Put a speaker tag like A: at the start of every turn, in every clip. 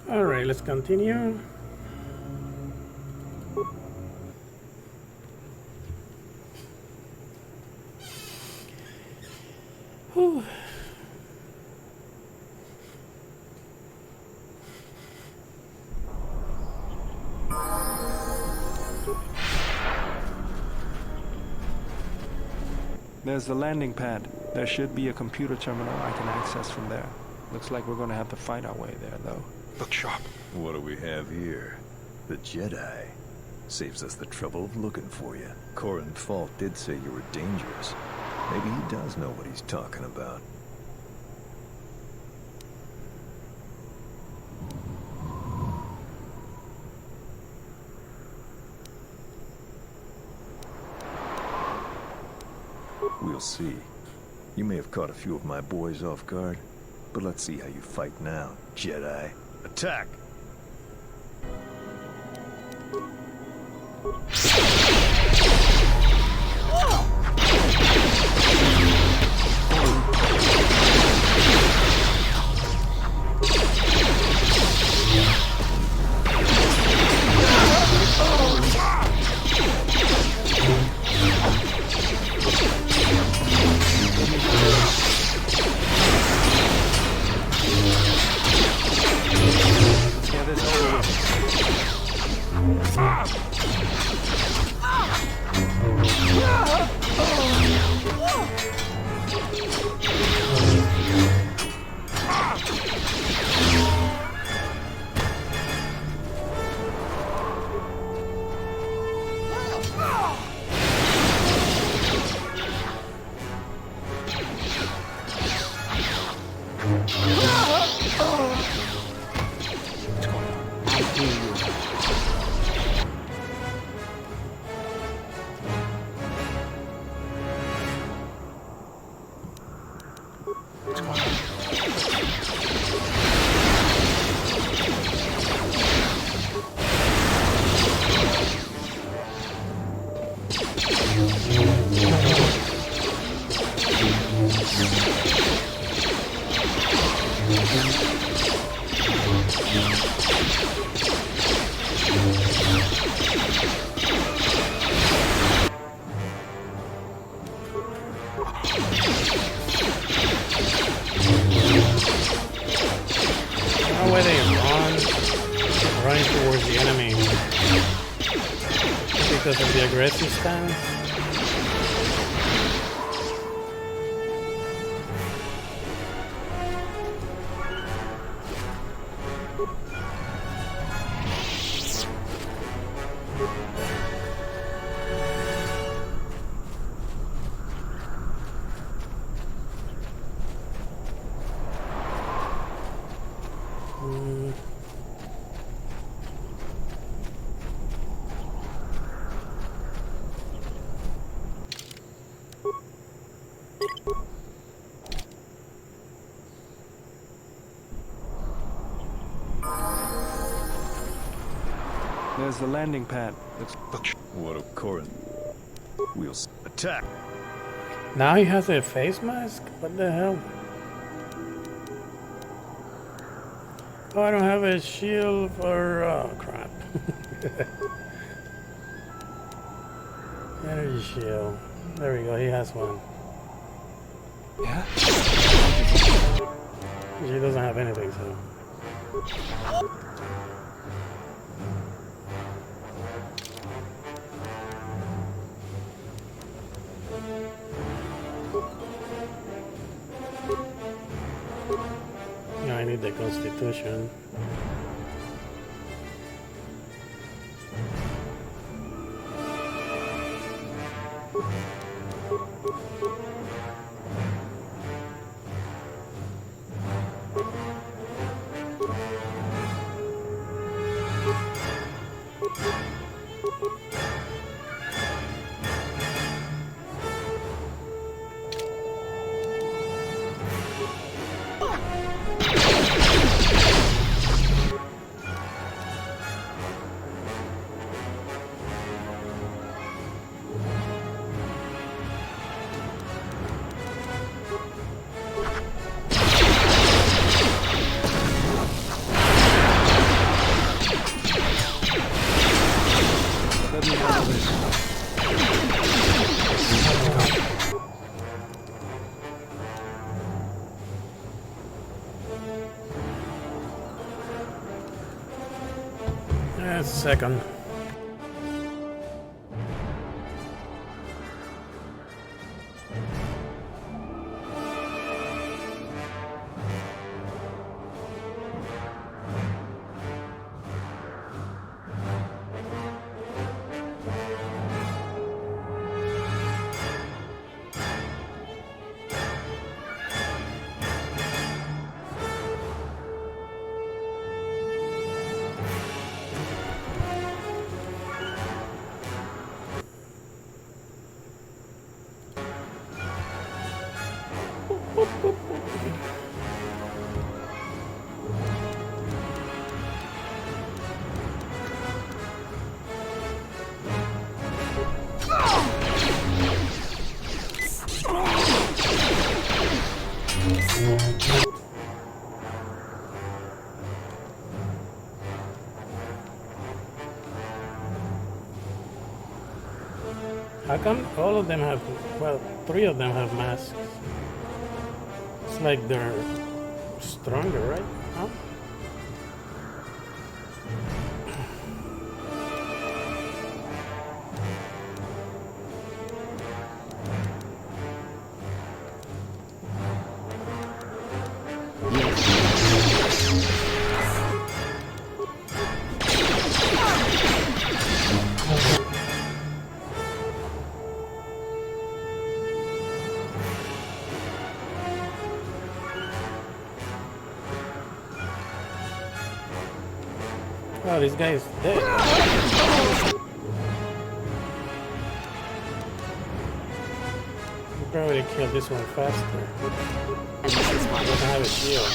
A: Alright, let's continue. Whew.
B: There's the landing pad. There should be a computer terminal I can access from there. Looks like we're gonna have to fight our way there, though.
C: Look sharp.
D: What do we have here? The Jedi. Saves us the trouble of looking for you. Corin Falk did say you were dangerous. Maybe he does know what he's talking about. We'll see. You may have caught a few of my boys off guard, but let's see how you fight now, Jedi. Attack!
A: Where they running towards the enemy because of the aggressive stance.
B: There's the landing pad.
C: Look.
D: What of Corin? We'll attack!
A: Now he has a face mask? What the hell? Oh, I don't have a shield for... oh, crap. Energy shield. There we go, he has one.
C: Yeah?
A: He doesn't have anything, so... I need the Constitution. Yeah, second. How come all of them have, well, 3 of them have masks? It's like they're stronger, right? Huh? Oh, this guy is dead. You probably killed this one faster.
E: And this is why.
A: Doesn't have a shield.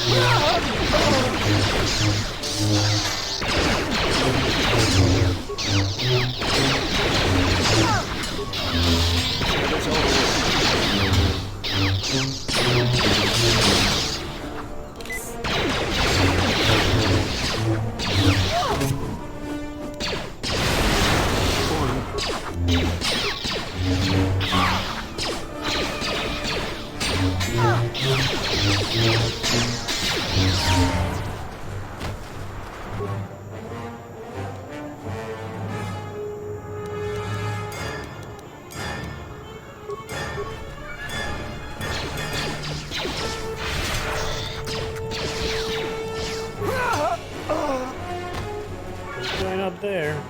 A: What's going up there?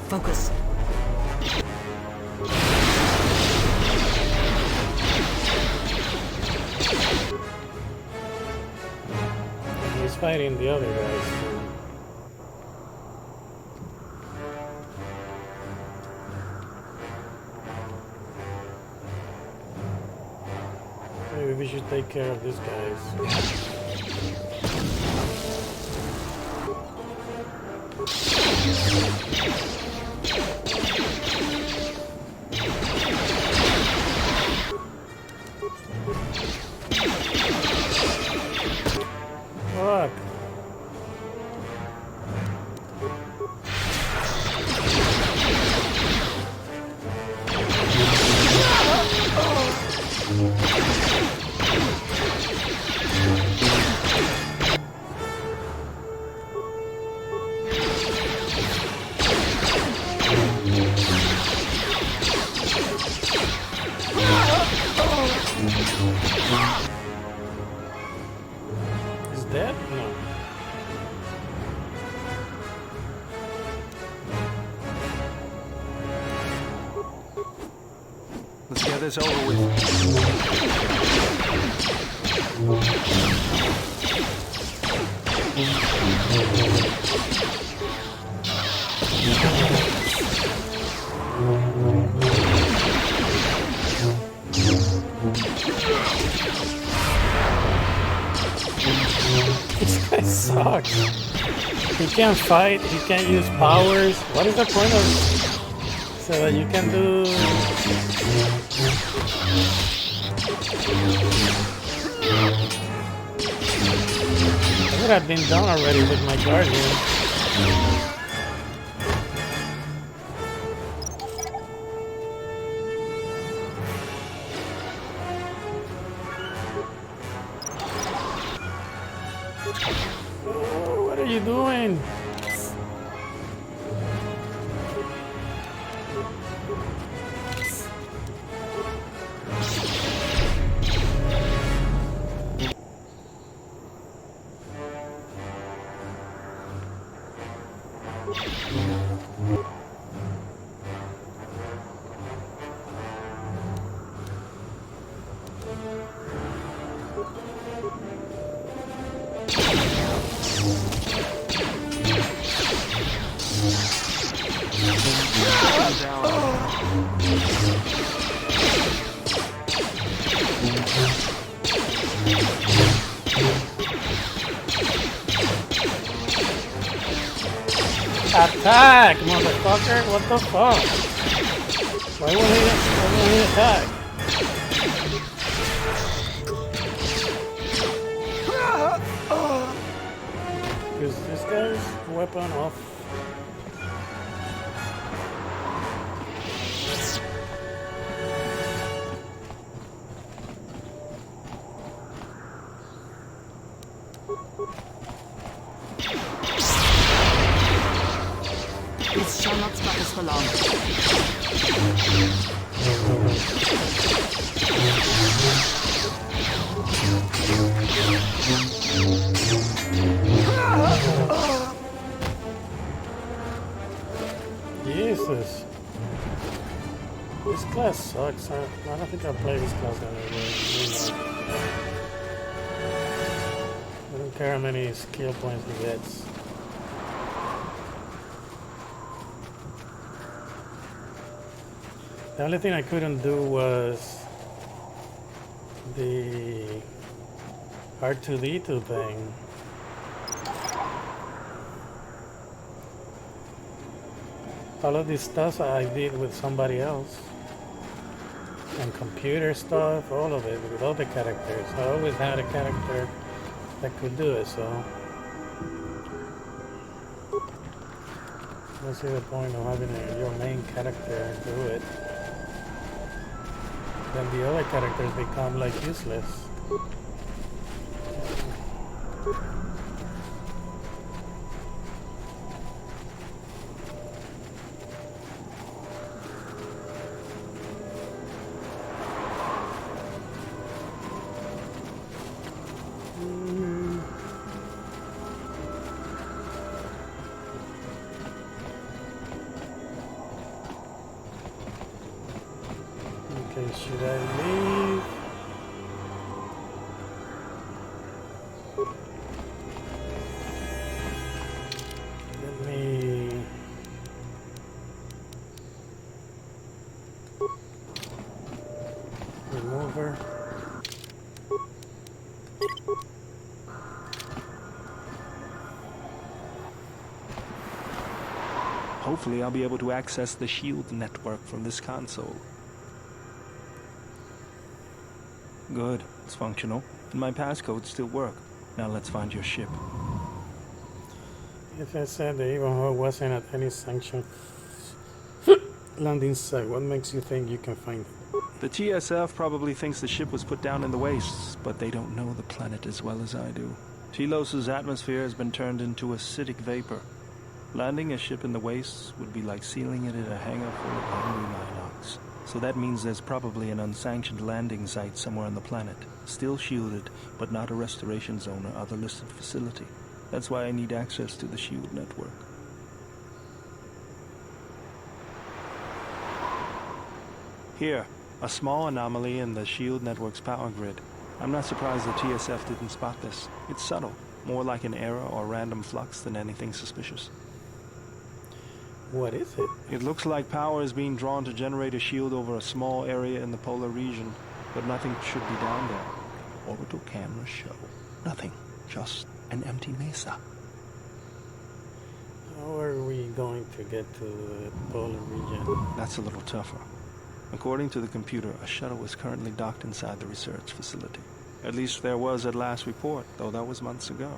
E: Focus.
A: He's fighting the other guys. Maybe we should take care of these guys. Fuck. Is dead? No.
B: Let's get this over with.
A: This guy sucks. He can't fight, he can't use powers. What is the point of... So that you can do... That would have been done already with my guardian. you doing? Attack, motherfucker! What the fuck? Why won't he attack? Is this guy's weapon off?
E: This shall not stop us for long.
A: Jesus. This class sucks. I don't think I'll play this class anymore. I don't care how many skill points he gets. The only thing I couldn't do was the R2D2 thing. All of this stuff I did with somebody else. And computer stuff, all of it, with all the characters. I always had a character that could do it, so... I see the point of having your main character do it. Then the other characters become like useless. Okay, should I leave? Let me remove her.
B: Hopefully I'll be able to access the shield network from this console. Good, it's functional, and my passcodes still work. Now let's find your ship.
A: If I said the Evil Horde wasn't at any sanctioned landing site, what makes you think you can find it?
B: The TSF probably thinks the ship was put down in the wastes, but they don't know the planet as well as I do. Telos' atmosphere has been turned into acidic vapor. Landing a ship in the wastes would be like sealing it in a hangar full of hungry Minox. So that means there's probably an unsanctioned landing site somewhere on the planet, still shielded, but not a restoration zone or other listed facility. That's why I need access to the shield network. Here, a small anomaly in the shield network's power grid. I'm not surprised the TSF didn't spot this. It's subtle, more like an error or random flux than anything suspicious.
A: What is it?
B: It looks like power is being drawn to generate a shield over a small area in the polar region, but nothing should be down there. Orbital cameras show nothing, just an empty mesa.
A: How are we going to get to the polar region?
B: That's a little tougher. According to the computer, a shuttle is currently docked inside the research facility. At least there was at last report, though that was months ago.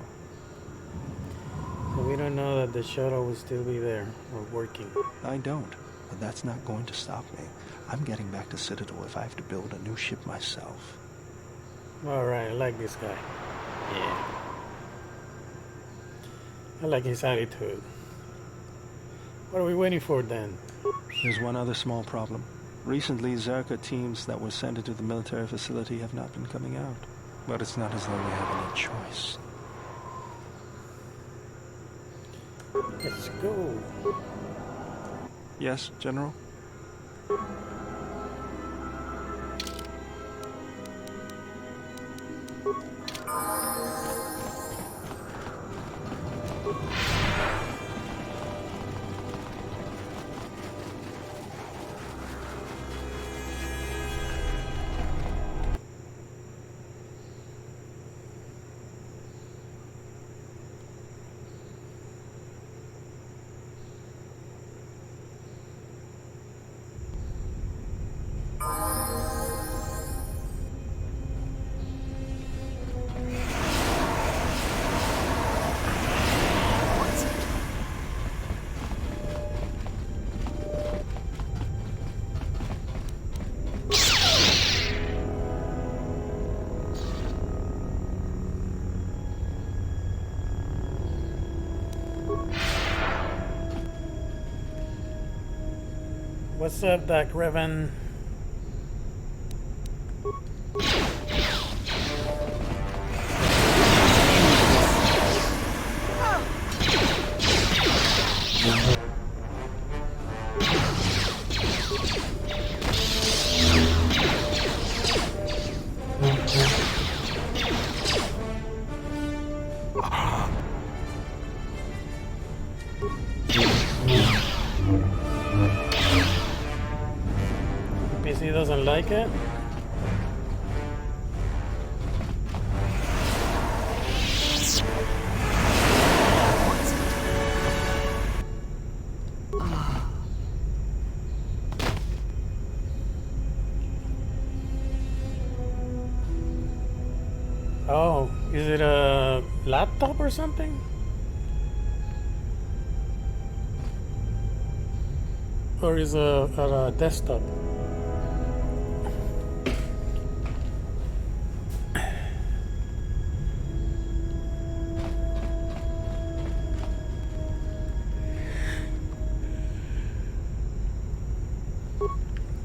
A: So we don't know that the shuttle will still be there or working.
B: I don't, but that's not going to stop me. I'm getting back to Citadel if I have to build a new ship myself.
A: Alright, I like this guy. Yeah. I like his attitude. What are we waiting for then?
B: There's one other small problem. Recently, Zerka teams that were sent into the military facility have not been coming out. But it's not as though we have any choice.
A: Let's go.
B: Yes, General?
A: What's up, Doc Revan? PC doesn't like it. Oh, is it a laptop or something? Or is it a desktop?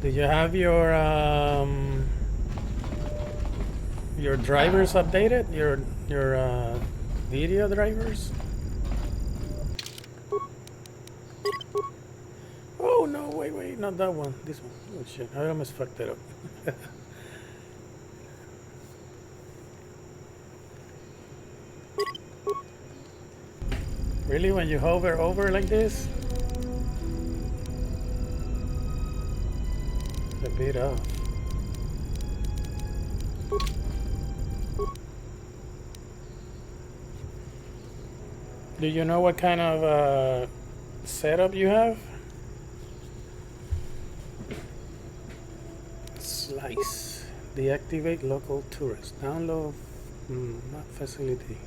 A: Do you have your drivers updated? Your video drivers? Oh no! Wait! Not that one. This one. Oh shit! I almost fucked it up. Really? When you hover over like this? A bit off. Do you know what kind of setup you have? Slice. Deactivate local tourist. Download map facility.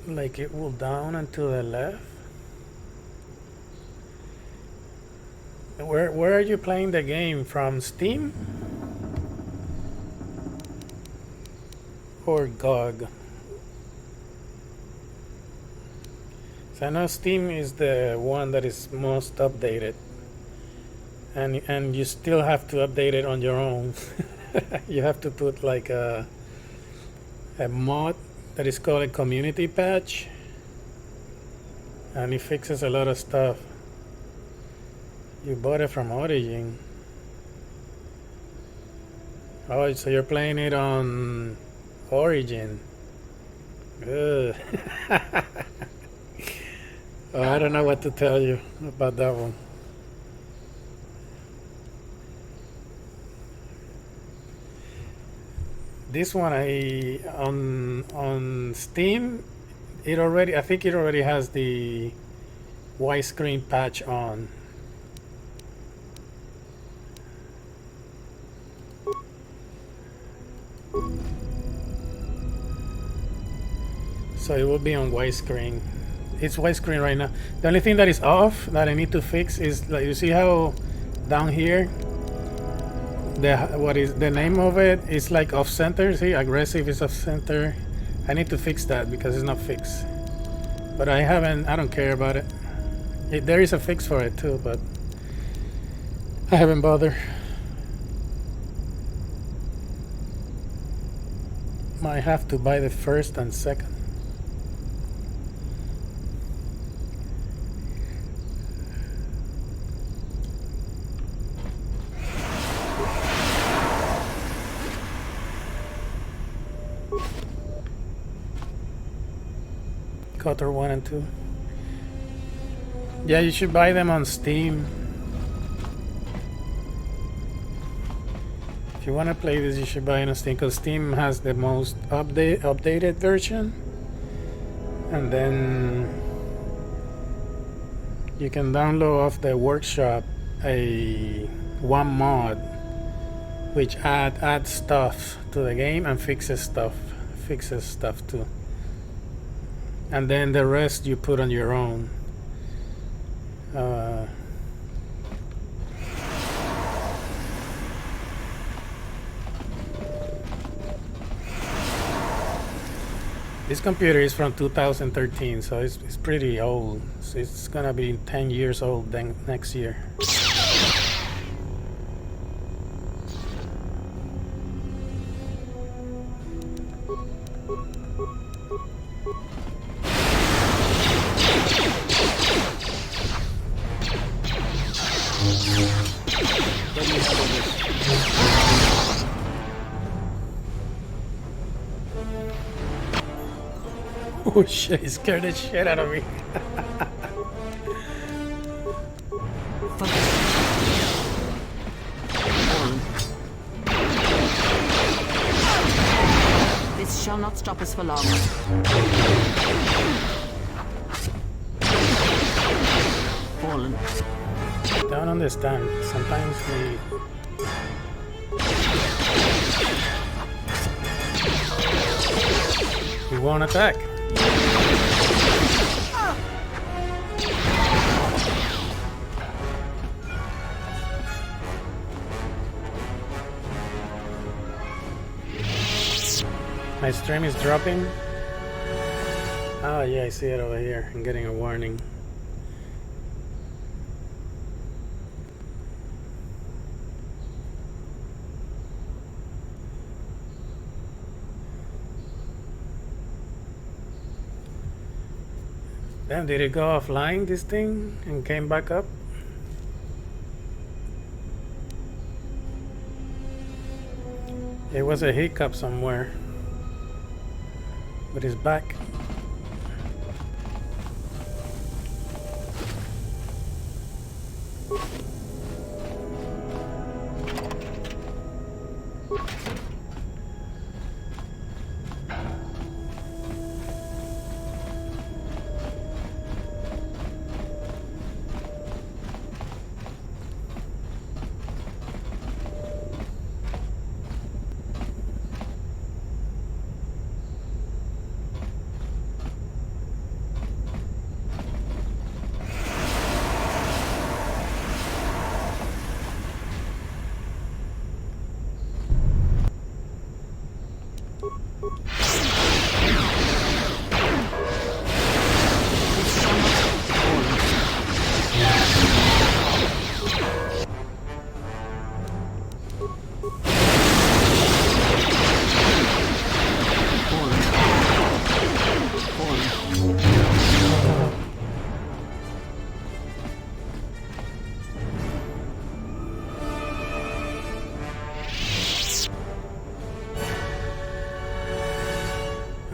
A: Like it will down and to the left. Where are you playing the game from? Steam or GOG? So I know Steam is the one that is most updated, and you still have to update it on your own. You have to put like a mod that is called a community patch, and it fixes a lot of stuff. You bought it from Origin. Oh, so you're playing it on Origin. Ugh. Oh, I don't know what to tell you about that one. This one on Steam, I think it already has the widescreen patch on. So it will be on widescreen. It's widescreen right now. The only thing that is off that I need to fix is, like, you see how down here what is the name of it? It's like off center. See, aggressive is off center. I need to fix that because it's not fixed. But I don't care about it. There is a fix for it too, but I haven't bothered. Might have to buy the first and second. KotOR 1 and 2. Yeah, you should buy them on Steam. If you want to play this, you should buy it on Steam because Steam has the most updated version. And then you can download off the workshop one mod which adds stuff to the game and fixes stuff too. And then the rest you put on your own. This computer is from 2013, so it's pretty old. So it's gonna be 10 years old then next year. Oh shit, he scared the shit out of me.
E: This shall not stop us for long. Fallen.
A: Don't understand. Sometimes we won't attack. My stream is dropping. Oh yeah, I see it over here. I'm getting a warning. Damn, did it go offline, this thing, and came back up? It was a hiccup somewhere. But it's back.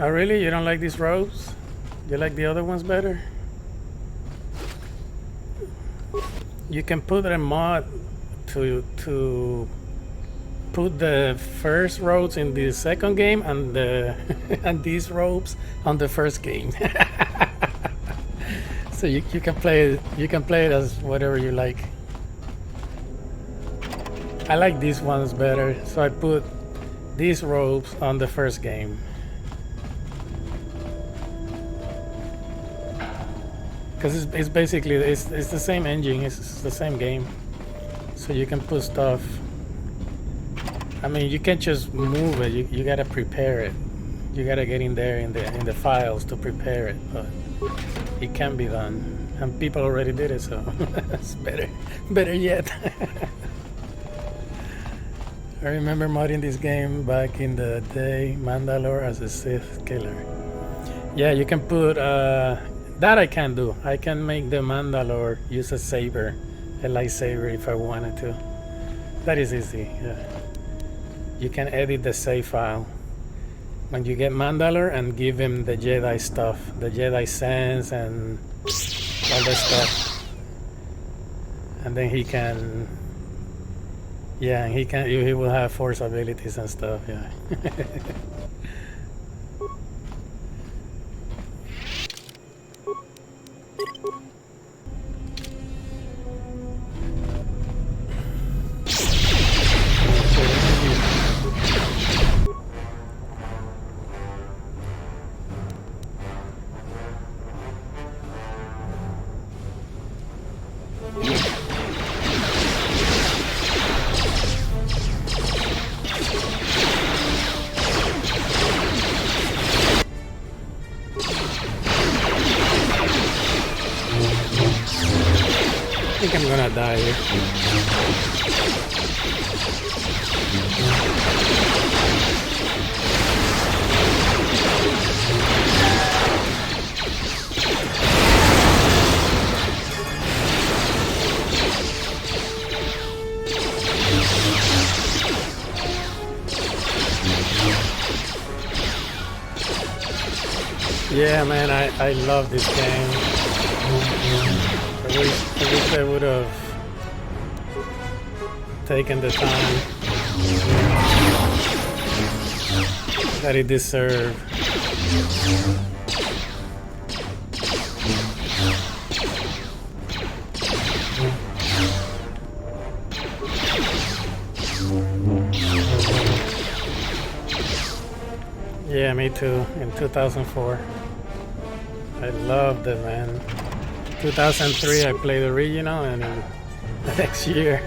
A: Oh really? You don't like these robes? You like the other ones better? You can put a mod to put the first robes in the second game and the and these robes on the first game. So you can play it as whatever you like. I like these ones better, so I put these robes on the first game. Because it's basically it's the same engine, it's the same game, so you can put stuff I mean, you can't just move it. You gotta prepare it. You gotta get in there in the files to prepare it. But it can be done, and people already did it, so it's better yet. I remember modding this game back in the day, Mandalore as a Sith killer. Yeah, you can put that I can do. I can make the Mandalore use a saber, a lightsaber if I wanted to. That is easy. Yeah. You can edit the save file when you get Mandalore and give him the Jedi stuff, the Jedi sense and all that stuff, and then he can. Yeah, and he will have force abilities and stuff. Yeah. I think I'm gonna die here. Yeah, man, I love this game. I wish I would have taken the time that it deserved. Yeah, me too, in 2004. I loved it, man. 2003 I played the original, and the next year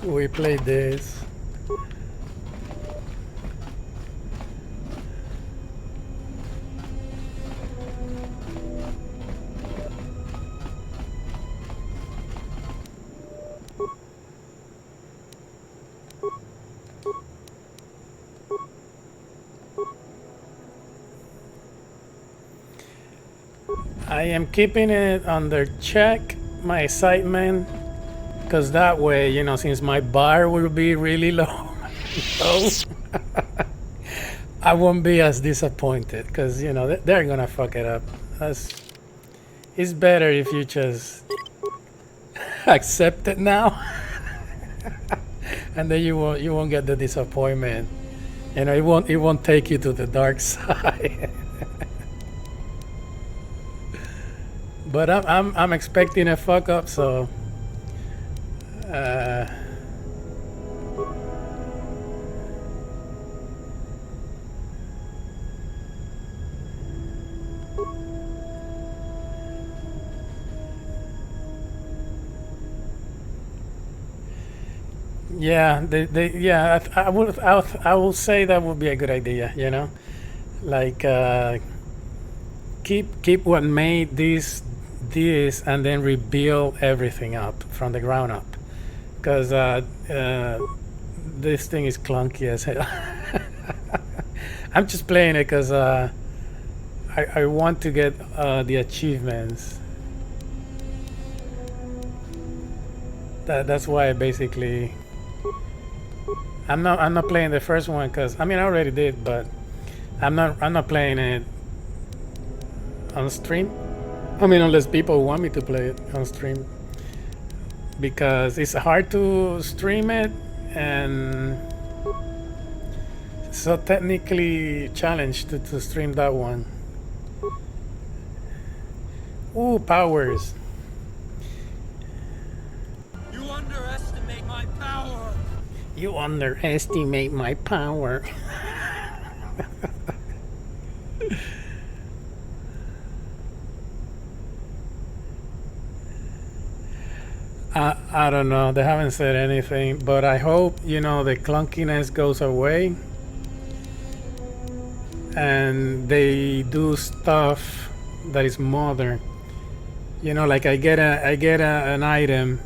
A: we played this. I am keeping it under check, my excitement, because that way, you know, since my bar will be really low, I won't be as disappointed, because, you know, they're gonna fuck it up. It's better if you just accept it now, and then you won't get the disappointment. You know, it won't take you to the dark side. But I'm expecting a fuck up, so yeah, I will say that would be a good idea, you know, like keep what made this and then rebuild everything up from the ground up, because this thing is clunky as hell. I'm just playing it because I want to get the achievements. That's why basically I'm not playing the first one, because I mean I already did, but I'm not playing it on stream. I mean, unless people want me to play it on stream, because it's hard to stream it and so technically challenged to stream that one. Ooh, powers.
F: You underestimate my power.
A: You underestimate my power. I don't know. They haven't said anything, but I hope, you know, the clunkiness goes away and they do stuff that is modern. You know, like I get an item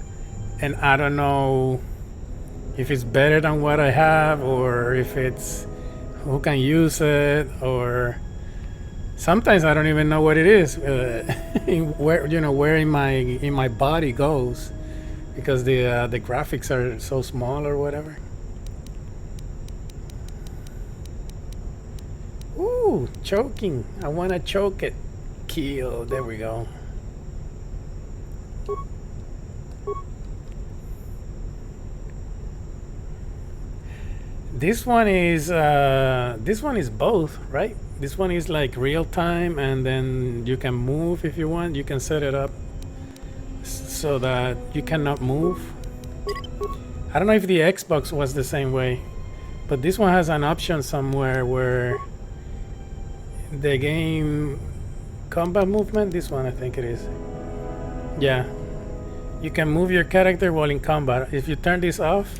A: and I don't know if it's better than what I have or if it's who can use it, or sometimes I don't even know what it is, where, you know, where in my body goes, because the graphics are so small or whatever. Ooh, choking! I want to choke it. Kill. There we go. This one is both, right? This one is like real time, and then you can move if you want. You can set it up so that you cannot move. I don't know if the Xbox was the same way, but this one has an option somewhere where the game combat movement. This one, I think it is. Yeah, you can move your character while in combat. If you turn this off,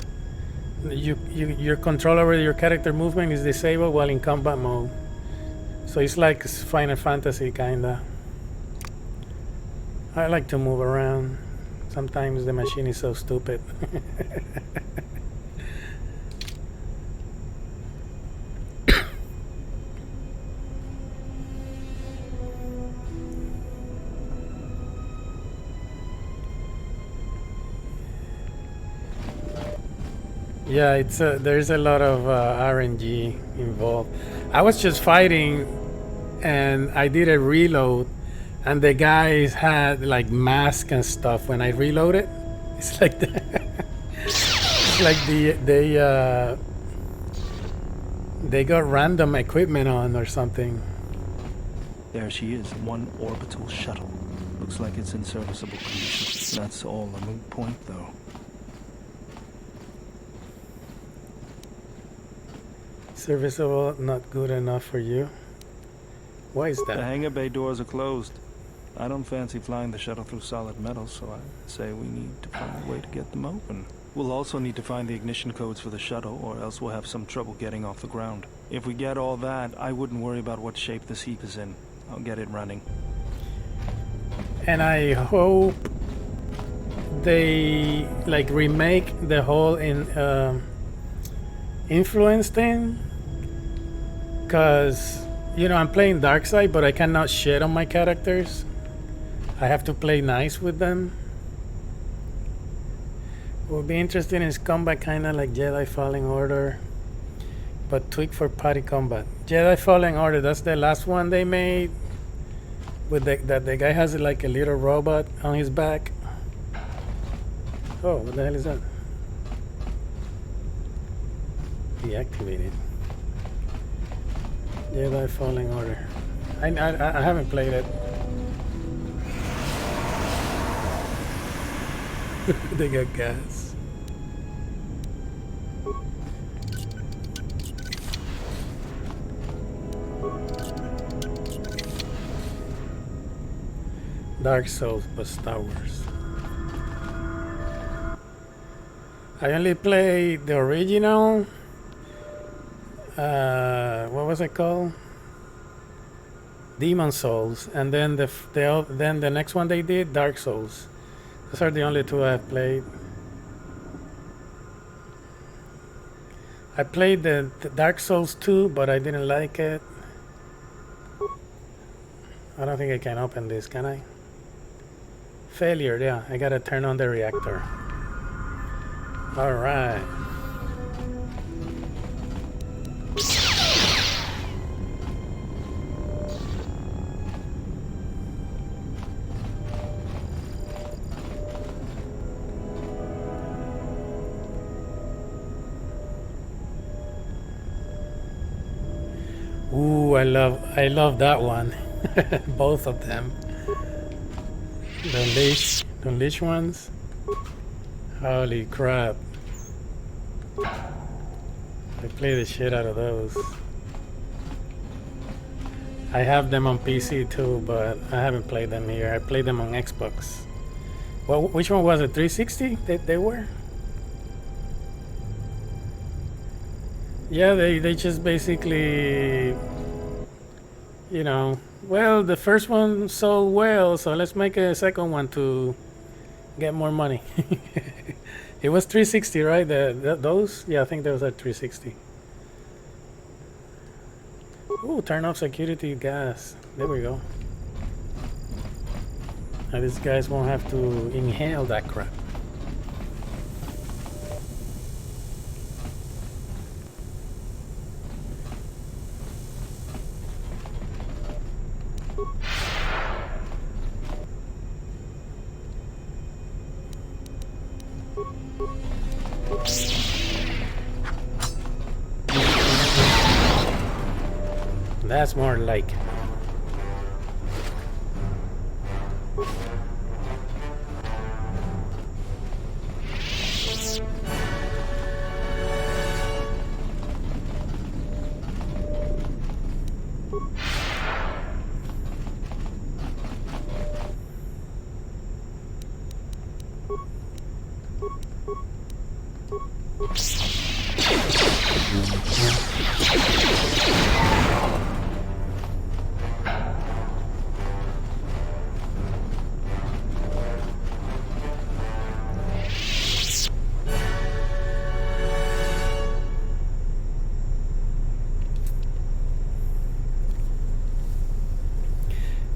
A: your control over your character movement is disabled while in combat mode. So it's like Final Fantasy kinda. I like to move around. Sometimes the machine is so stupid. Yeah, it's there's a lot of RNG involved. I was just fighting, and I did a reload, and the guys had like masks and stuff. When I reloaded, it's like it's like they got random equipment on or something.
B: There she is, one orbital shuttle. Looks like it's in serviceable condition. That's all a moot point, though.
A: Serviceable, not good enough for you. Why is
B: The
A: that?
B: hangar bay doors are closed. I don't fancy flying the shuttle through solid metal, so I say we need to find a way to get them open. We'll also need to find the ignition codes for the shuttle, or else we'll have some trouble getting off the ground. If we get all that, I wouldn't worry about what shape this heap is in. I'll get it running.
A: And I hope they like remake the whole influence thing, because you know I'm playing Darkside, but I cannot shit on my characters. I have to play nice with them. What would be interesting is combat, kind of like Jedi Fallen Order, but tweak for party combat. Jedi Fallen Order, that's the last one they made, with the guy has like a little robot on his back. Oh, what the hell is that? Deactivated. Jedi Fallen Order. I haven't played it. They got gas. Dark Souls, but Star Wars. I only played the original. What was it called? Demon Souls, and then then the next one they did, Dark Souls. Those are the only two I've played. I played the Dark Souls 2, but I didn't like it. I don't think I can open this, can I? Failure, yeah. I gotta turn on the reactor. Alright. Ooh, I love that one. Both of them. The leash ones. Holy crap. I play the shit out of those. I have them on PC too, but I haven't played them here. I played them on Xbox. Well, which one was it? 360? They were? Yeah, they just basically, you know, well, the first one sold well, so let's make a second one to get more money. It was 360, right? Those? Yeah, I think those are 360. Ooh, turn off security gas. There we go. Now these guys won't have to inhale that crap. That's more like.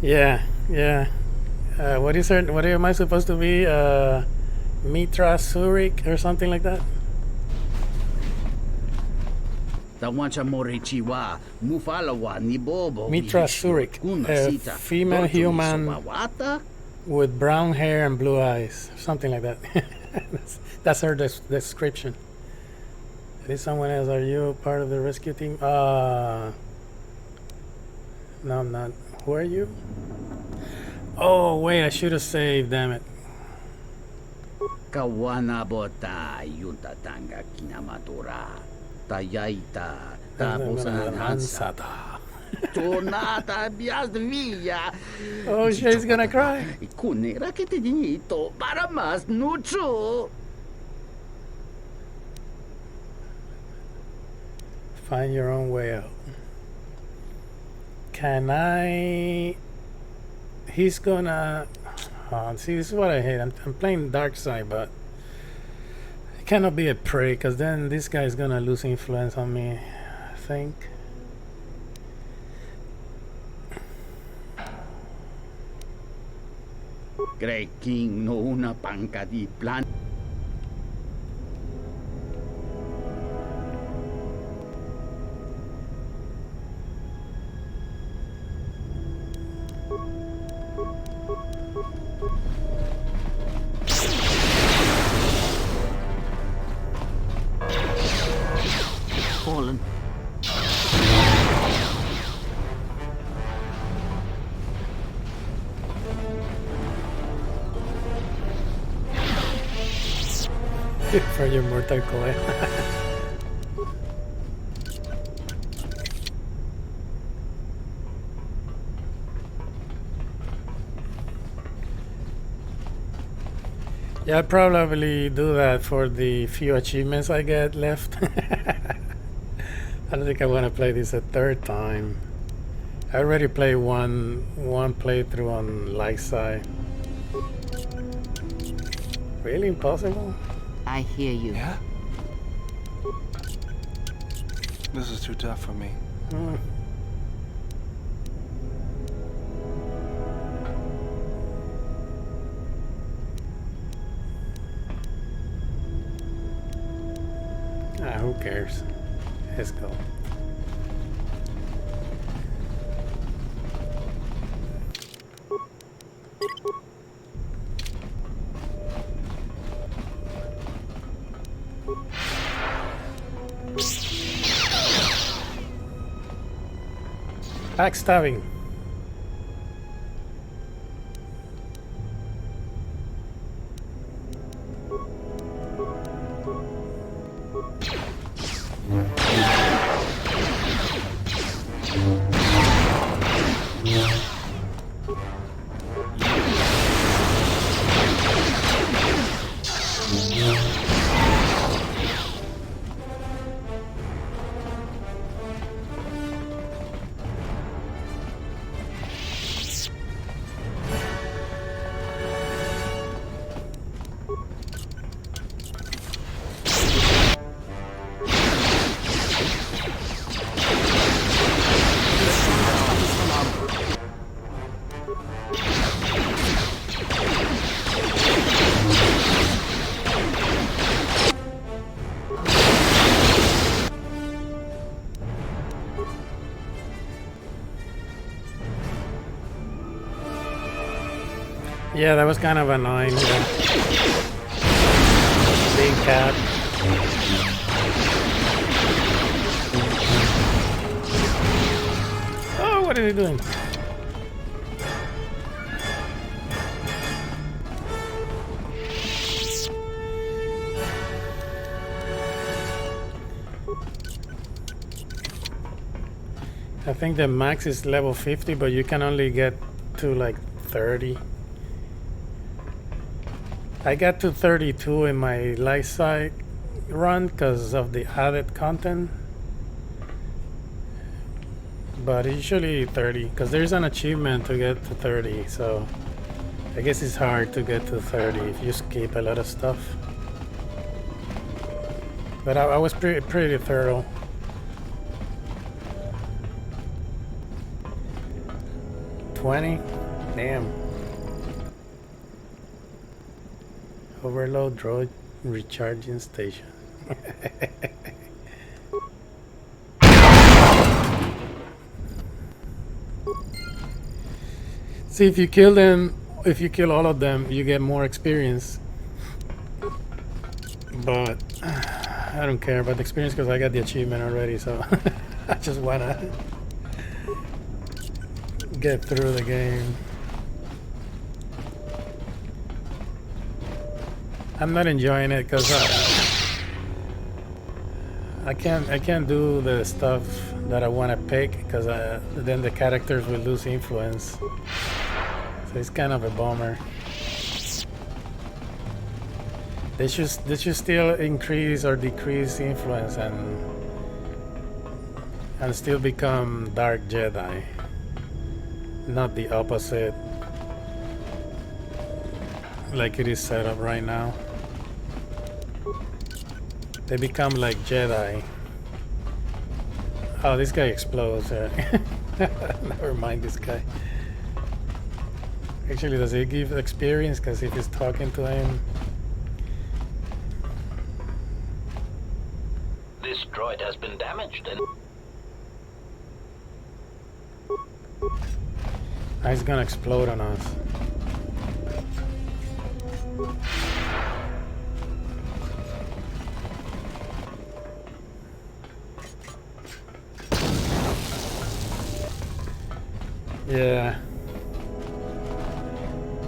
A: Yeah, yeah. What is her? What am I supposed to be? Mitra Surik or something like that? Mitra Surik, a female human with brown hair and blue eyes, something like that. That's her description. Is someone else? Are you part of the rescue team? No, I'm not. Who are you? Oh, wait, I should have saved, damn it.
G: Kawanabota yutatanga kinamatura. Tayaita. Tonata biasvia.
A: Oh, she's gonna cry.
G: Kunera que te dinito para más nucho.
A: Find your own way out. Can I? He's gonna. See, this is what I hate. I'm playing Darkside, but it cannot be a prey, because then this guy's gonna lose influence on me, I think.
G: Grey King no una panca di plan. Fallen.
A: For your mortal coil. Yeah, I'd probably do that for the few achievements I get left. I don't think I want to play this a third time. I already played one playthrough on light side. Really impossible?
E: I hear you.
C: Yeah?
B: This is too tough for me.
A: Who cares? Let's go. Backstabbing. Yeah, that was kind of annoying. Yeah. Big cat. Oh, what are they doing? I think the max is level 50, but you can only get to like 30. I got to 32 in my light side run because of the added content, but usually 30 because there's an achievement to get to 30, so I guess it's hard to get to 30 if you skip a lot of stuff. But I was pretty thorough. Damn. Overload droid recharging station. See, if you kill them, if you kill all of them, you get more experience. But I don't care about the experience because I got the achievement already, so I just wanna get through the game. I'm not enjoying it because I can't do the stuff that I want to pick because then the characters will lose influence. So it's kind of a bummer. They should still increase or decrease influence and still become Dark Jedi, not the opposite like it is set up right now. They become like Jedi. Oh, this guy explodes. Never mind this guy. Actually, does he give experience? Because if he's talking to him.
H: This droid has been damaged and...
A: Now he's gonna explode on us. Yeah.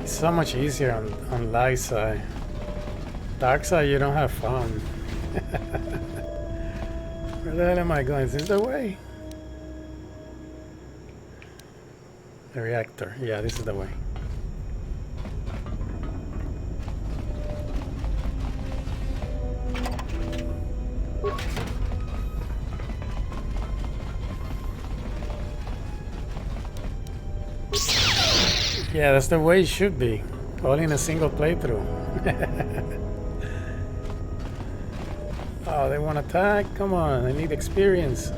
A: It's so much easier on light side. Dark side, you don't have fun. Where the hell am I going? Is this the way? The reactor. Yeah, this is the way. Yeah, that's the way it should be. All in a single playthrough. Oh, they want to attack? Come on, I need experience.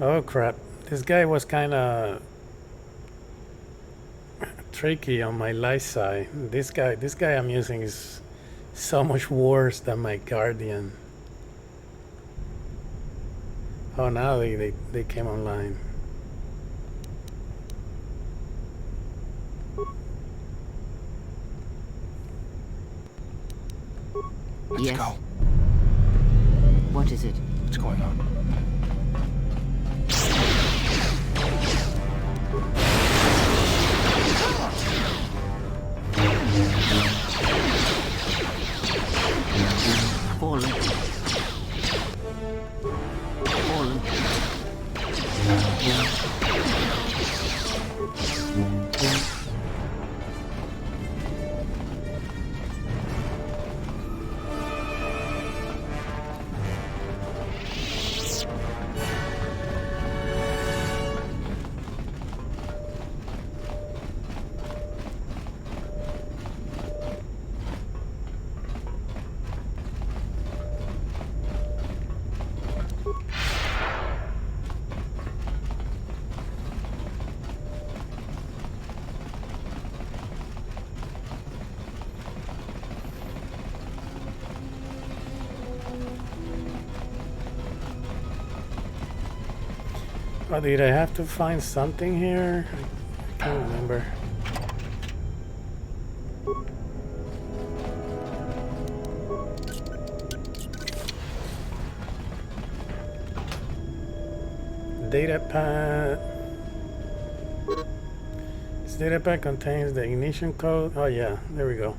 A: Oh crap, this guy was kind of tricky on my light side. This guy I'm using is so much worse than my Guardian. Oh, now they came online.
C: Let's
E: Yes.
C: go.
E: What is it?
C: What's going on?
E: Fallen. Fallen.
A: Oh, did I have to find something here? I can't remember. Data pad. This data pad contains the ignition code. Oh yeah, there we go.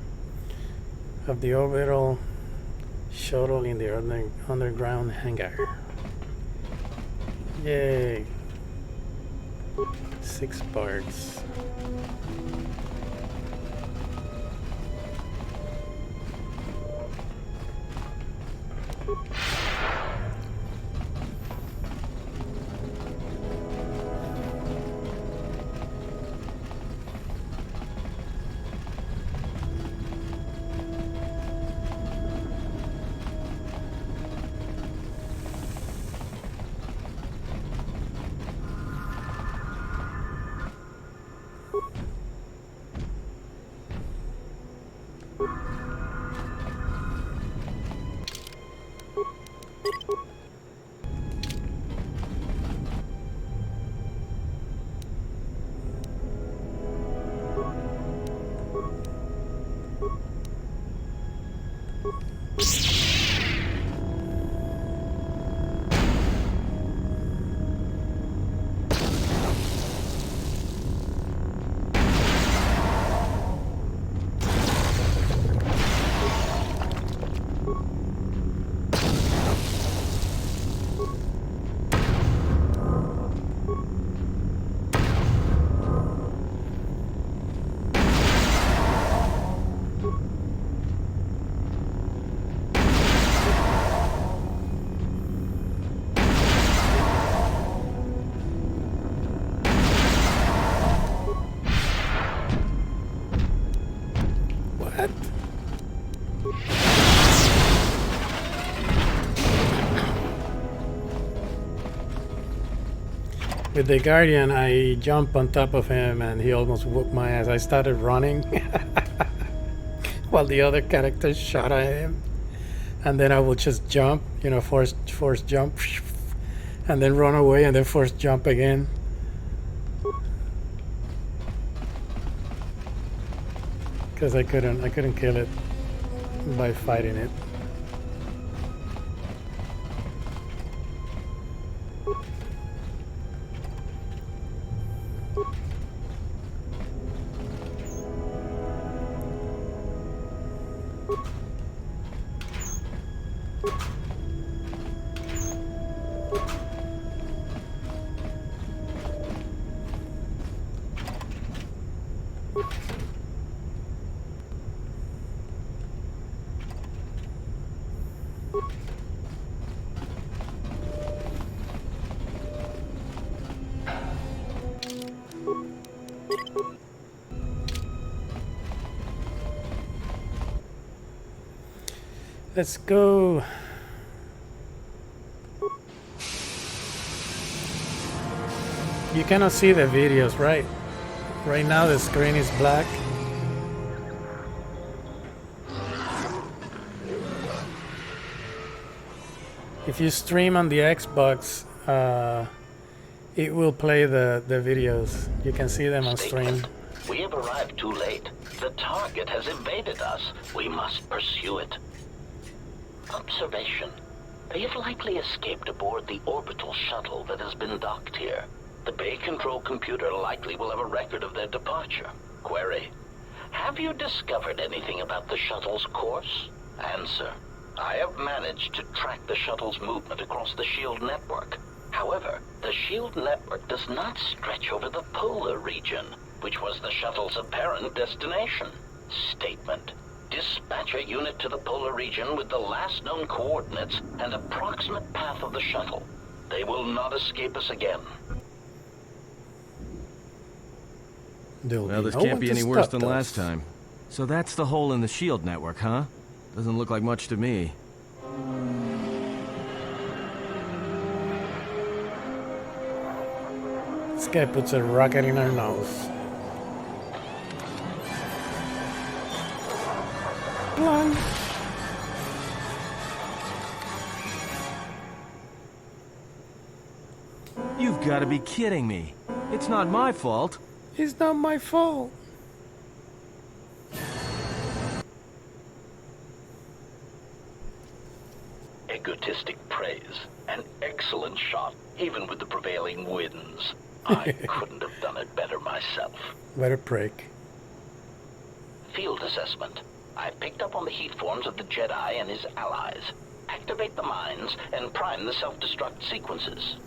A: Of the orbital shuttle in the underground hangar. Yay. 6 parts. With the Guardian, I jumped on top of him and he almost whooped my ass. I started running while the other characters shot at him. And then I would just jump, you know, force jump, and then run away and then force jump again. Because I couldn't kill it by fighting it. Let's go. You cannot see the videos, right? Right now the screen is black. If you stream on the Xbox, it will play the videos. You can see them on stream.
H: We have arrived too late. The target has evaded us. We must pursue it. Observation. They have likely escaped aboard the orbital shuttle that has been docked here. The Bay Control computer likely will have a record of their departure. Query. Have you discovered anything about the shuttle's course? Answer. I have managed to track the shuttle's movement across the SHIELD network. However, the SHIELD network does not stretch over the polar region, which was the shuttle's apparent destination. Statement. Dispatch a unit to the polar region with the last known coordinates and approximate path of the shuttle. They will not escape us again.
I: Well, this can't be any worse than last time. So that's the hole in the SHIELD network, huh? Doesn't look like much to me.
A: This guy puts a rocket in our nose. One.
I: You've gotta be kidding me. It's not my fault.
A: It's not my fault.
H: Egotistic praise. An excellent shot, even with the prevailing winds. I couldn't have done it better myself.
A: What a prick.
H: Field assessment. I picked up on the heat forms of the Jedi and his allies. Activate the mines and prime the self-destruct sequences.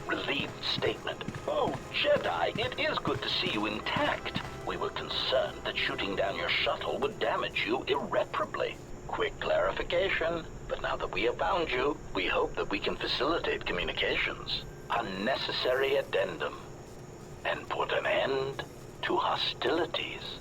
H: Relieved statement. Oh, Jedi, it is good to see you intact. We were concerned that shooting down your shuttle would damage you irreparably. Quick clarification, but now that we have found you, we hope that we can facilitate communications. Unnecessary addendum. And put an end to hostilities.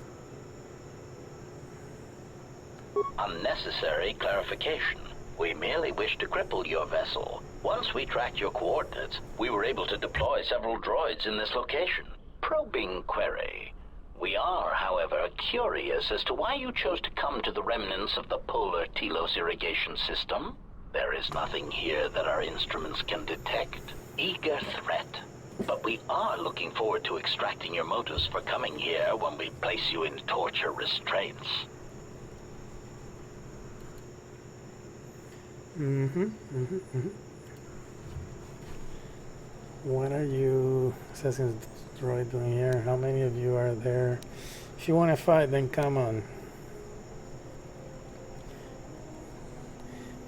H: Unnecessary clarification. We merely wish to cripple your vessel. Once we tracked your coordinates, we were able to deploy several droids in this location. Probing query. We are, however, curious as to why you chose to come to the remnants of the polar Telos irrigation system. There is nothing here that our instruments can detect. Eager threat. But we are looking forward to extracting your motives for coming here when we place you in torture restraints.
A: What are you, Assassin's Droid, doing here? How many of you are there? If you want to fight, then come on.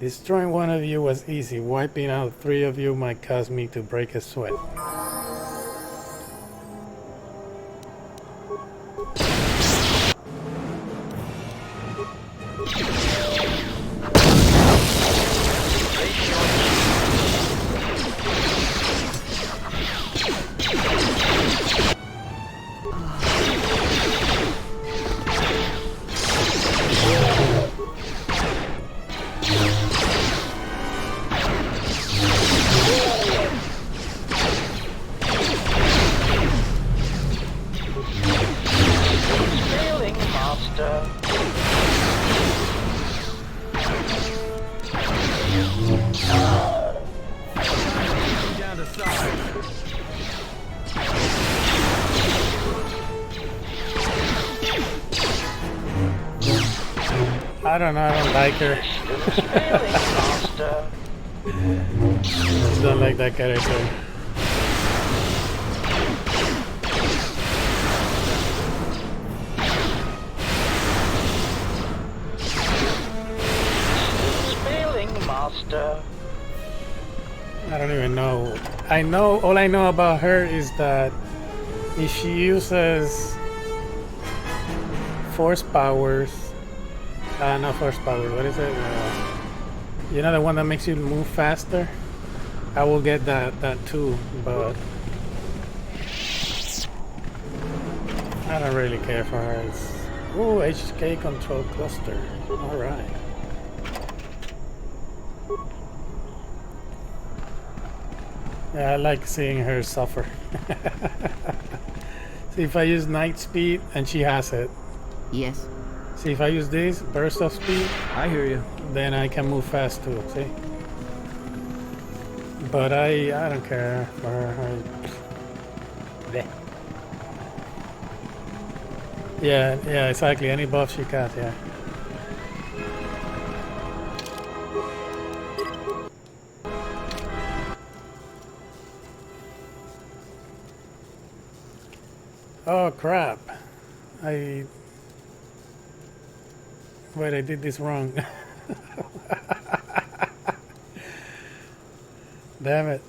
A: Destroying one of you was easy. Wiping out 3 of you might cause me to break a sweat. I don't know, I don't like her. I don't like that character. I don't even know. All I know about her is that if she uses force powers, not force powers, what is it? You know, the one that makes you move faster? I will get that too, but I don't really care for her. Ooh, HK control cluster. Alright. Yeah, I like seeing her suffer. See, if I use night speed, and she has it.
E: Yes.
A: See, if I use this burst of speed,
I: I hear you.
A: then I can move fast too. See. But I don't care for her. Yeah, exactly. Any buff she got, yeah. Oh crap! Wait, I did this wrong. Damn it.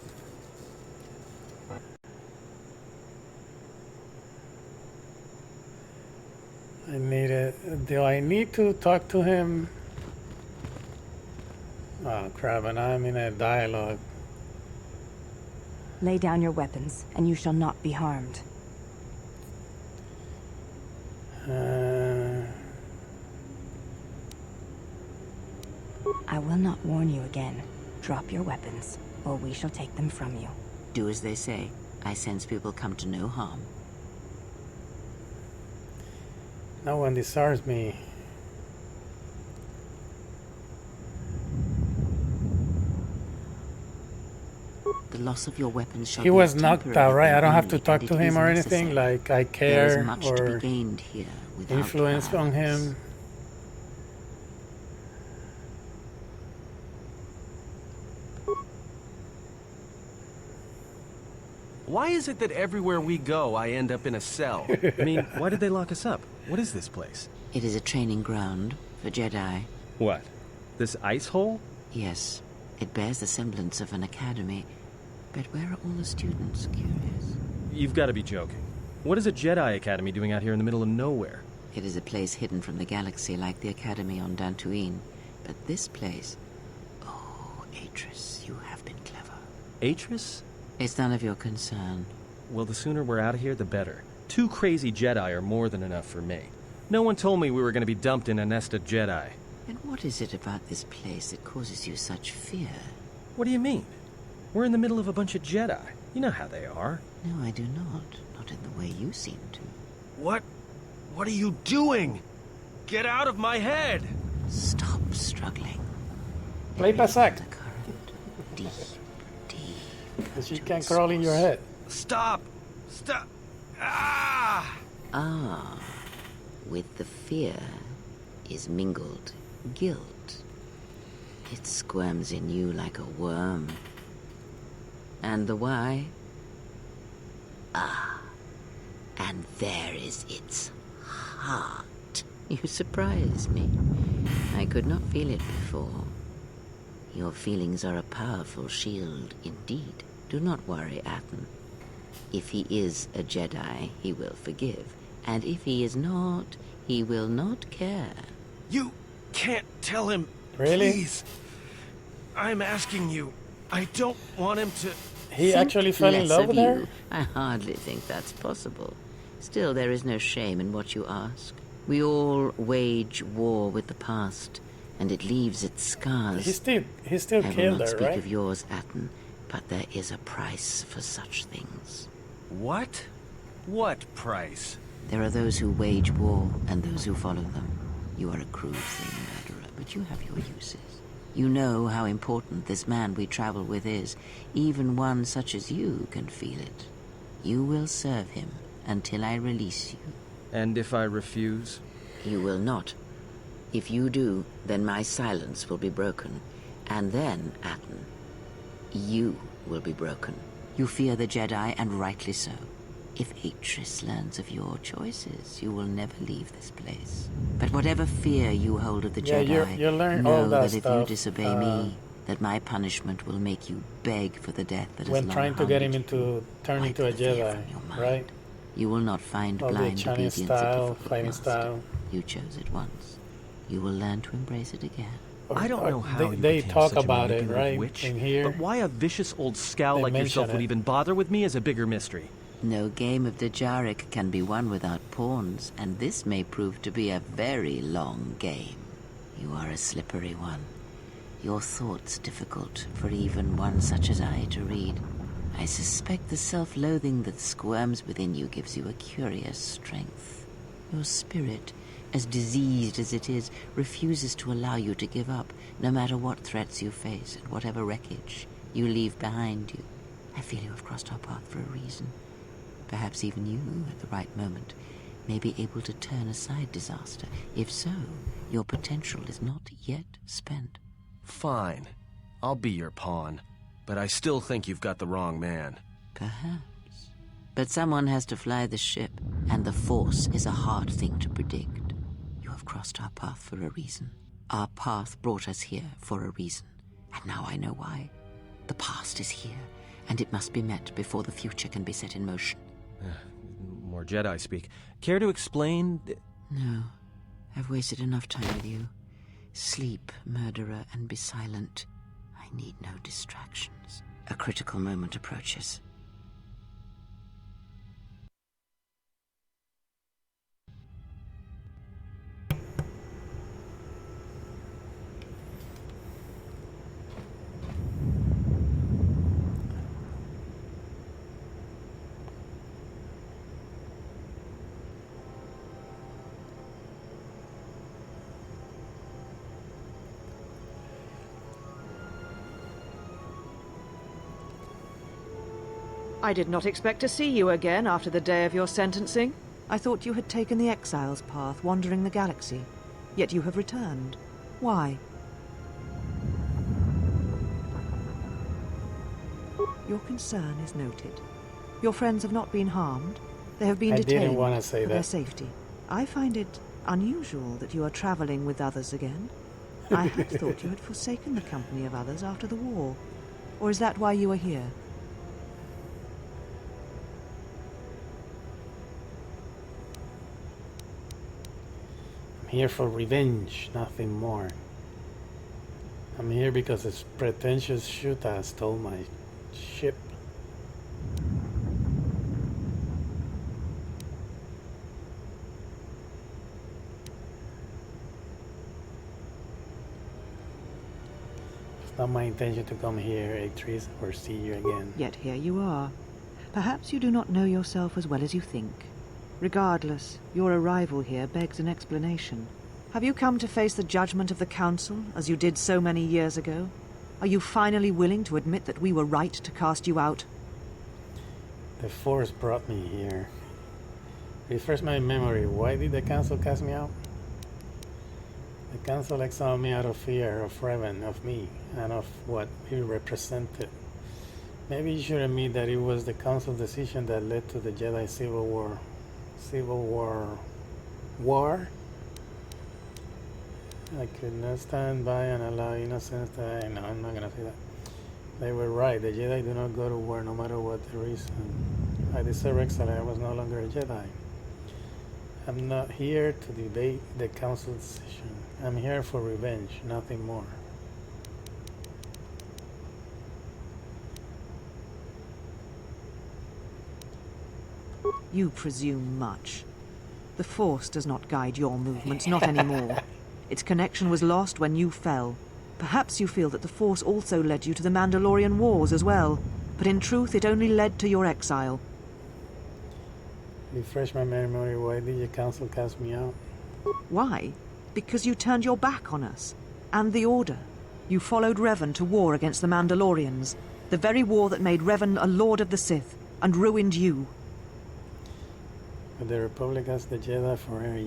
A: I need it. Do I need to talk to him? Oh crap, and I'm in a dialogue.
J: Lay down your weapons, and you shall not be harmed. I will not warn you again. Drop your weapons, or we shall take them from you.
E: Do as they say. I sense people come to no harm.
A: No one disarms me.
E: The loss of your weapons shall
A: He
E: be
A: was
E: a
A: knocked
E: temporary
A: out, right? I
E: thing
A: don't have to
E: only,
A: talk
E: and
A: to
E: it
A: him
E: is
A: or anything.
E: necessary.
A: Like I
E: There is
A: care
E: much to be
A: or
E: gained here without
A: influence on
E: violence.
A: him.
I: Why is it that everywhere we go, I end up in a cell? I mean, why did they lock us up? What is this place?
E: It is a training ground for Jedi.
I: What? This ice hole?
E: Yes, it bears the semblance of an academy. But where are all the students, curious?
I: You've got to be joking. What is a Jedi Academy doing out here in the middle of nowhere?
E: It is a place hidden from the galaxy like the academy on Dantooine. But this place... Oh, Atris, you have been clever.
I: Atris?
E: It's none of your concern.
I: Well, the sooner we're out of here, the better. 2 crazy Jedi are more than enough for me. No one told me we were going to be dumped in a nest of Jedi.
E: And what is it about this place that causes you such fear?
I: What do you mean? We're in the middle of a bunch of Jedi. You know how they are.
E: No, I do not. Not in the way you seem to.
I: What? What are you doing? Get out of my head!
E: Stop struggling.
A: Play Pasak.
E: The current. Deep.
A: Because she can't crawl in your head.
I: Stop! Stop! Ah!
E: Ah. With the fear is mingled guilt. It squirms in you like a worm. And the why? Ah. And there is its heart. You surprise me. I could not feel it before. Your feelings are a powerful shield indeed. Do not worry, Atton. If he is a Jedi, he will forgive. And if he is not, he will not care.
I: You can't tell him.
A: Really?
I: Please. I'm asking you. I don't want him to...
A: He
E: Think
A: actually fell in
E: less
A: love
E: of
A: with her?
E: you. I hardly think that's possible. Still, there is no shame in what you ask. We all wage war with the past, and it leaves its scars.
A: He still
E: I will
A: killed
E: not
A: her,
E: speak
A: right?
E: of yours, Atton, but there is a price for such things.
I: What? What price?
E: There are those who wage war and those who follow them. You are a crude thing, murderer, but you have your uses. You know how important this man we travel with is. Even one such as you can feel it. You will serve him until I release you.
I: And if I refuse?
E: You will not. If you do, then my silence will be broken. And then, Atton, you will be broken. You fear the Jedi, and rightly so. If Atris learns of your choices, you will never leave this place. But whatever fear you hold of the Jedi,
A: you learn all
E: know
A: that
E: that if
A: stuff,
E: you disobey me, that my punishment will make you beg for the death that has
A: when
E: long
A: trying to get him
E: haunted you.
A: into turn
E: Wipe
A: into a
E: the fear
A: Jedi,
E: from your mind.
A: right?
E: You will not find
A: All the
E: blind
A: Chinese
E: obedience a
A: style,
E: difficult
A: fighting
E: master.
A: style.
E: You chose it once. You will learn to embrace it again.
I: I don't know how
A: they
I: you became
A: talk
I: such
A: about
I: a
A: it,
I: manipulative
A: right?
I: witch,
A: In here,
I: but why a vicious old scowl
A: they
I: like yourself
A: mention
I: would
A: it.
I: even bother with me is a bigger mystery.
E: No game of Djarik can be won without pawns, and this may prove to be a very long game. You are a slippery one. Your thoughts difficult for even one such as I to read. I suspect the self-loathing that squirms within you gives you a curious strength. Your spirit, as diseased as it is, refuses to allow you to give up, no matter what threats you face and whatever wreckage you leave behind you. I feel you have crossed our path for a reason. Perhaps even you, at the right moment, may be able to turn aside disaster. If so, your potential is not yet spent.
I: Fine. I'll be your pawn. But I still think you've got the wrong man.
E: Perhaps. But someone has to fly the ship, and the Force is a hard thing to predict. You have crossed our path for a reason. Our path brought us here for a reason. And now I know why. The past is here, and it must be met before the future can be set in motion.
I: More Jedi speak. Care to explain?
E: No. I've wasted enough time with you. Sleep, murderer, and be silent. I need no distractions. A critical moment approaches.
K: I did not expect to see you again after the day of your sentencing. I thought you had taken the exile's path, wandering the galaxy. Yet you have returned. Why? Your concern is noted. Your friends have not been harmed. They have been detained
A: didn't want to say
K: for their
A: that.
K: safety. I find it unusual that you are traveling with others again. I had thought you had forsaken the company of others after the war. Or is that why you are here?
A: I'm here for revenge, nothing more. I'm here because this pretentious Shuta stole my ship. It's not my intention to come here, Actress, or see you again.
K: Yet here you are. Perhaps you do not know yourself as well as you think. Regardless, your arrival here begs an explanation. Have you come to face the judgment of the Council, as you did so many years ago? Are you finally willing to admit that we were right to cast you out?
A: The Force brought me here. Refresh my memory. Why did the Council cast me out? The Council exiled me out of fear of Revan, of me, and of what he represented. Maybe you should admit that it was the Council's decision that led to the Jedi Civil War. War? I could not stand by and allow innocence to die. No, I'm not gonna say that. They were right. The Jedi do not go to war no matter what the reason. I deserve exile. I was no longer a Jedi. I'm not here to debate the Council's decision. I'm here for revenge, nothing more.
K: You presume much. The Force does not guide your movements, not anymore. Its connection was lost when you fell. Perhaps you feel that the Force also led you to the Mandalorian Wars as well, but in truth it only led to your exile.
A: Refresh my memory. Why did the Council cast me out?
K: Why? Because you turned your back on us. And the Order. You followed Revan to war against the Mandalorians. The very war that made Revan a Lord of the Sith, and ruined you.
A: But the Republic has the Jedi for her.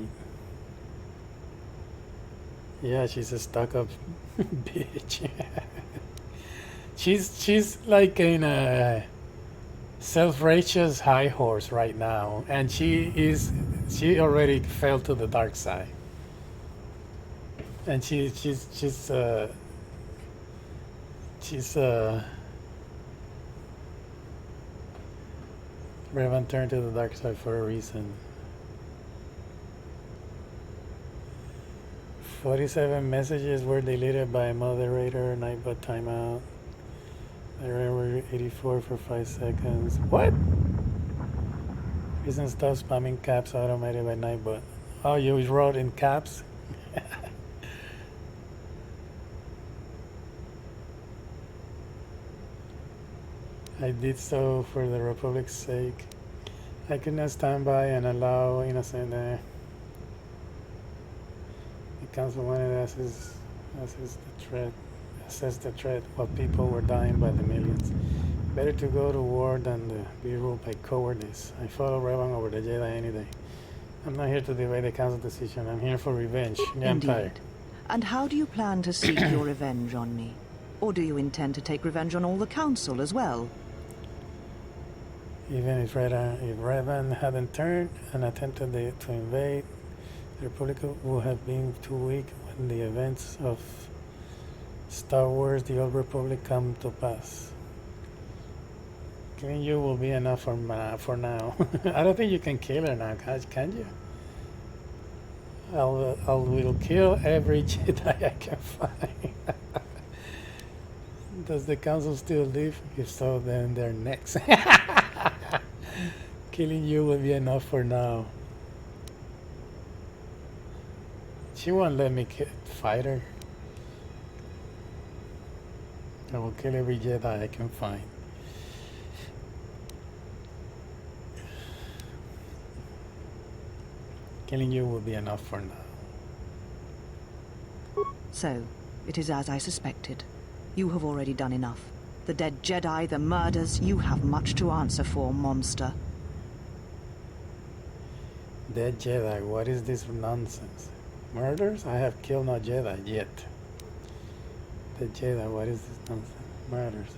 A: Yeah, she's a stuck-up bitch. she's like in a self-righteous high horse right now, and she already fell to the dark side, and she's Revan turned to the dark side for a reason. 47 messages were deleted by moderator, Nightbot timeout. There were 84 for 5 seconds. What? Reason stop spamming caps automated by Nightbot. Oh, you wrote in caps? I did so for the Republic's sake. I could not stand by and allow innocent the Council wanted to assess the threat while people were dying by the millions. Better to go to war than to be ruled by cowardice. I follow Revan over the Jedi any day. I'm not here to debate the Council decision. I'm here for revenge. Yeah, I'm tired.
K: And how do you plan to seek your revenge on me? Or do you intend to take revenge on all the Council as well?
A: Even if Revan hadn't turned and attempted to invade, the Republic would have been too weak when the events of Star Wars The Old Republic come to pass. Killing you will be enough for now. I don't think you can kill her now, can you? I will kill every Jedi I can find. Does the Council still live? If so, then they're next. Killing you will be enough for now. She won't let me fight her. I will kill every Jedi I can find. Killing you will be enough for now.
K: So, it is as I suspected. You have already done enough. The dead Jedi, the murders, you have much to answer for, monster.
A: Dead Jedi, what is this nonsense? Murders? I have killed no Jedi yet. Dead Jedi, what is this nonsense? Murders.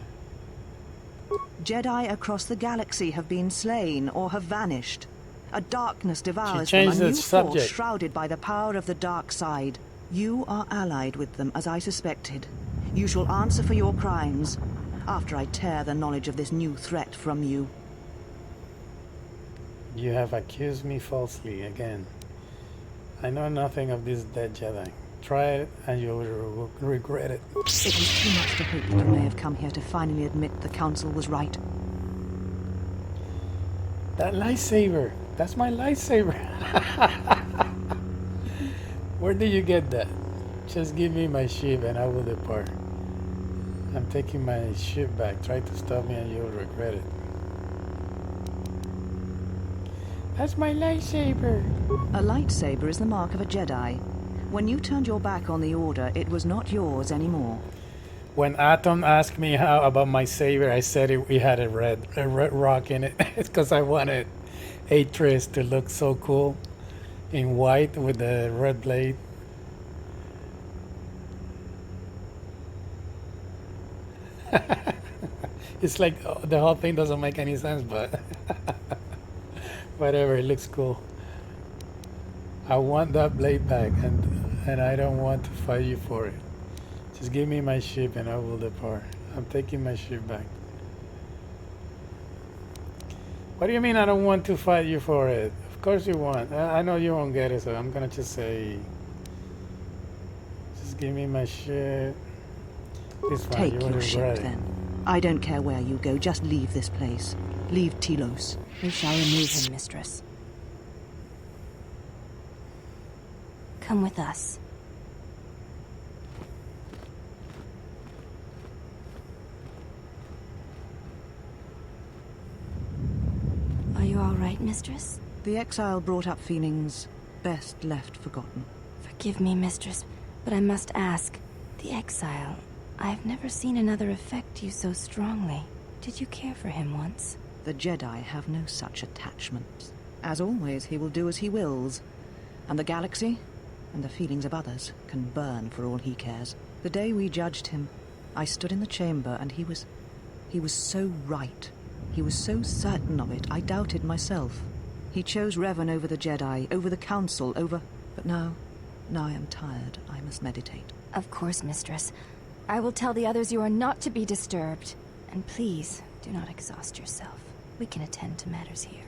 K: Jedi across the galaxy have been slain or have vanished. A darkness devours
A: She
K: them,
A: changed
K: a
A: the
K: new force
A: subject.
K: shrouded by the power of the dark side. You are allied with them, as I suspected. You shall answer for your crimes after I tear the knowledge of this new threat from you.
A: You have accused me falsely again. I know nothing of this dead Jedi. Try it and you'll regret it.
K: It was too much to hope that you may have come here to finally admit the Council was right.
A: That lightsaber! That's my lightsaber! Where did you get that? Just give me my ship and I will depart. I'm taking my ship back. Try to stop me and you'll regret it. That's my lightsaber!
K: A lightsaber is the mark of a Jedi. When you turned your back on the Order, it was not yours anymore.
A: When Atom asked me how about my saber, I said it had a red rock in it. It's because I wanted Atris to look so cool in white with the red blade. It's like the whole thing doesn't make any sense, but whatever, it looks cool. I want that blade back, and I don't want to fight you for it. Just give me my ship and I will depart. I'm taking my ship back. What do you mean I don't want to fight you for it? Of course you want. I know you won't get it, so I'm gonna just say, just give me my ship. This one,
K: Take
A: you will
K: your ship,
A: regret it.
K: then. I don't care where you go, just leave this place. Leave Telos.
J: We shall remove him, mistress. Come with us. Are you all right, mistress?
K: The exile brought up feelings best left forgotten.
J: Forgive me, mistress, but I must ask. The exile, I've never seen another affect you so strongly. Did you care for him once?
K: The Jedi have no such attachments. As always, he will do as he wills. And the galaxy, and the feelings of others, can burn for all he cares. The day we judged him, I stood in the chamber and he was so right. He was so certain of it, I doubted myself. He chose Revan over the Jedi, over the Council, over... But now I am tired. I must meditate.
J: Of course, mistress. I will tell the others you are not to be disturbed. And please, do not exhaust yourself. We can attend to matters here.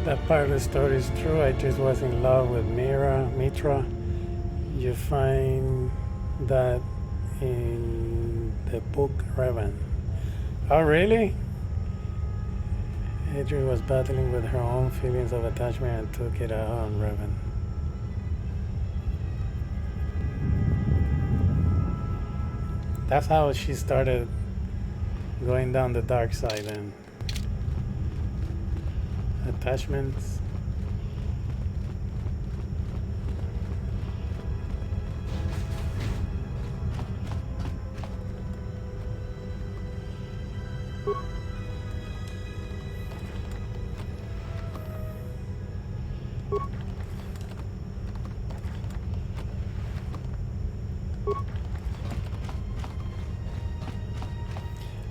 A: That part of the story is true. I just was in love with Mitra. You find that in the book Revan. Oh, really? Adrian was battling with her own feelings of attachment and took it out on Revan. That's how she started going down the dark side and attachments.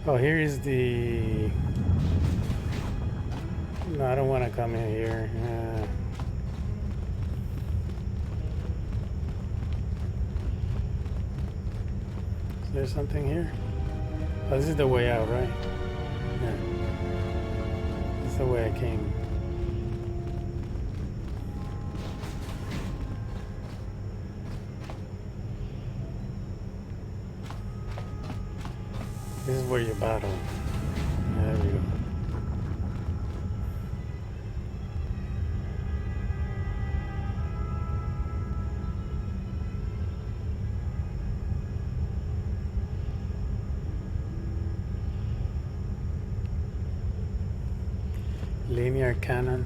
A: Oh, here is the... No, I don't want to come in here. Is there something here? Oh, this is the way out, right? Yeah. This is the way I came. This is where you battle. There we go. Linear cannon.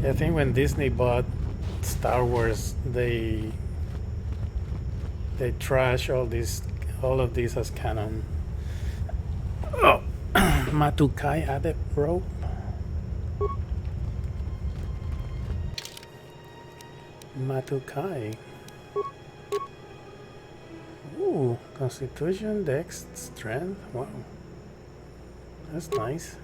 A: I think when Disney bought Star Wars, they trash all of these as canon. Oh, Matukai adept rope. Matukai. Ooh, Constitution, Dex, Strength. Wow, that's nice.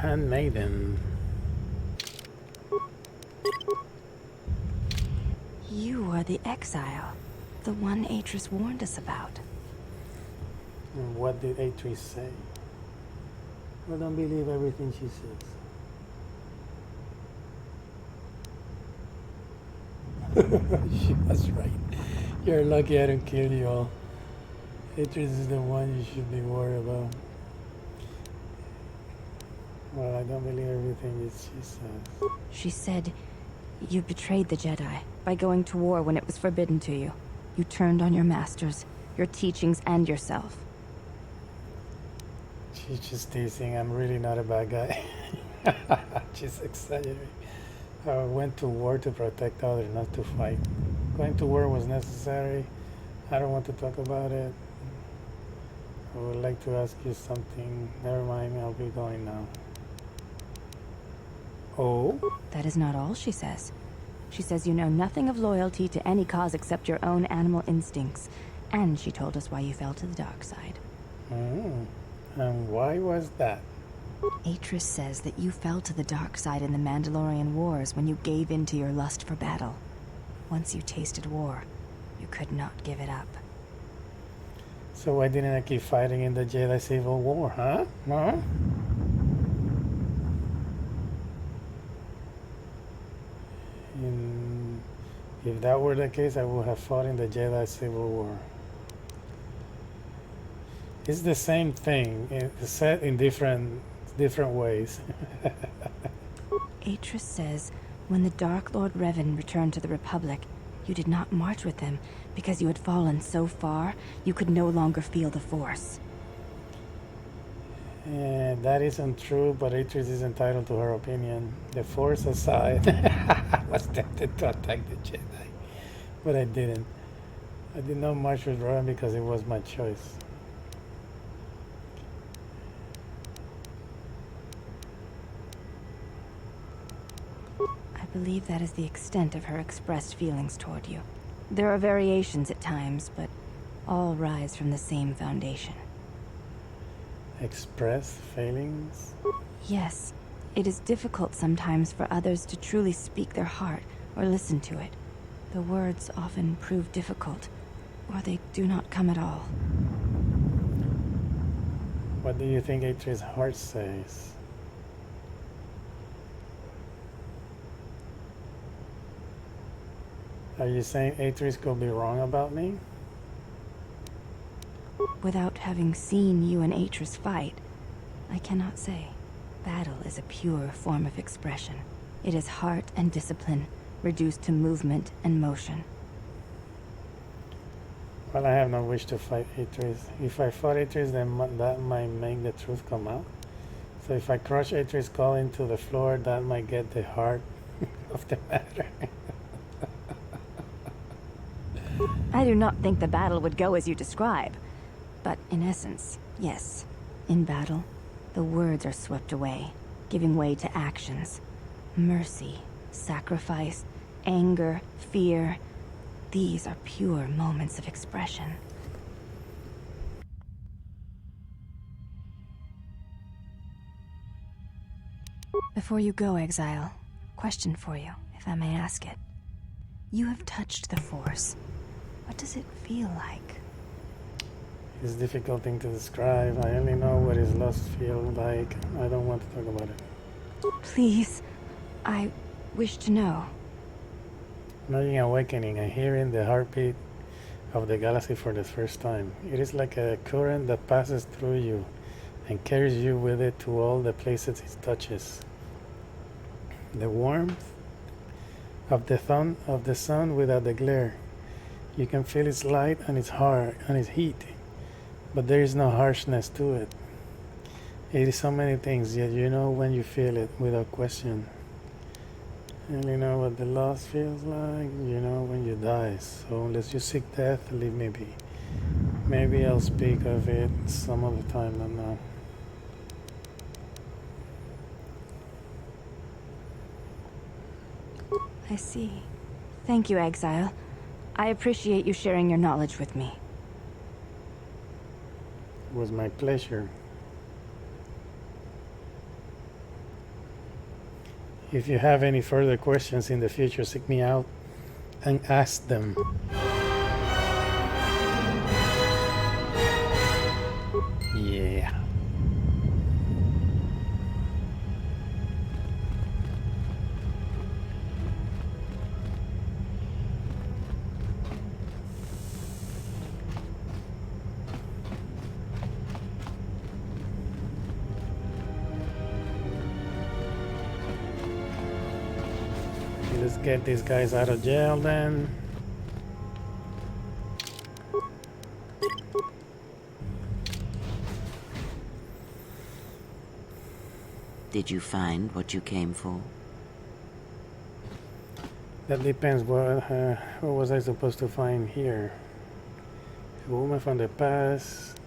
A: Handmaiden.
J: You are the exile, the one Atris warned us about.
A: What did Atris say? I don't believe everything she says. She was right. You're lucky I didn't kill you all. Atris is the one you should be worried about. Well, I don't believe everything she says.
J: She said, you betrayed the Jedi by going to war when it was forbidden to you. You turned on your masters, your teachings, and yourself.
A: She's just teasing. I'm really not a bad guy. She's exaggerating. I went to war to protect others, not to fight. Going to war was necessary. I don't want to talk about it. I would like to ask you something. Never mind, I'll be going now. Oh?
J: That is not all she says. She says you know nothing of loyalty to any cause except your own animal instincts. And she told us why you fell to the dark side.
A: And why was that?
J: Atris says that you fell to the dark side in the Mandalorian Wars when you gave in to your lust for battle. Once you tasted war, you could not give it up.
A: So why didn't I keep fighting in the Jedi Civil War, huh? Huh? If that were the case, I would have fought in the Jedi Civil War. It's the same thing, it's set in different ways.
J: Atris says, when the Dark Lord Revan returned to the Republic, you did not march with him because you had fallen so far, you could no longer feel the Force.
A: That isn't true, but Atris is entitled to her opinion. The Force aside, I was tempted to attack the Jedi, but I didn't. I did not march with Revan because it was my choice.
J: I believe that is the extent of her expressed feelings toward you. There are variations at times, but all rise from the same foundation.
A: Express feelings?
J: Yes, it is difficult sometimes for others to truly speak their heart or listen to it. The words often prove difficult, or they do not come at all.
A: What do you think Atris' heart says? Are you saying Atris could be wrong about me?
J: Without having seen you and Atris fight, I cannot say. Battle is a pure form of expression. It is heart and discipline, reduced to movement and motion.
A: Well, I have no wish to fight Atris. If I fought Atris, then that might make the truth come out. So if I crush Atris' skull into the floor, that might get the heart of the matter.
J: I do not think the battle would go as you describe. But in essence, yes. In battle, the words are swept away, giving way to actions. Mercy, sacrifice, anger, fear. These are pure moments of expression. Before you go, Exile, question for you, if I may ask it. You have touched the Force. What does it feel like?
A: It's a difficult thing to describe. I only know what his lust feels like. I don't want to talk about it.
J: Please, I wish to know.
A: Imagine awakening and hearing the heartbeat of the galaxy for the first time. It is like a current that passes through you and carries you with it to all the places it touches. The warmth of the sun without the glare. You can feel its light and its heart and its heat, but there is no harshness to it. It is so many things, yet you know when you feel it without question. And you know what the loss feels like, you know when you die. So unless you seek death, leave me be. Maybe I'll speak of it some other time, but now.
J: I see. Thank you, Exile. I appreciate you sharing your knowledge with me.
A: It was my pleasure. If you have any further questions in the future, seek me out and ask them. Yeah. Let's get these guys out of jail then.
E: Did you find what you came for?
A: That depends. What was I supposed to find here? A woman from the past.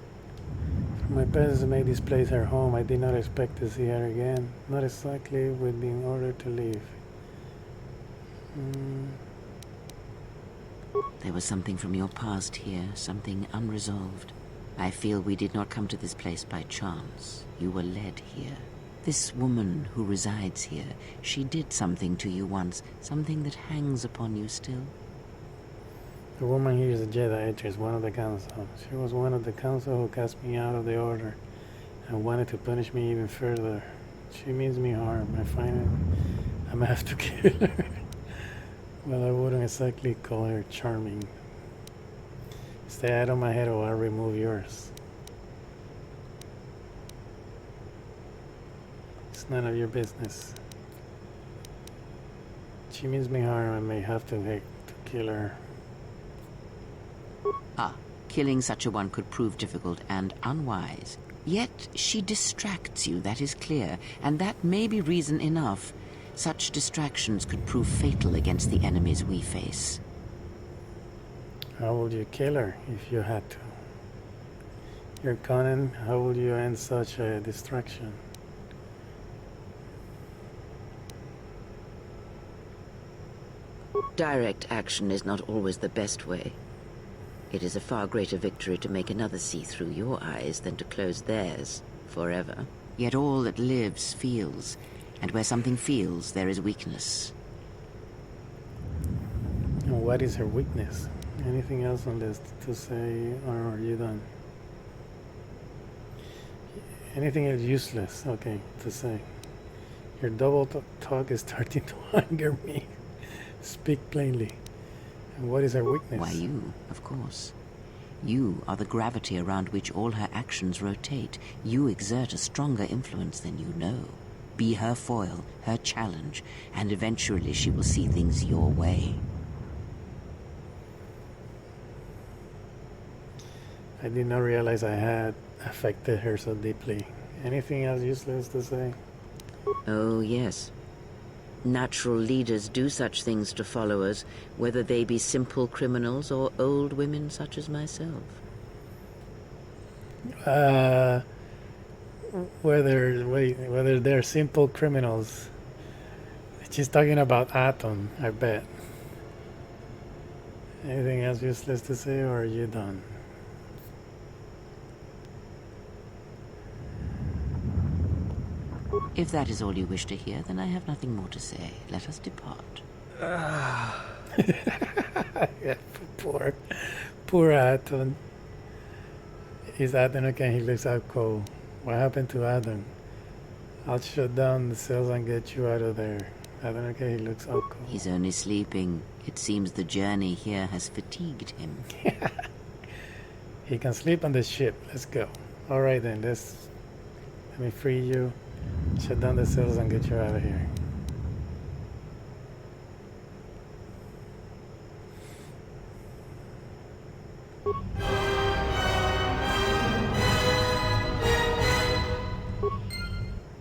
A: My parents made this place her home. I did not expect to see her again. Not exactly with being ordered to leave.
E: There was something from your past here, something unresolved. I feel we did not come to this place by chance. You were led here. This woman who resides here, she did something to you once, something that hangs upon you still.
A: The woman here is a Jedi, she is one of the council. She was one of the council who cast me out of the order and wanted to punish me even further. She means me harm. I find it, I'm gonna have to kill her. Well, I wouldn't exactly call her charming. Stay out of my head or I'll remove yours. It's none of your business. She means me harm. I may have to kill her.
E: Ah, killing such a one could prove difficult and unwise. Yet she distracts you, that is clear, and that may be reason enough. Such distractions could prove fatal against the enemies we face.
A: How would you kill her if you had to? You're Conan, how would you end such a distraction?
E: Direct action is not always the best way. It is a far greater victory to make another see through your eyes than to close theirs forever. Yet all that lives feels, and where something feels, there is weakness.
A: And what is her weakness? Anything else on this to say, or are you done? Anything else useless, okay, to say? Your double talk is starting to anger me. Speak plainly. And what is her weakness?
E: Why, you, of course. You are the gravity around which all her actions rotate. You exert a stronger influence than you know. Be her foil, her challenge, and eventually she will see things your way.
A: I did not realize I had affected her so deeply. Anything else useless to say?
E: Oh, yes. Natural leaders do such things to followers, whether they be simple criminals or old women such as myself.
A: Whether they're simple criminals. She's talking about Atom, I bet. Anything else useless to say, or are you done?
E: If that is all you wish to hear, then I have nothing more to say. Let us depart.
A: Yeah, poor Atom. Is Adam okay? He looks out cold. What happened to Adam? I'll shut down the cells and get you out of there. Adam okay? He looks out cold.
E: He's only sleeping. It seems the journey here has fatigued him.
A: He can sleep on the ship. Let's go. All right then. Let me free you. Shut down the cells and get you out of here.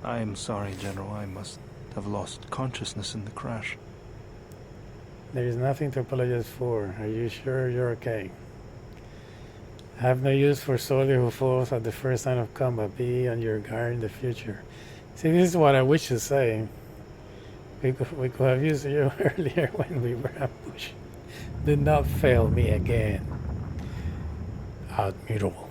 B: I am sorry, General. I must have lost consciousness in the crash.
A: There is nothing to apologize for. Are you sure you're okay? I have no use for soldier who falls at the first sign of combat. Be on your guard in the future. See, this is what I wish to say. We could have used you earlier when we were ambushed. Do not fail me again, Admiral.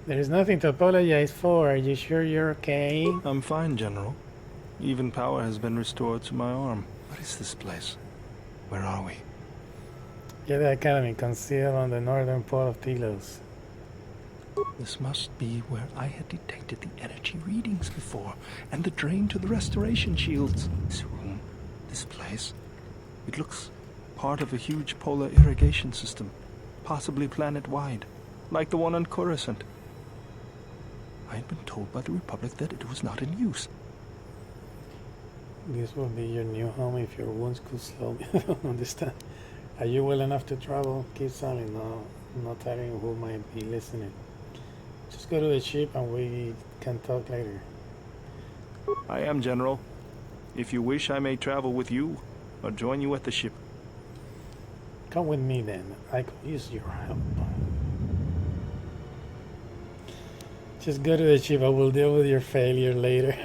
A: There is nothing to apologize for. Are you sure you're okay?
B: I'm fine, General. Even power has been restored to my arm. What is this place? Where are we?
A: Jedi Academy, concealed on the northern pole of Telos.
B: This must be where I had detected the energy readings before, and the drain to the restoration shields. This room, this place, it looks part of a huge polar irrigation system, possibly planet-wide, like the one on Coruscant. I had been told by the Republic that it was not in use.
A: This will be your new home if your wounds could slow me. I don't understand. Are you well enough to travel? Keep silent. No, not telling who might be listening. Just go to the ship and we can talk later.
B: I am, General. If you wish, I may travel with you, or join you at the ship.
A: Come with me then. I could use your help. Just go to the ship. I will deal with your failure later.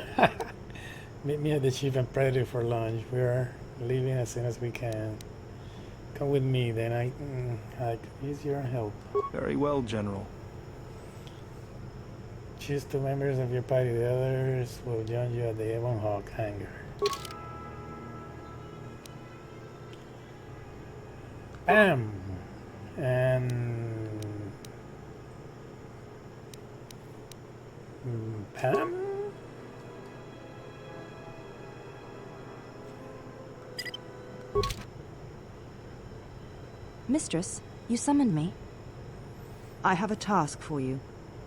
A: Meet me at the ship and Predator for lunch. We are leaving as soon as we can. Come with me then. I could use your help.
B: Very well, General.
A: Choose 2 members of your party. The others will join you at the Avon Hawk hangar. Bam! And... Pam?
J: Mistress, you summoned me.
K: I have a task for you.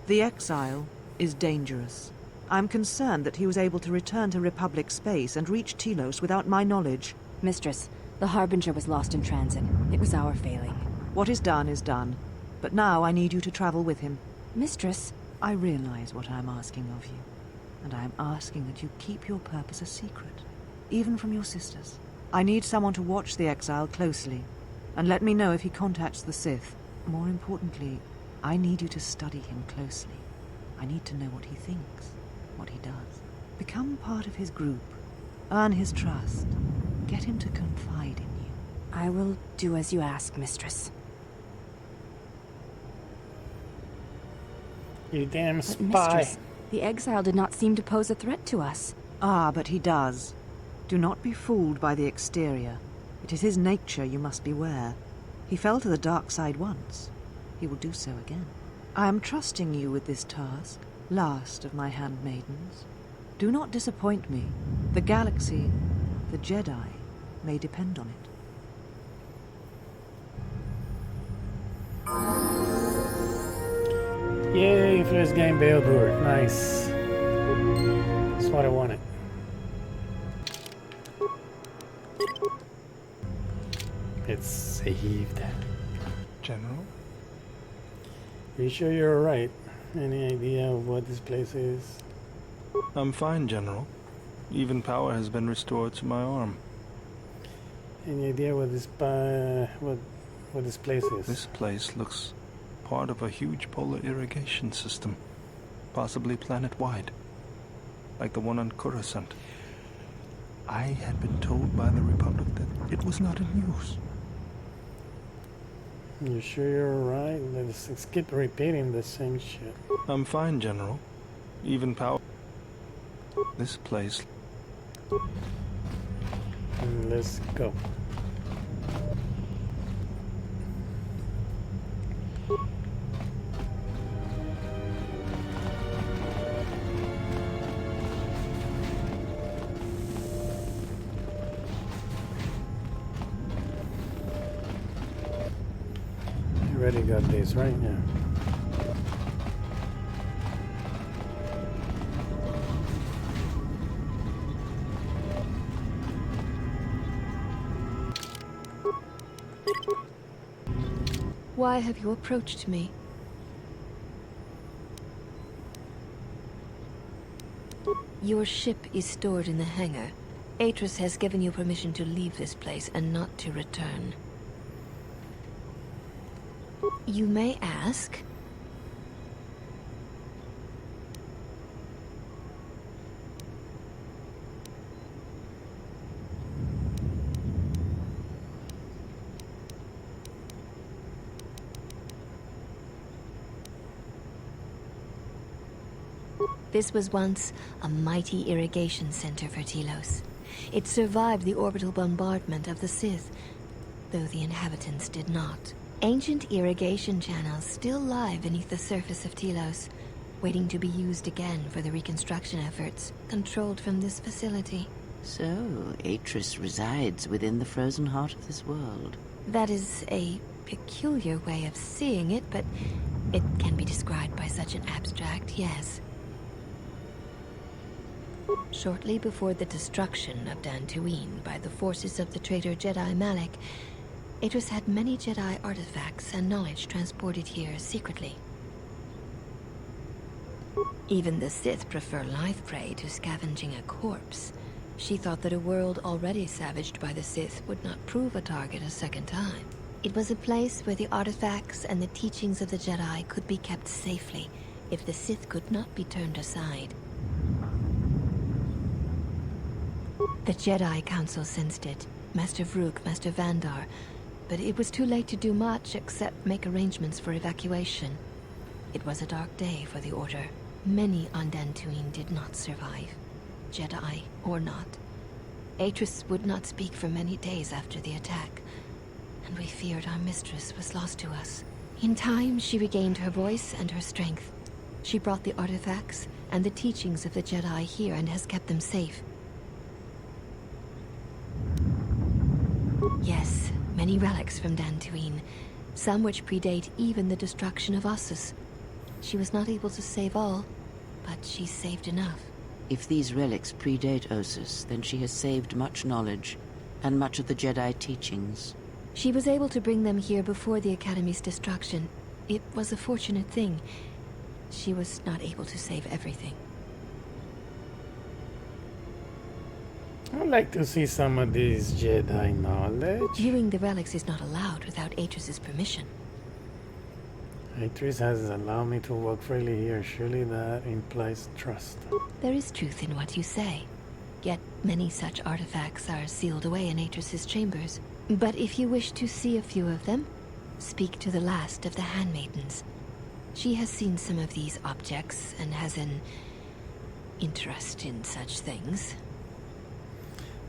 K: The exile is dangerous. I'm concerned that he was able to return to Republic space and reach Telos without my knowledge.
J: Mistress, the Harbinger was lost in transit. It was our failing.
K: What is done, but now I need you to travel with him.
J: Mistress,
K: I realize what I'm asking of you, and I am asking that you keep your purpose a secret, even from your sisters. I need someone to watch the exile closely, and let me know if he contacts the Sith. More importantly, I need you to study him closely. I need to know what he thinks, what he does. Become part of his group. Earn his trust. Get him to confide in you.
J: I will do as you ask, Mistress.
A: You damn
J: But,
A: spy.
J: Mistress, the exile did not seem to pose a threat to us.
K: Ah, but he does. Do not be fooled by the exterior. It is his nature you must beware. He fell to the dark side once. He will do so again. I am trusting you with this task, last of my handmaidens. Do not disappoint me. The galaxy, the Jedi, may depend on it.
A: Yay, first game Bailboard. Nice. That's what I wanted. It's saved.
B: General?
A: Are you sure you're alright? Any idea of what this place is?
B: I'm fine, General. Even power has been restored to my arm.
A: Any idea what this place is?
B: This place looks part of a huge polar irrigation system, possibly planet-wide, like the one on Coruscant. I had been told by the Republic that it was not in use.
A: You sure you're right? Let's keep repeating the same shit.
B: I'm fine, General. Even power... This place...
A: Let's go. You already got this, right? Yeah.
L: Why have you approached me? Your ship is stored in the hangar. Atris has given you permission to leave this place and not to return. You may ask... This was once a mighty irrigation center for Telos. It survived the orbital bombardment of the Sith, though the inhabitants did not. Ancient irrigation channels still lie beneath the surface of Telos, waiting to be used again for the reconstruction efforts, controlled from this facility.
E: So, Atris resides within the frozen heart of this world.
L: That is a peculiar way of seeing it, but it can be described by such an abstract, yes. Shortly before the destruction of Dantooine by the forces of the traitor Jedi Malak, Atris had many Jedi artifacts and knowledge transported here secretly. Even the Sith prefer live prey to scavenging a corpse. She thought that a world already savaged by the Sith would not prove a target a second time. It was a place where the artifacts and the teachings of the Jedi could be kept safely if the Sith could not be turned aside. The Jedi Council sensed it, Master Vrook, Master Vandar, but it was too late to do much except make arrangements for evacuation. It was a dark day for the Order. Many on Dantooine did not survive, Jedi or not. Atris would not speak for many days after the attack, and we feared our mistress was lost to us. In time, she regained her voice and her strength. She brought the artifacts and the teachings of the Jedi here and has kept them safe. Yes, many relics from Dantooine, some which predate even the destruction of Ossus. She was not able to save all, but she saved enough.
E: If these relics predate Ossus, then she has saved much knowledge, and much of the Jedi teachings.
L: She was able to bring them here before the Academy's destruction. It was a fortunate thing. She was not able to save everything.
A: I'd like to see some of these Jedi knowledge.
L: Viewing the relics is not allowed without Atris's permission.
A: Atris has allowed me to walk freely here. Surely that implies trust.
L: There is truth in what you say. Yet many such artifacts are sealed away in Atris's chambers. But if you wish to see a few of them, speak to the last of the handmaidens. She has seen some of these objects and has an interest in such things.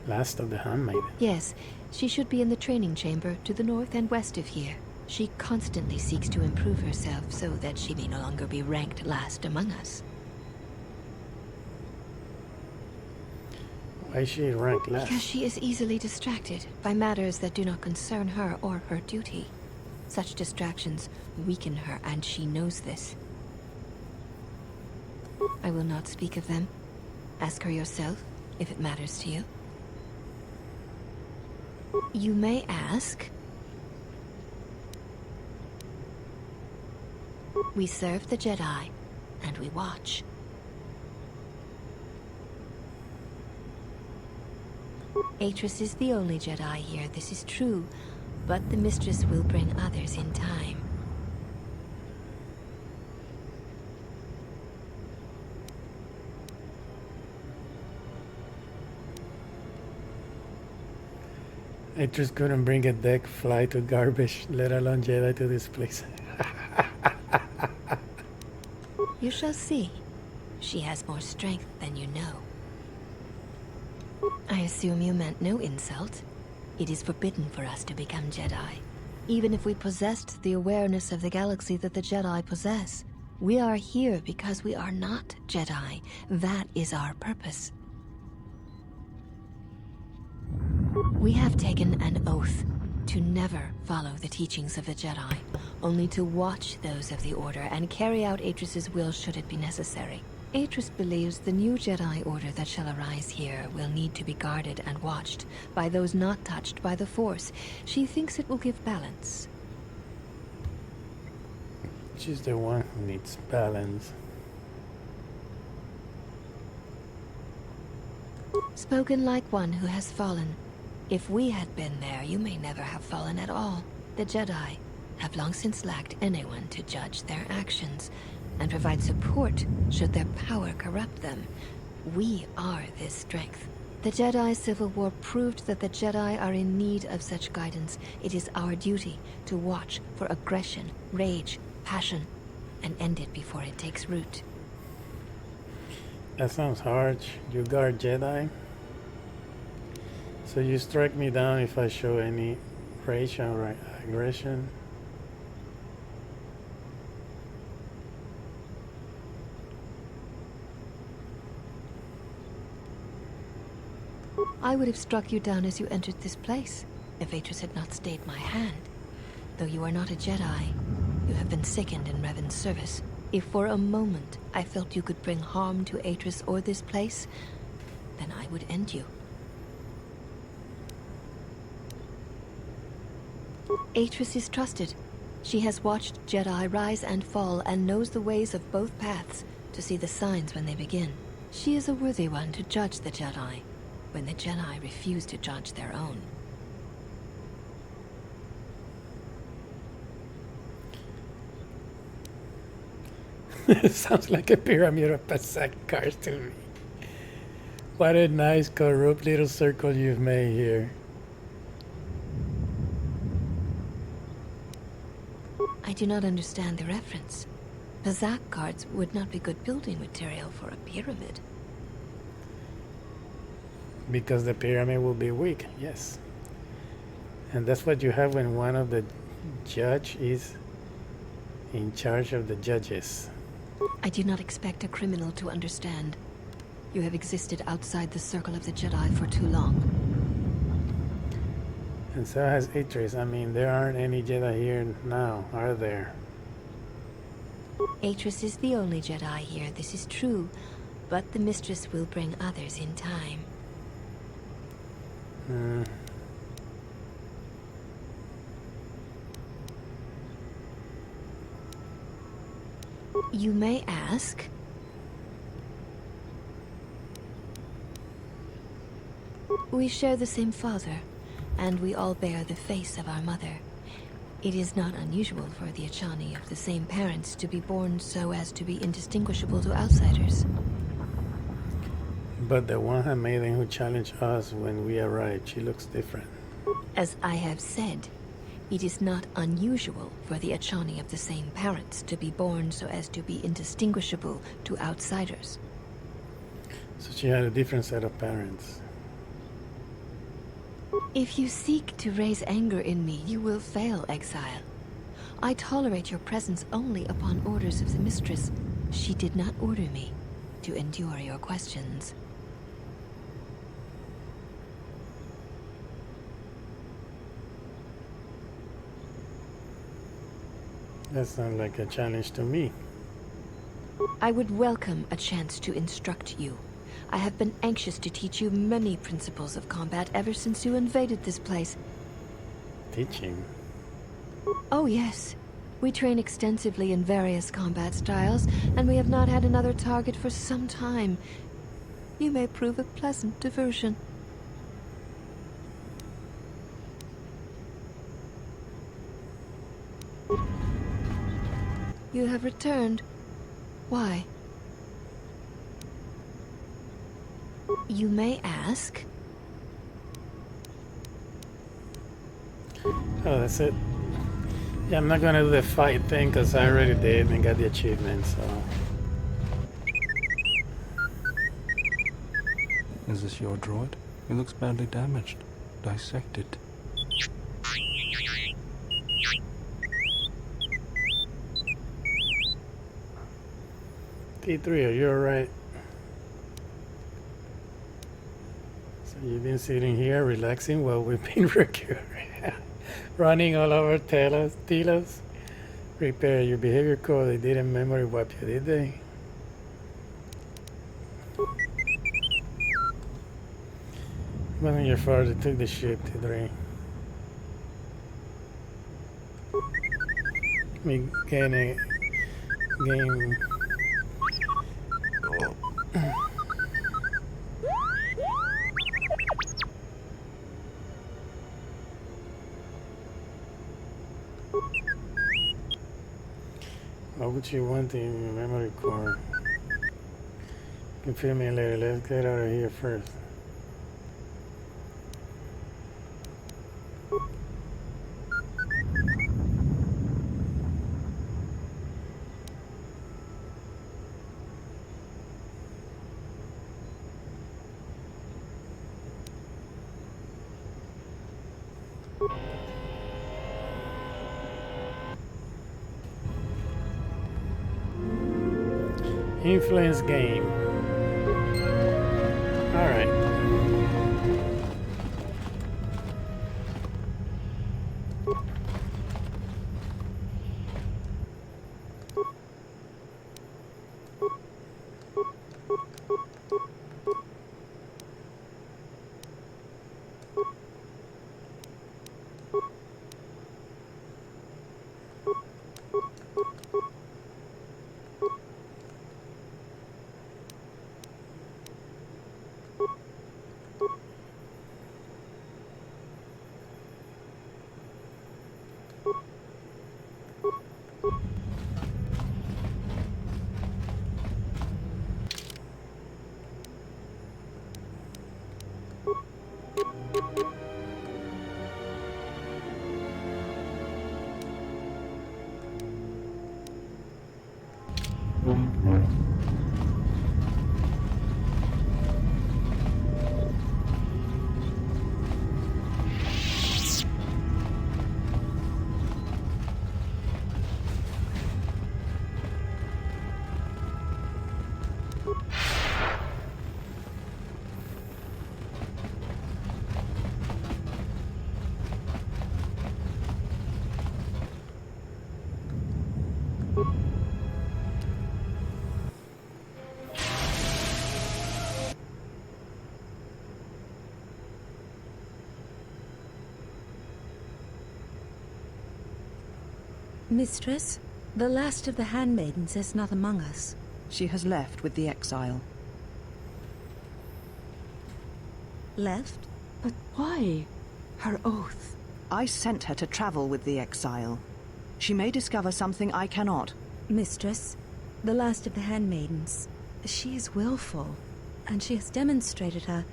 A: Last of the handmaiden?
L: Yes, she should be in the training chamber to the north and west of here. She constantly seeks to improve herself so that she may no longer be ranked last among us.
A: Why is she ranked last?
L: Because she is easily distracted by matters that do not concern her or her duty. Such distractions weaken her, and she knows this. I will not speak of them. Ask her yourself, if it matters to you. You may ask. We serve the Jedi, and we watch. Atris is the only Jedi here, this is true, but the Mistress will bring others in time.
A: I just couldn't bring a deck fly to garbage, let alone Jedi to this place.
L: You shall see. She has more strength than you know. I assume you meant no insult. It is forbidden for us to become Jedi. Even if we possessed the awareness of the galaxy that the Jedi possess, we are here because we are not Jedi. That is our purpose. We have taken an oath to never follow the teachings of the Jedi, only to watch those of the Order and carry out Atris's will should it be necessary. Atris believes the new Jedi Order that shall arise here will need to be guarded and watched by those not touched by the Force. She thinks it will give balance.
A: She's the one who needs balance.
L: Spoken like one who has fallen. If we had been there, you may never have fallen at all. The Jedi have long since lacked anyone to judge their actions and provide support should their power corrupt them. We are this strength. The Jedi Civil War proved that the Jedi are in need of such guidance. It is our duty to watch for aggression, rage, passion, and end it before it takes root.
A: That sounds harsh. You guard Jedi? So you strike me down if I show any rage or aggression?
L: I would have struck you down as you entered this place, if Atris had not stayed my hand. Though you are not a Jedi, you have been sickened in Revan's service. If for a moment I felt you could bring harm to Atris or this place, then I would end you. Atris is trusted. She has watched Jedi rise and fall and knows the ways of both paths to see the signs when they begin. She is a worthy one to judge the Jedi when the Jedi refuse to judge their own.
A: It sounds like a Pyramid of Passat cars to me. What a nice corrupt little circle you've made here.
L: I do not understand the reference. Passat cards would not be good building material for a pyramid.
A: Because the pyramid will be weak, yes. And that's what you have when one of the judge is in charge of the judges.
L: I do not expect a criminal to understand. You have existed outside the circle of the Jedi for too long.
A: And so has Atris. I mean, there aren't any Jedi here now, are there?
L: Atris is the only Jedi here, this is true. But the Mistress will bring others in time. You may ask. We share the same father, and we all bear the face of our mother. It is not unusual for the Achani of the same parents to be born so as to be indistinguishable to outsiders.
A: But the one maiden who challenged us when we arrived, she looks different.
L: As I have said, it is not unusual for the Achani of the same parents to be born so as to be indistinguishable to outsiders.
A: So she had a different set of parents.
L: If you seek to raise anger in me, you will fail, exile. I tolerate your presence only upon orders of the Mistress. She did not order me to endure your questions.
A: That sounds like a challenge to me.
L: I would welcome a chance to instruct you. I have been anxious to teach you many principles of combat ever since you invaded this place.
A: Teaching?
L: Oh yes. We train extensively in various combat styles, and we have not had another target for some time. You may prove a pleasant diversion. You have returned. Why? You may ask.
A: Oh, that's it. Yeah, I'm not gonna do the fight thing because I already did and got the achievement, so.
B: Is this your droid? It looks badly damaged. Dissected.
A: T3, are you alright? So you've been sitting here relaxing while we've been running all over Telos. Repair your behavior code. They didn't memory wipe you, did they? Wasn't your father took the ship, T3. Me gain a game. What would you want in your memory core? Confirm me later. Let's get out of here first. Influence game. All right.
M: Mistress, the last of the handmaidens is not among us.
K: She has left with the exile.
M: Left?
K: But why? Her oath. I sent her to travel with the exile. She may discover something I cannot.
M: Mistress, the last of the handmaidens. She is willful, and she has demonstrated her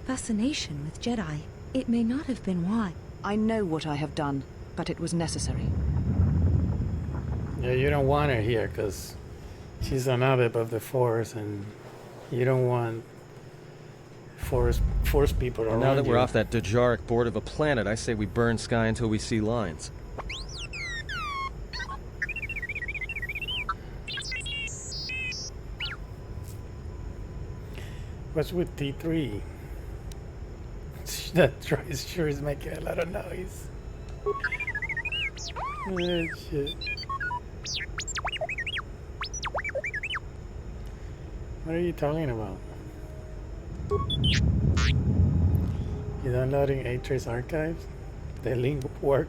M: fascination with Jedi. It may not have been why.
K: I know what I have done, but it was necessary.
A: Yeah, you don't want her here because she's an abbot of the Force, and you don't want Force people around you.
I: Now that we're off that Dejaric board of a planet, I say we burn sky until we see lines.
A: What's with T3? That droid sure is making a lot of noise. Oh, shit. What are you talking about? You downloading A-Trace archives? The link work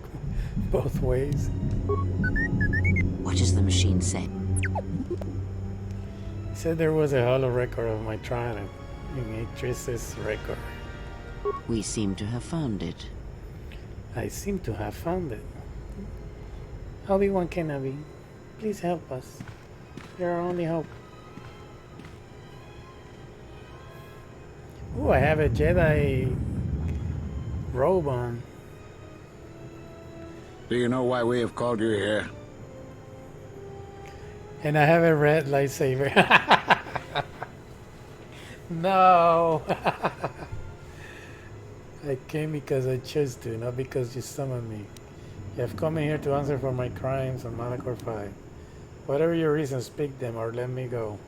A: both ways.
E: What does the machine say?
A: It said there was a holo record of my trial in A-Trace's record.
E: We seem to have found it.
A: I seem to have found it. Obi-Wan Kenobi. Please help us. You're our only hope. Ooh, I have a Jedi robe on.
N: Do you know why we have called you here?
A: And I have a red lightsaber. No! I came because I chose to, not because you summoned me. You have come in here to answer for my crimes on Malachor 5. Whatever your reasons, speak them or let me go.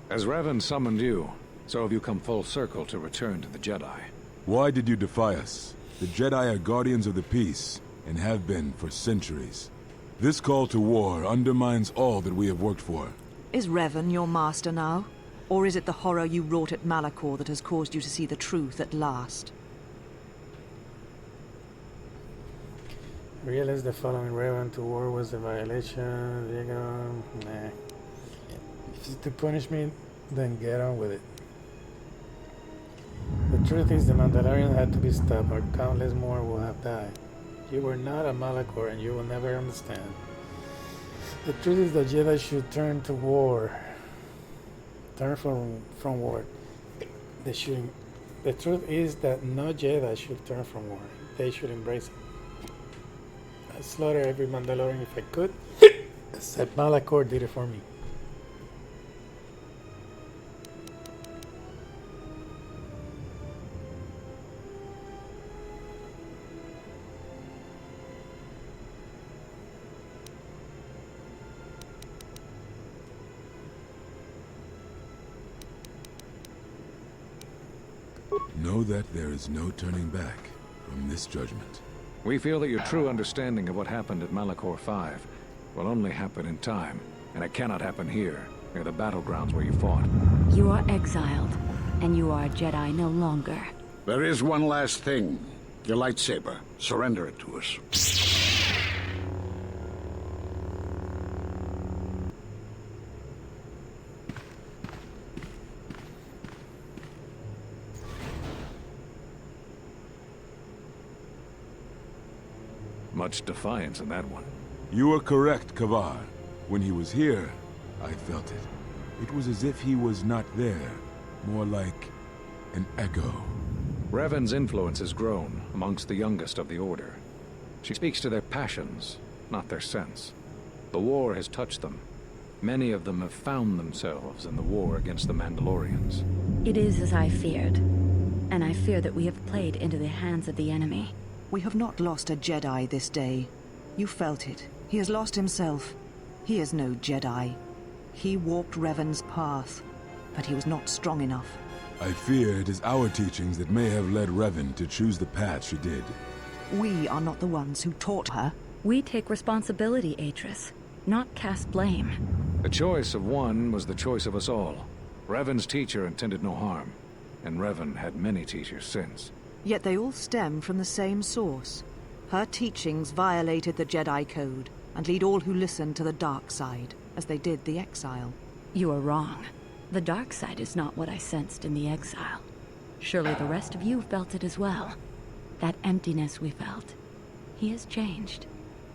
C: As Revan summoned you, so have you come full circle to return to the Jedi.
O: Why did you defy us? The Jedi are guardians of the peace, and have been for centuries. This call to war undermines all that we have worked for.
K: Is Revan your master now? Or is it the horror you wrought at Malachor that has caused you to see the truth at last?
A: Realize the following Revan to war was a violation. Diego, nah. If it's to punish me, then get on with it. The truth is the Mandalorian had to be stopped, or countless more will have died. You were not a Malachor, and you will never understand. The truth is the Jedi should turn to war. Turn from war. The truth is that no Jedi should turn from war. They should embrace it. I'd slaughter every Mandalorian if I could, except Malachor did it for me.
O: Know that there is no turning back from this judgment.
C: We feel that your true understanding of what happened at Malachor 5 will only happen in time, and it cannot happen here, near the battlegrounds where you fought.
J: You are exiled, and you are a Jedi no longer.
N: There is one last thing. Your lightsaber. Surrender it to us.
C: Much defiance in that one.
O: You are correct, KotOR. When he was here, I felt it. It was as if he was not there. More like an echo.
C: Revan's influence has grown amongst the youngest of the Order. She speaks to their passions, not their sense. The war has touched them. Many of them have found themselves in the war against the Mandalorians.
J: It is as I feared, and I fear that we have played into the hands of the enemy.
K: We have not lost a Jedi this day. You felt it. He has lost himself. He is no Jedi. He walked Revan's path, but he was not strong enough.
O: I fear it is our teachings that may have led Revan to choose the path she did.
K: We are not the ones who taught her.
J: We take responsibility, Atris, not cast blame.
C: The choice of one was the choice of us all. Revan's teacher intended no harm, and Revan had many teachers since.
K: Yet they all stem from the same source. Her teachings violated the Jedi Code and lead all who listen to the Darkside, as they did the exile.
J: You are wrong. The Darkside is not what I sensed in the exile. Surely the rest of you felt it as well. That emptiness we felt. He has changed.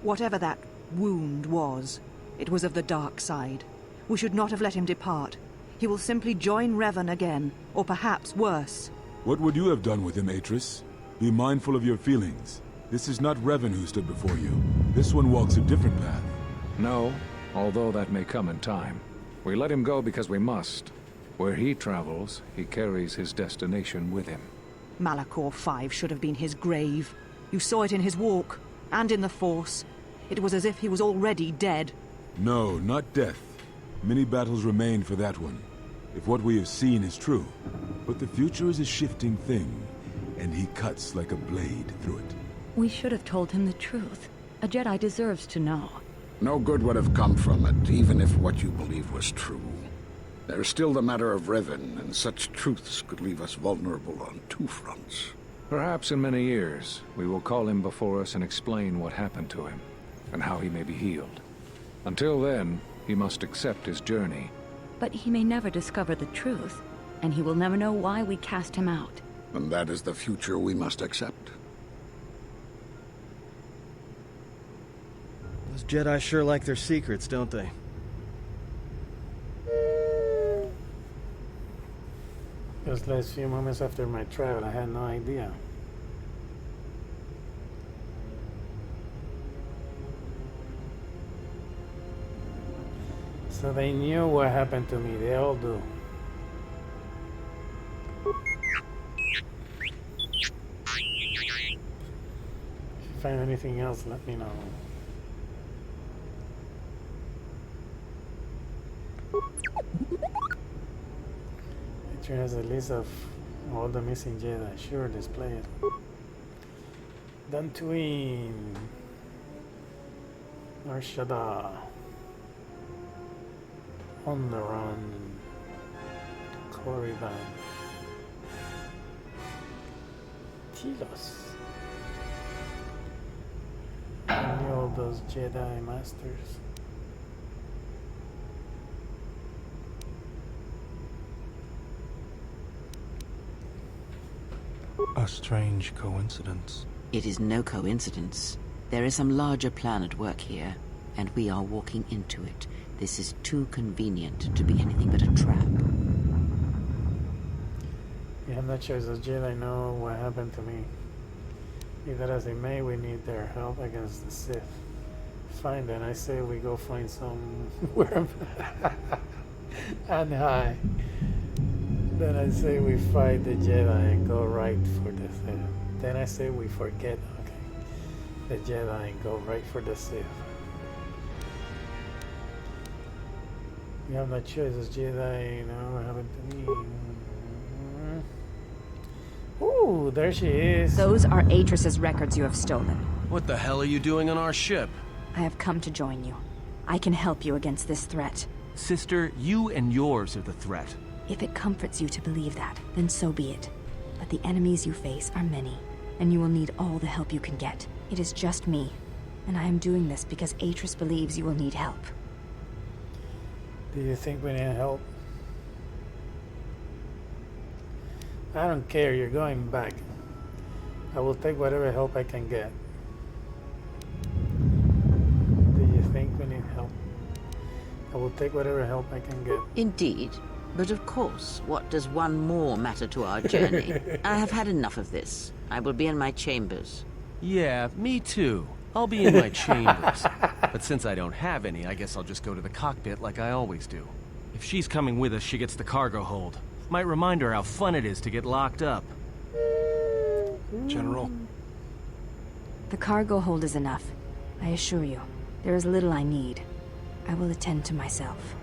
K: Whatever that wound was, it was of the Darkside. We should not have let him depart. He will simply join Revan again, or perhaps worse.
O: What would you have done with him, Atris? Be mindful of your feelings. This is not Revan who stood before you. This one walks a different path.
C: No, although that may come in time. We let him go because we must. Where he travels, he carries his destination with him.
K: Malachor 5 should have been his grave. You saw it in his walk, and in the Force. It was as if he was already dead.
O: No, not death. Many battles remain for that one, if what we have seen is true. But the future is a shifting thing, and he cuts like a blade through it.
J: We should have told him the truth. A Jedi deserves to know.
N: No good would have come from it, even if what you believe was true. There's still the matter of Revan, and such truths could leave us vulnerable on two fronts.
C: Perhaps in many years, we will call him before us and explain what happened to him, and how he may be healed. Until then, he must accept his journey.
J: But he may never discover the truth, and he will never know why we cast him out.
N: And that is the future we must accept.
I: Those Jedi sure like their secrets, don't they?
A: Just last few moments after my travel, I had no idea. So they knew what happened to me. They all do. If you find anything else, let me know. Picture has a list of all the missing Jedi. Sure, display it. Dantooine. Narshada. On the Run. Korriban. Telos. I knew all those Jedi Masters.
B: A strange coincidence.
E: It is no coincidence. There is some larger plan at work here, and we are walking into it. This is too convenient to be anything but a trap.
A: We have no choice. Those Jedi know what happened to me. Be that as it may, we need their help against the Sith. Fine, then I say we go find somewhere and high. Then I say we fight the Jedi and go right for the Sith. Then I say we forget, the Jedi and go right for the Sith. We have no choice. As Jedi, what happened to me? Ooh, there she is.
J: Those are Atris's records you have stolen.
I: What the hell are you doing on our ship?
J: I have come to join you. I can help you against this threat.
I: Sister, you and yours are the threat.
J: If it comforts you to believe that, then so be it. But the enemies you face are many, and you will need all the help you can get. It is just me, and I am doing this because Atris believes you will need help.
A: Do you think we need help? I don't care, you're going back. I will take whatever help I can get. Do you think we need help? I will take whatever help I can get.
E: Indeed. But of course, what does one more matter to our journey? I have had enough of this. I will be in my chambers.
I: Yeah, me too. I'll be in my chambers. But since I don't have any, I guess I'll just go to the cockpit like I always do. If she's coming with us, she gets the cargo hold. Might remind her how fun it is to get locked up.
B: General.
J: The cargo hold is enough. I assure you, there is little I need. I will attend to myself.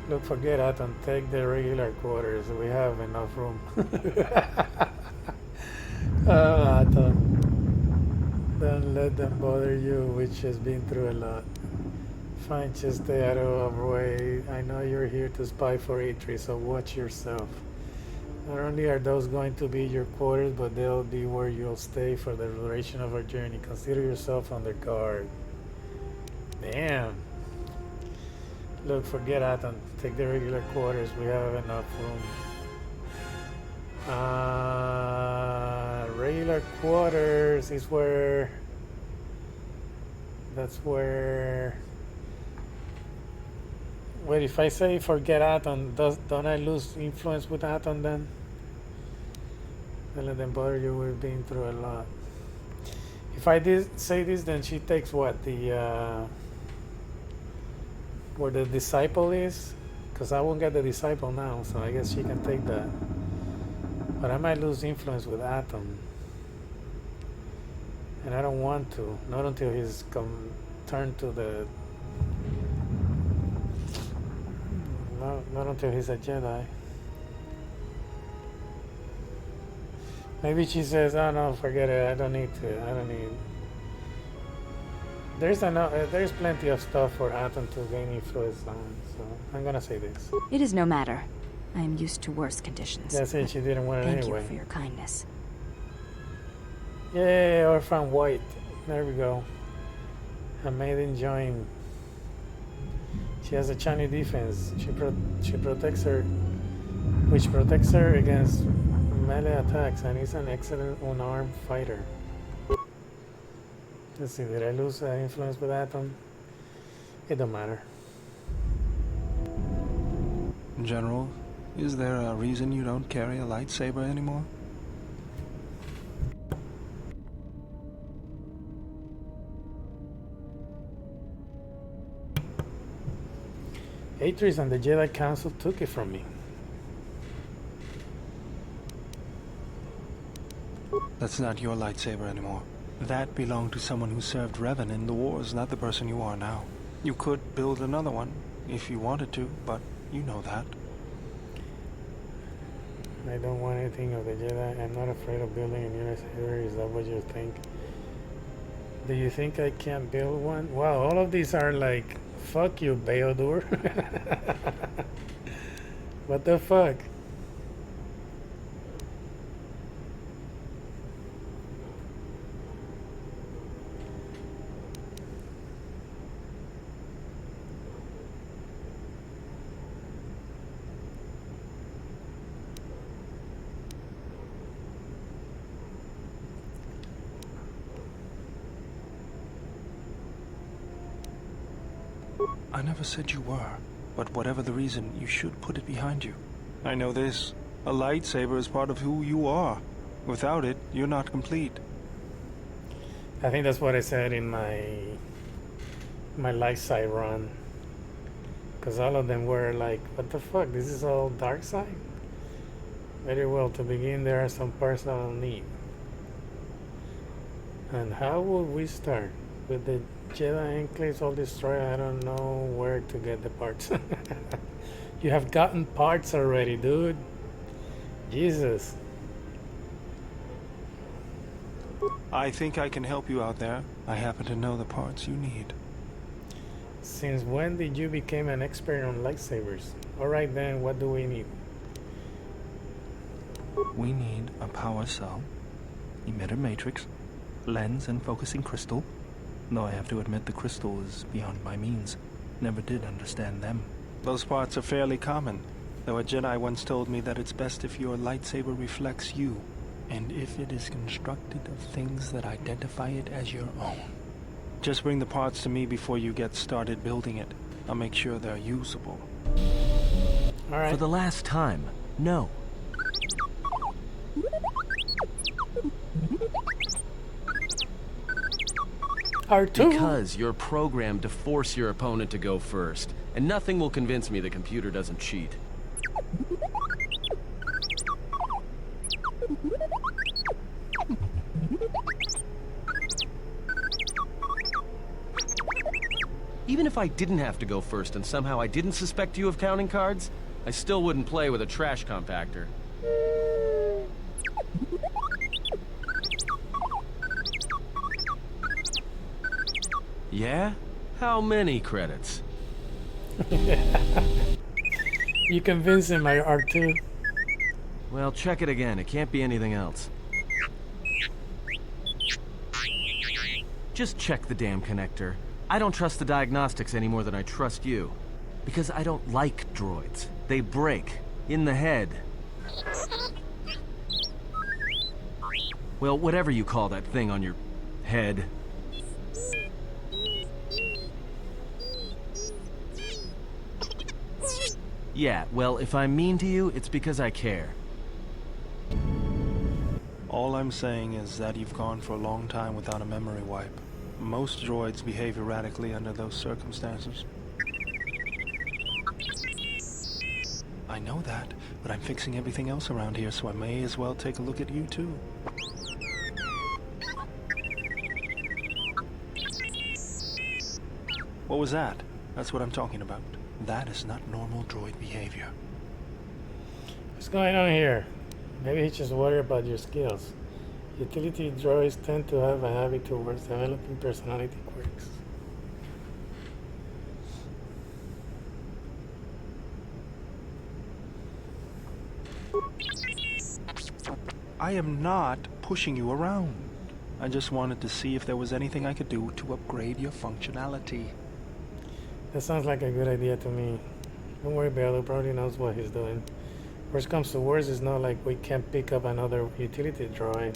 A: Look, forget that and take the regular quarters. We have enough room. Don't let them bother you, which has been through a lot. Fine, just stay out of our way. I know you're here to spy for Atris, so watch yourself. Not only are those going to be your quarters, but they'll be where you'll stay for the duration of our journey. Consider yourself under guard. Damn. Look, forget that and take the regular quarters. We have enough room. Regular quarters is where... That's where... Wait, if I say forget Atom, don't I lose influence with Atom then? Don't let them bother you, we've been through a lot. If I say this, then she takes what? The... where the disciple is, because I won't get the disciple now, so I guess she can take that. But I might lose influence with Atom, and I don't want to. Not until he's turned to the. Not until he's a Jedi. Maybe she says, "Oh no, forget it. I don't need to. I don't need." There's plenty of stuff for Atom to gain influence on, so I'm gonna say this.
J: It is no matter. I am used to worse conditions.
A: That's it, she didn't want it
J: Thank
A: anyway.
J: you for your kindness.
A: Yay, Orphan White. There we go. A maiden join. She has a Chinese defense. She protects her, which protects her against melee attacks, and is an excellent unarmed fighter. Let's see, did I lose influence with Atom? It don't matter.
B: General, is there a reason you don't carry a lightsaber anymore?
A: Atris and the Jedi Council took it from me.
B: That's not your lightsaber anymore. That belonged to someone who served Revan in the wars, not the person you are now. You could build another one, if you wanted to, but you know that.
A: I don't want anything of the Jedi. I'm not afraid of building a new lightsaber. Is that what you think? Do you think I can't build one? Wow, all of these are like, fuck you, Beodur. What the fuck?
B: I never said you were, but whatever the reason, you should put it behind you. I know this. A lightsaber is part of who you are. Without it, you're not complete.
A: I think that's what I said in my light side run. Because all of them were like, what the fuck, this is all dark side? Very well, to begin there are some parts I don't need. And how would we start? With the Jedi Enclaves all destroyed, I don't know where to get the parts. You have gotten parts already, dude. Jesus.
B: I think I can help you out there. I happen to know the parts you need.
A: Since when did you become an expert on lightsabers? Alright then, what do we need?
B: We need a power cell, emitter matrix, lens and focusing crystal. Though I have to admit the crystal is beyond my means. Never did understand them. Those parts are fairly common, though a Jedi once told me that it's best if your lightsaber reflects you, and if it is constructed of things that identify it as your own. Just bring the parts to me before you get started building it. I'll make sure they're usable.
A: All right.
I: For the last time, no.
A: R2.
I: Because you're programmed to force your opponent to go first, and nothing will convince me the computer doesn't cheat. Even if I didn't have to go first and somehow I didn't suspect you of counting cards, I still wouldn't play with a trash compactor. Yeah? How many credits?
A: You convinced him, R2.
I: Well, check it again. It can't be anything else. Just check the damn connector. I don't trust the diagnostics any more than I trust you. Because I don't like droids. They break. In the head. Well, whatever you call that thing on your head. Yeah, well, if I'm mean to you, it's because I care.
B: All I'm saying is that you've gone for a long time without a memory wipe. Most droids behave erratically under those circumstances. I know that, but I'm fixing everything else around here, so I may as well take a look at you too. What was that? That's what I'm talking about. That is not normal droid behavior.
A: What's going on here? Maybe he's just worried about your skills. Utility droids tend to have a habit towards developing personality quirks.
B: I am not pushing you around. I just wanted to see if there was anything I could do to upgrade your functionality.
A: That sounds like a good idea to me. Don't worry, Bailey probably knows what he's doing. Worst comes to worst, it's not like we can't pick up another utility droid.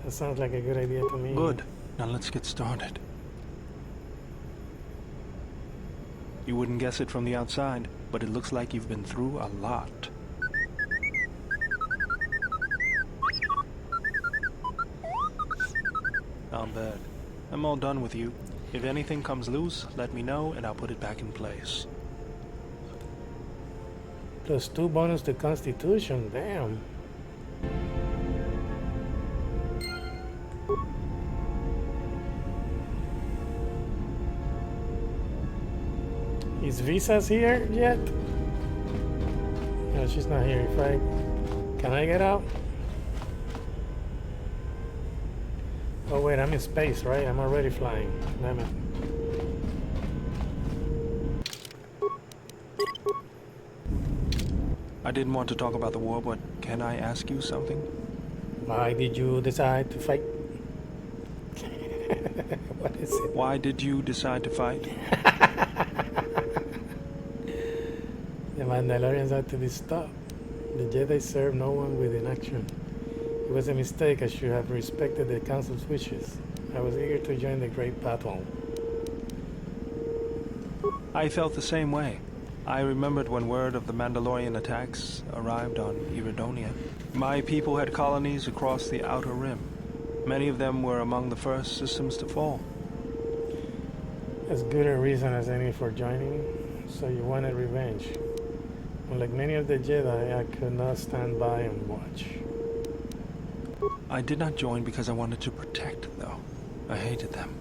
A: That sounds like a good idea to me.
B: Good. Now let's get started. You wouldn't guess it from the outside, but it looks like you've been through a lot. Not bad. I'm all done with you. If anything comes loose, let me know and I'll put it back in place.
A: +2 bonus to Constitution, damn. Is Visa's here yet? No, she's not here. Can I get out? Oh wait, I'm in space, right? I'm already flying. Damn it.
B: I didn't want to talk about the war, but can I ask you something?
A: Why did you decide to fight? What is it?
B: Why did you decide to fight?
A: The Mandalorians had to be stopped. The Jedi serve no one with inaction. It was a mistake. I should have respected the Council's wishes. I was eager to join the great battle.
B: I felt the same way. I remembered when word of the Mandalorian attacks arrived on Iridonia. My people had colonies across the Outer Rim. Many of them were among the first systems to fall.
A: As good a reason as any for joining, so you wanted revenge. Unlike many of the Jedi, I could not stand by and watch.
B: I did not join because I wanted to protect, though. I hated them.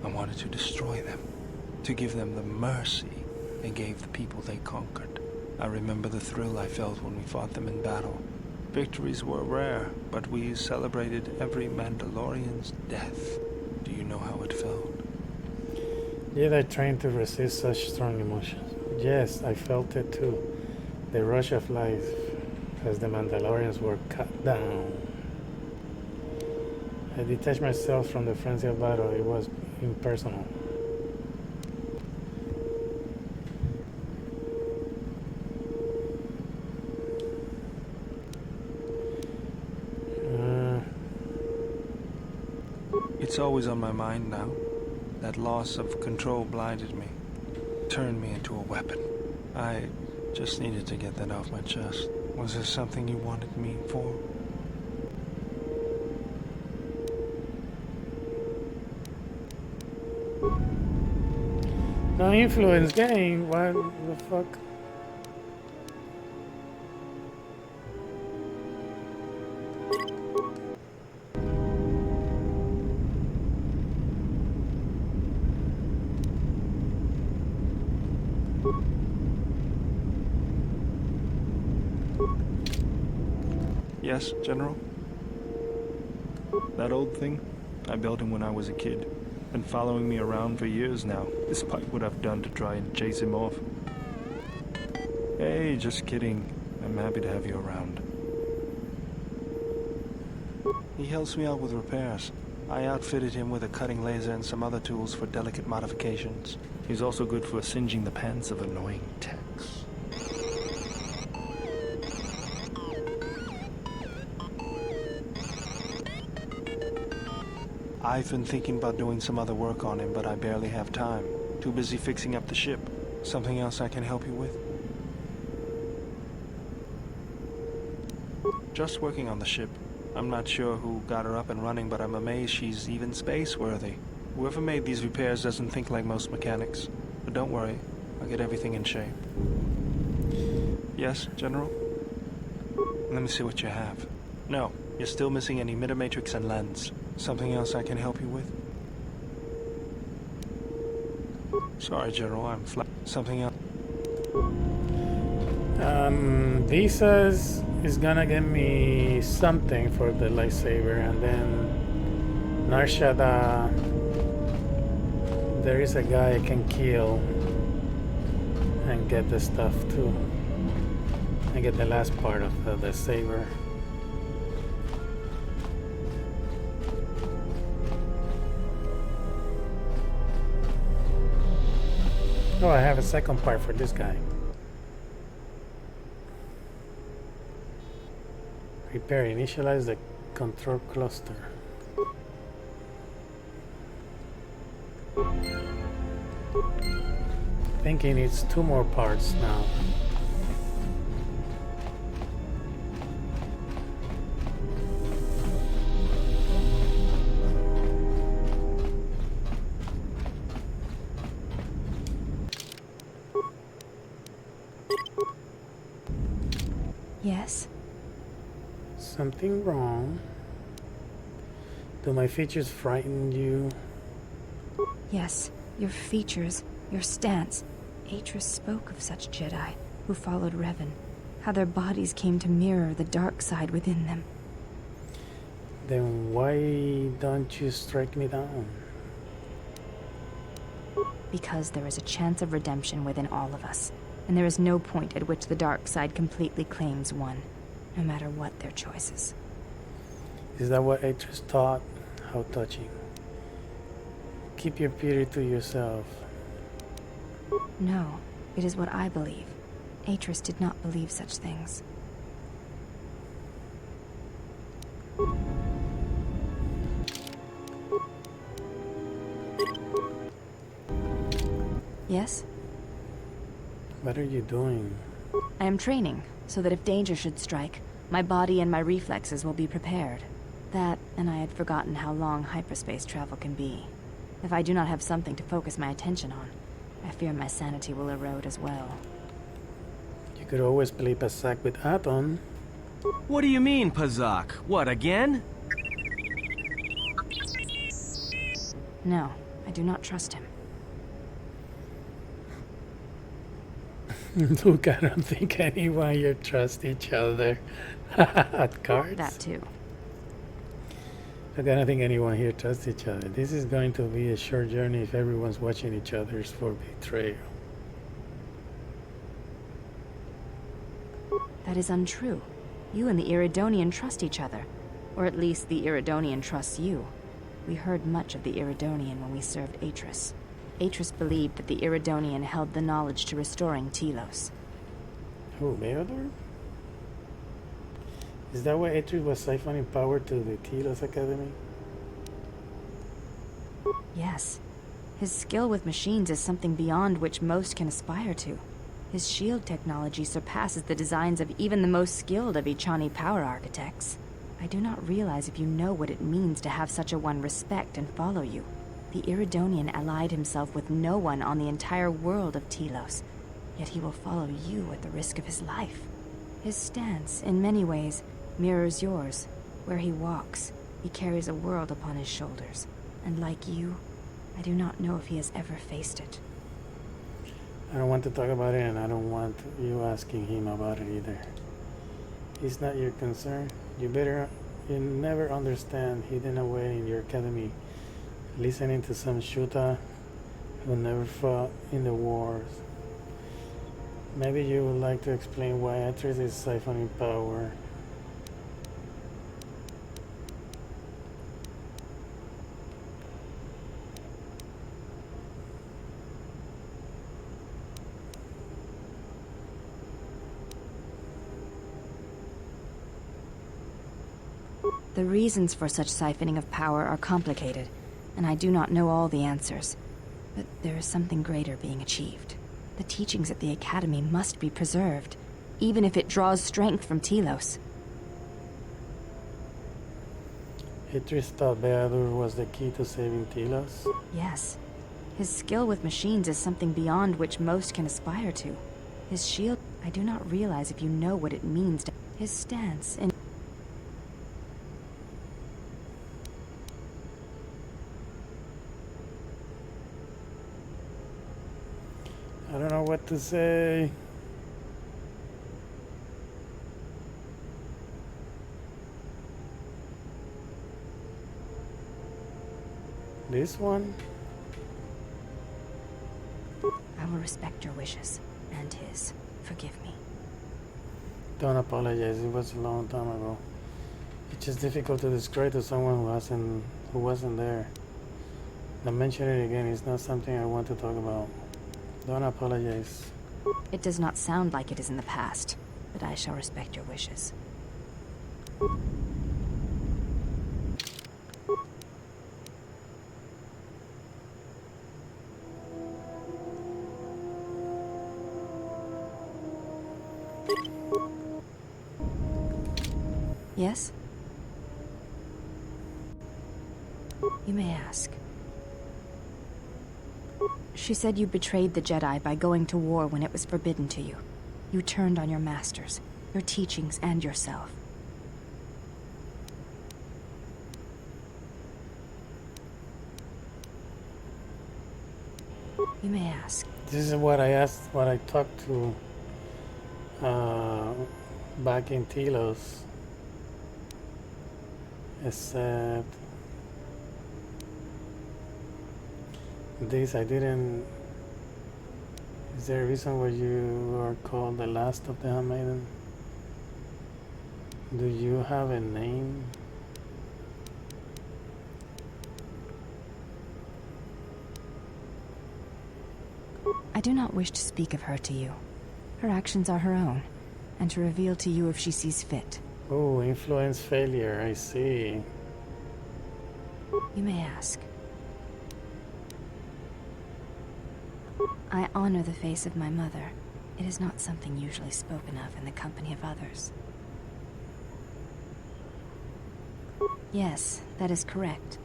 B: I wanted to destroy them. To give them the mercy they gave the people they conquered. I remember the thrill I felt when we fought them in battle. Victories were rare, but we celebrated every Mandalorian's death. Do you know how it felt?
A: Jedi trained to resist such strong emotions. Yes, I felt it too. The rush of life as the Mandalorians were cut down. I detached myself from the frenzy of battle. It was impersonal.
B: It's always on my mind now. That loss of control blinded me, turned me into a weapon. I just needed to get that off my chest. Was there something you wanted me for?
A: No influence gang, what the fuck?
B: Yes, General? That old thing? I built him when I was a kid. Been following me around for years now, despite what I've done to try and chase him off. Hey, just kidding. I'm happy to have you around. He helps me out with repairs. I outfitted him with a cutting laser and some other tools for delicate modifications. He's also good for singeing the pants of annoying techs. I've been thinking about doing some other work on him, but I barely have time. Too busy fixing up the ship. Something else I can help you with? Just working on the ship. I'm not sure who got her up and running, but I'm amazed she's even space-worthy. Whoever made these repairs doesn't think like most mechanics. But don't worry, I'll get everything in shape. Yes, General? Let me see what you have. No, you're still missing an emitter matrix and lens. Something else I can help you with? Sorry, General, I'm flat. Something else?
A: Visas is gonna give me something for the lightsaber, and then Narshada, there is a guy I can kill and get the stuff too. I get the last part of the saber. Oh, I have a second part for this guy. Repair, initialize the control cluster. think he needs 2 more parts now.
J: Yes?
A: Something wrong? Do my features frighten you?
J: Yes. Your features, your stance. Atris spoke of such Jedi who followed Revan, how their bodies came to mirror the dark side within them.
A: Then why don't you strike me down?
J: Because there is a chance of redemption within all of us, and there is no point at which the dark side completely claims one, no matter what their choices.
A: Is that what Atris taught? How touching. Keep your pity to yourself.
J: No, it is what I believe. Atris did not believe such things. Yes?
A: What are you doing?
J: I am training, so that if danger should strike, my body and my reflexes will be prepared. That, and I had forgotten how long hyperspace travel can be. If I do not have something to focus my attention on, I fear my sanity will erode as well.
A: You could always play Pasak with Atom.
I: What do you mean, Pazak? What, again?
J: No, I do not trust him.
A: Look, I don't think anyone here trusts each other at cards.
J: That too.
A: Look, I don't think anyone here trusts each other. This is going to be a short journey if everyone's watching each other's for betrayal.
J: That is untrue. You and the Iridonian trust each other. Or at least the Iridonian trusts you. We heard much of the Iridonian when we served Atris. Atris believed that the Iridonian held the knowledge to restoring Telos.
A: Who, Beodor? Is that why Atris was siphoning power to the Telos Academy?
J: Yes. His skill with machines is something beyond which most can aspire to. His shield technology surpasses the designs of even the most skilled of Echani power architects. I do not realize if you know what it means to have such a one respect and follow you. The Iridonian allied himself with no one on the entire world of Telos, yet he will follow you at the risk of his life. His stance, in many ways, mirrors yours. Where he walks, he carries a world upon his shoulders, and like you, I do not know if he has ever faced it.
A: I don't want to talk about it, and I don't want you asking him about it either. It's not your concern. You never understand hidden away in your academy, listening to some Shuta who never fought in the wars. Maybe you would like to explain why Atris is siphoning power.
J: The reasons for such siphoning of power are complicated, and I do not know all the answers. But there is something greater being achieved. The teachings at the Academy must be preserved, even if it draws strength from Telos.
A: Atris thought Beadur was the key to saving Telos?
J: Yes. His skill with machines is something beyond which most can aspire to. His shield... I do not realize if you know what it means to... His stance in...
A: I don't know what to say. This one?
J: I will respect your wishes, and his. Forgive me.
A: Don't apologize, it was a long time ago. It's just difficult to describe to someone who wasn't there. Don't mention it again, it's not something I want to talk about. Don't apologize.
J: It does not sound like it is in the past, but I shall respect your wishes. Yes? You may ask. She said you betrayed the Jedi by going to war when it was forbidden to you. You turned on your masters, your teachings, and yourself. You may ask.
A: This is what I asked, what I talked to back in Telos. I said this, I didn't. Is there a reason why you are called the last of the handmaiden? Do you have a name?
J: I do not wish to speak of her to you. Her actions are her own, and to reveal to you if she sees fit.
A: Oh, influence failure, I see.
J: You may ask. I honor the face of my mother. It is not something usually spoken of in the company of others. Yes, that is correct.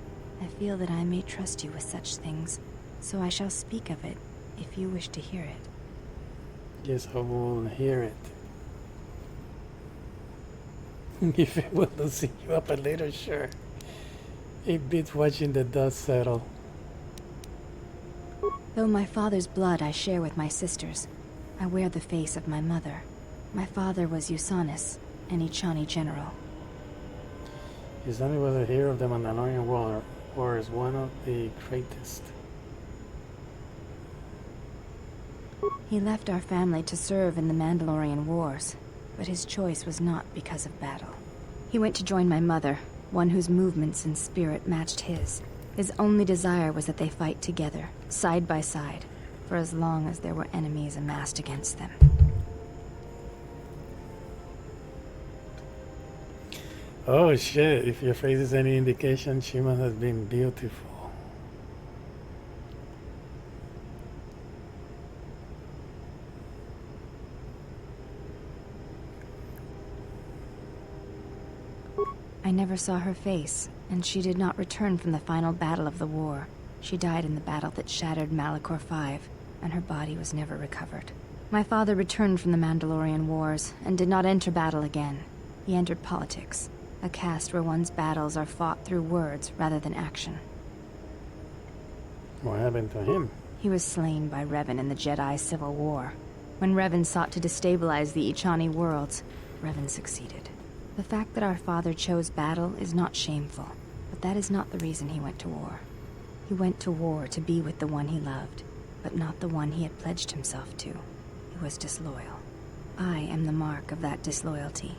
J: I feel that I may trust you with such things, so I shall speak of it if you wish to hear it.
A: Yes, I will hear it. If it will loosen you up a little, sure. It beats watching the dust settle.
J: Though my father's blood I share with my sisters, I wear the face of my mother. My father was Usanis, an Ichani general.
A: Usani was a hero of the Mandalorian War, is one of the greatest.
J: He left our family to serve in the Mandalorian Wars, but his choice was not because of battle. He went to join my mother, one whose movements and spirit matched his. His only desire was that they fight together, side by side, for as long as there were enemies amassed against them.
A: Oh shit, if your face is any indication, she must have been beautiful.
J: I never saw her face, and she did not return from the final battle of the war. She died in the battle that shattered Malachor V, and her body was never recovered. My father returned from the Mandalorian Wars, and did not enter battle again. He entered politics, a caste where one's battles are fought through words rather than action.
A: What happened to him?
J: He was slain by Revan in the Jedi Civil War. When Revan sought to destabilize the Ichani worlds, Revan succeeded. The fact that our father chose battle is not shameful, but that is not the reason he went to war. He went to war to be with the one he loved, but not the one he had pledged himself to. He was disloyal. I am the mark of that disloyalty.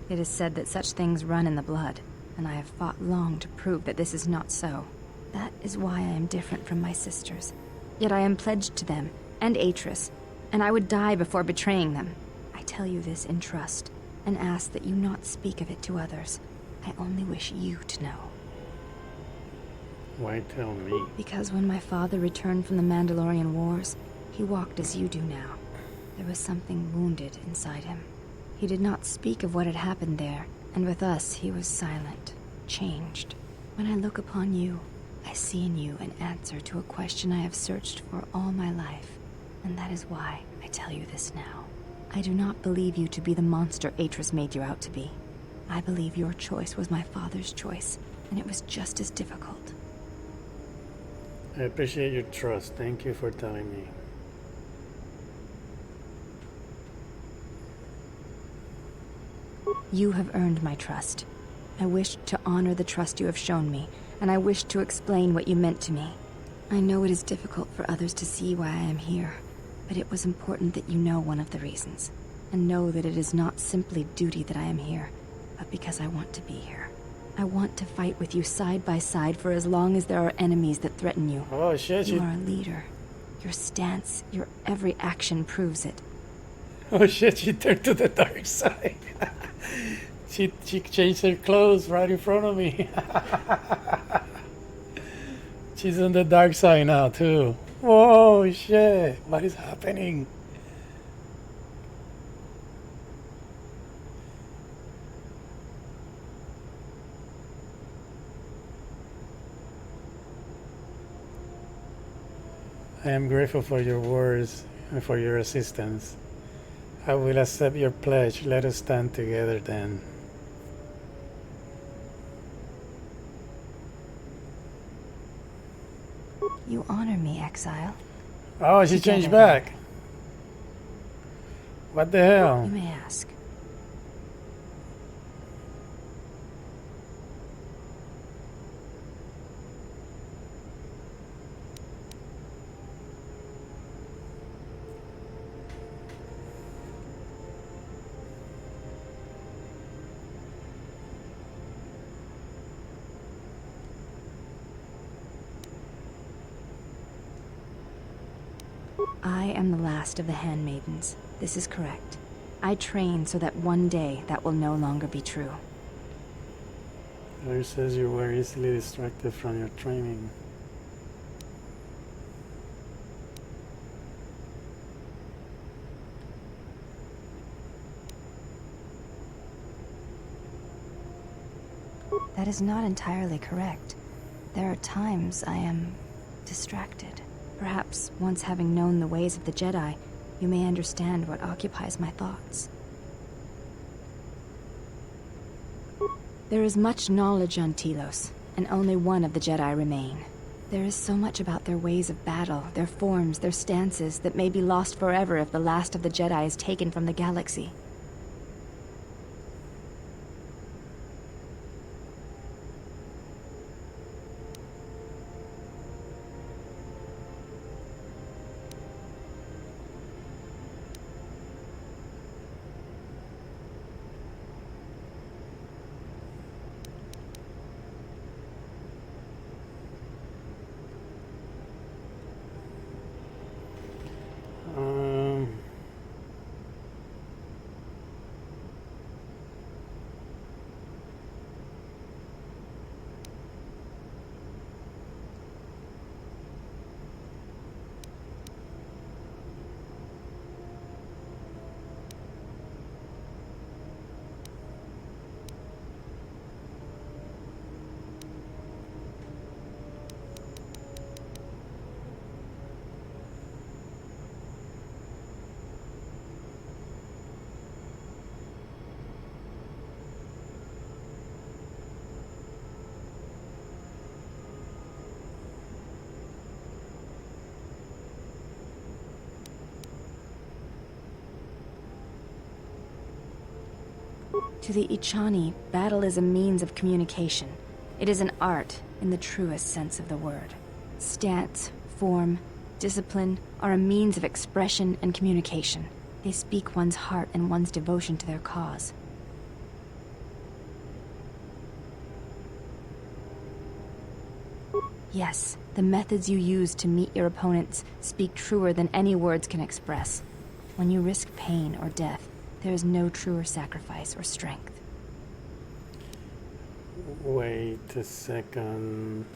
J: It is said that such things run in the blood, and I have fought long to prove that this is not so. That is why I am different from my sisters. Yet I am pledged to them, and Atris, and I would die before betraying them. I tell you this in trust, and ask that you not speak of it to others. I only wish you to know.
A: Why tell me?
J: Because when my father returned from the Mandalorian Wars, he walked as you do now. There was something wounded inside him. He did not speak of what had happened there, and with us he was silent, changed. When I look upon you, I see in you an answer to a question I have searched for all my life, and that is why I tell you this now. I do not believe you to be the monster Atris made you out to be. I believe your choice was my father's choice, and it was just as difficult.
A: I appreciate your trust. Thank you for telling me.
J: You have earned my trust. I wish to honor the trust you have shown me, and I wish to explain what you meant to me. I know it is difficult for others to see why I am here, but it was important that you know one of the reasons, and know that it is not simply duty that I am here, but because I want to be here. I want to fight with you side by side for as long as there are enemies that threaten you.
A: Oh shit,
J: You are a leader. Your stance, your every action proves it.
A: Oh shit, she turned to the dark side. She changed her clothes right in front of me. She's on the dark side now too. Whoa shit, what is happening? I am grateful for your words and for your assistance. I will accept your pledge. Let us stand together then.
J: You honor me, exile.
A: Oh, she changed back. What the hell?
J: You may ask. I am the last of the handmaidens. This is correct. I train so that one day that will no longer be true.
A: Larry says you were easily distracted from your training.
J: That is not entirely correct. There are times I am distracted. Perhaps once having known the ways of the Jedi, you may understand what occupies my thoughts. There is much knowledge on Telos, and only one of the Jedi remain. There is so much about their ways of battle, their forms, their stances, that may be lost forever if the last of the Jedi is taken from the galaxy. To the Ichani, battle is a means of communication. It is an art in the truest sense of the word. Stance, form, discipline are a means of expression and communication. They speak one's heart and one's devotion to their cause. Yes, the methods you use to meet your opponents speak truer than any words can express. When you risk pain or death, there is no truer sacrifice or strength.
A: Wait a second.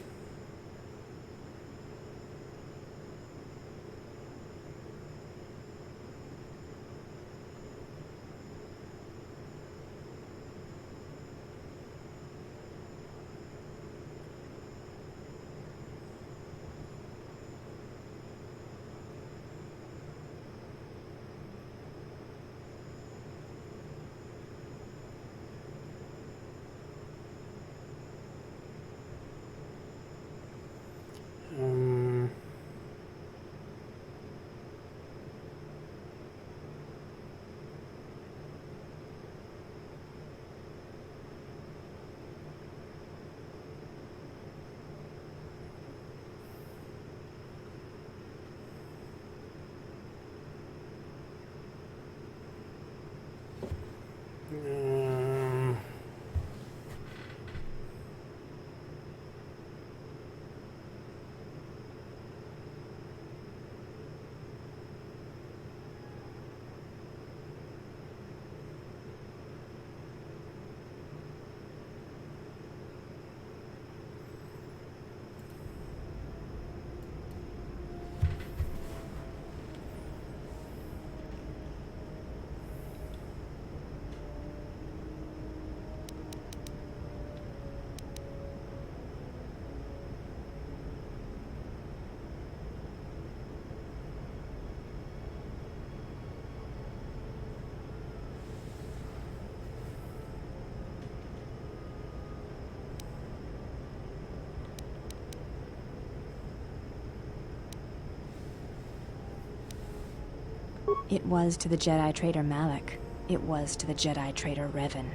J: It was to the Jedi traitor Malak. It was to the Jedi traitor Revan.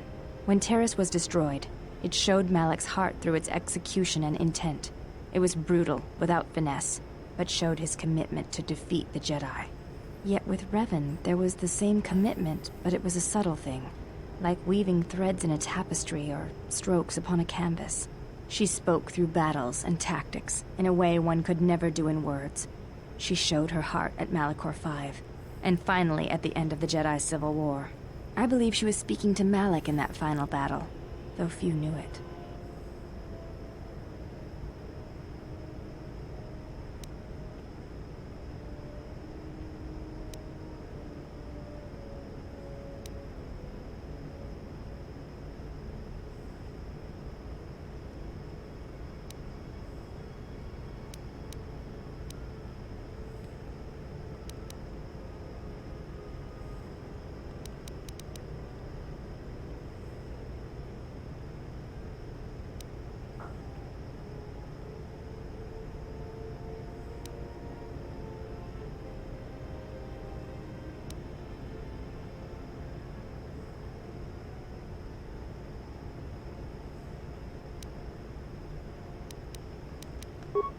J: When Terrace was destroyed, it showed Malak's heart through its execution and intent. It was brutal, without finesse, but showed his commitment to defeat the Jedi. Yet with Revan, there was the same commitment, but it was a subtle thing, like weaving threads in a tapestry or strokes upon a canvas. She spoke through battles and tactics in a way one could never do in words. She showed her heart at Malachor V, and finally at the end of the Jedi Civil War. I believe she was speaking to Malak in that final battle, though few knew it.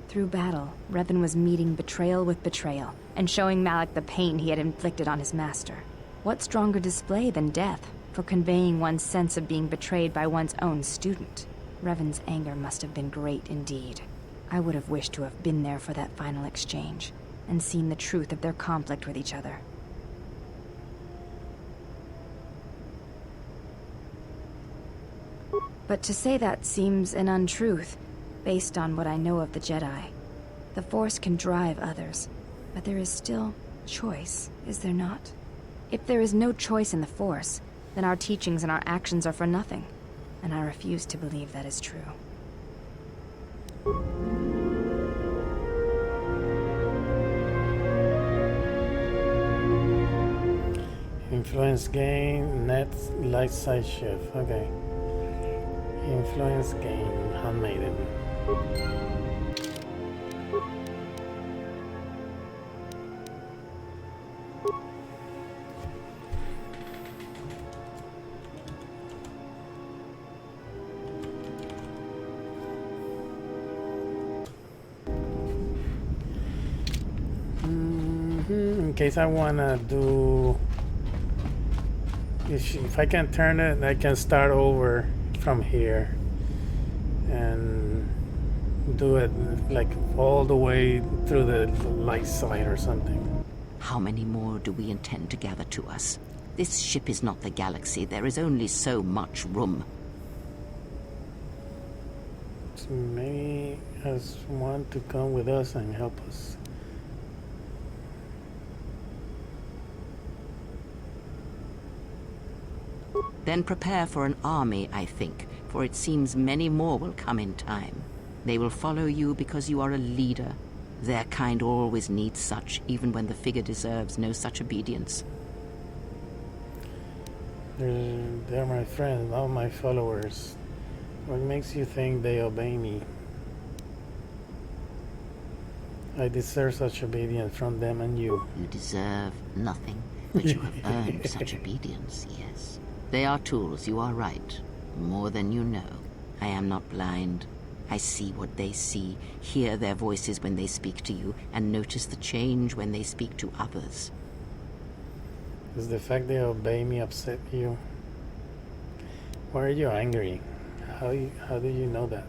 J: Through battle, Revan was meeting betrayal with betrayal, and showing Malak the pain he had inflicted on his master. What stronger display than death for conveying one's sense of being betrayed by one's own student? Revan's anger must have been great indeed. I would have wished to have been there for that final exchange, and seen the truth of their conflict with each other. But to say that seems an untruth, based on what I know of the Jedi. The Force can drive others, but there is still choice, is there not? If there is no choice in the Force, then our teachings and our actions are for nothing, and I refuse to believe that is true.
A: Influence gain, net light side shift. Okay. Influence gain, handmaiden. In case I wanna do, if I can turn it, I can start over from here and do it like all the way through the light side or something.
E: How many more do we intend to gather to us? This ship is not the galaxy. There is only so much room.
A: So many as want to come with us and help us.
E: Then prepare for an army, I think, for it seems many more will come in time. They will follow you because you are a leader. Their kind always needs such, even when the figure deserves no such obedience.
A: They're my friends, all my followers. What makes you think they obey me? I deserve such obedience from them and you.
E: You deserve nothing, but you have earned such obedience, yes. They are tools, you are right. More than you know. I am not blind. I see what they see, hear their voices when they speak to you, and notice the change when they speak to others.
A: Does the fact they obey me upset you? Why are you angry? How do you know that?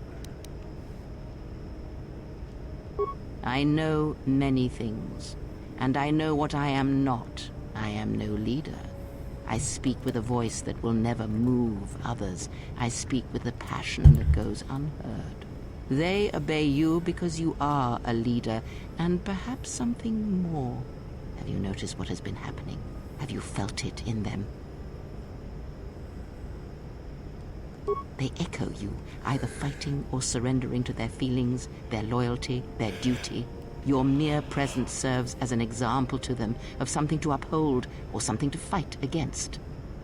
E: I know many things, and I know what I am not. I am no leader. I speak with a voice that will never move others. I speak with a passion that goes unheard. They obey you because you are a leader, and perhaps something more. Have you noticed what has been happening? Have you felt it in them? They echo you, either fighting or surrendering to their feelings, their loyalty, their duty. Your mere presence serves as an example to them of something to uphold or something to fight against.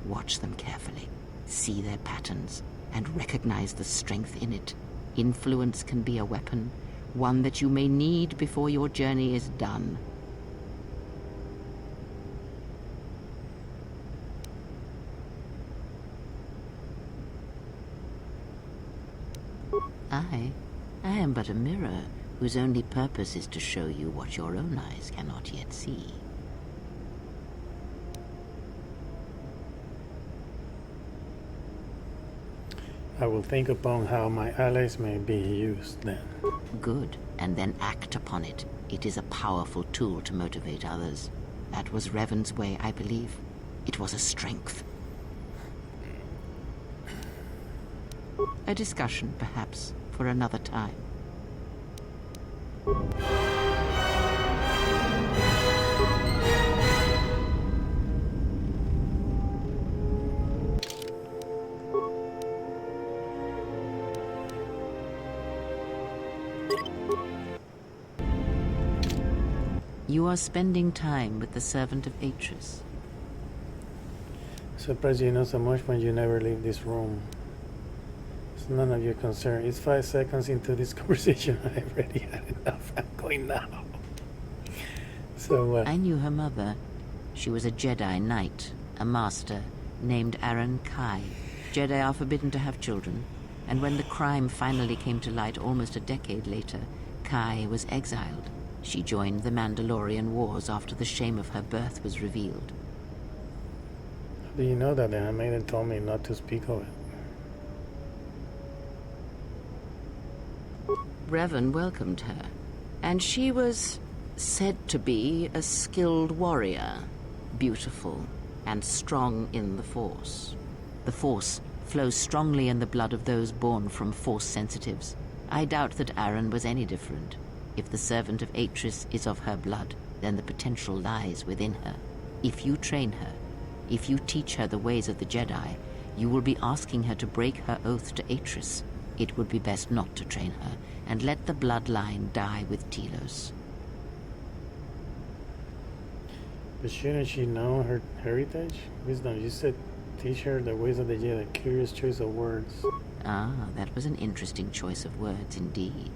E: Watch them carefully, see their patterns, and recognize the strength in it. Influence can be a weapon, one that you may need before your journey is done. I am but a mirror whose only purpose is to show you what your own eyes cannot yet see.
A: I will think upon how my allies may be used then.
E: Good, and then act upon it. It is a powerful tool to motivate others. That was Revan's way, I believe. It was a strength. A discussion, perhaps, for another time. You are spending time with the servant of Atris.
A: Surprised you know so much when you never leave this room. It's none of your concern. It's 5 seconds into this conversation. I already had enough. I'm going now. So,
E: I knew her mother. She was a Jedi Knight, a master, named Aaron Kai. Jedi are forbidden to have children, and when the crime finally came to light almost a decade later, Kai was exiled. She joined the Mandalorian Wars after the shame of her birth was revealed.
A: do you know that the handmaiden told me not to speak of it?
E: Revan welcomed her, and she was said to be a skilled warrior, beautiful and strong in the Force. The Force flows strongly in the blood of those born from Force sensitives. I doubt that Aaron was any different. If the servant of Atris is of her blood, then the potential lies within her. If you train her, if you teach her the ways of the Jedi, you will be asking her to break her oath to Atris. It would be best not to train her, and let the bloodline die with Telos.
A: But shouldn't she know her heritage? Wisdom, you said teach her the ways of the Jedi. Curious choice of words.
E: Ah, that was an interesting choice of words indeed.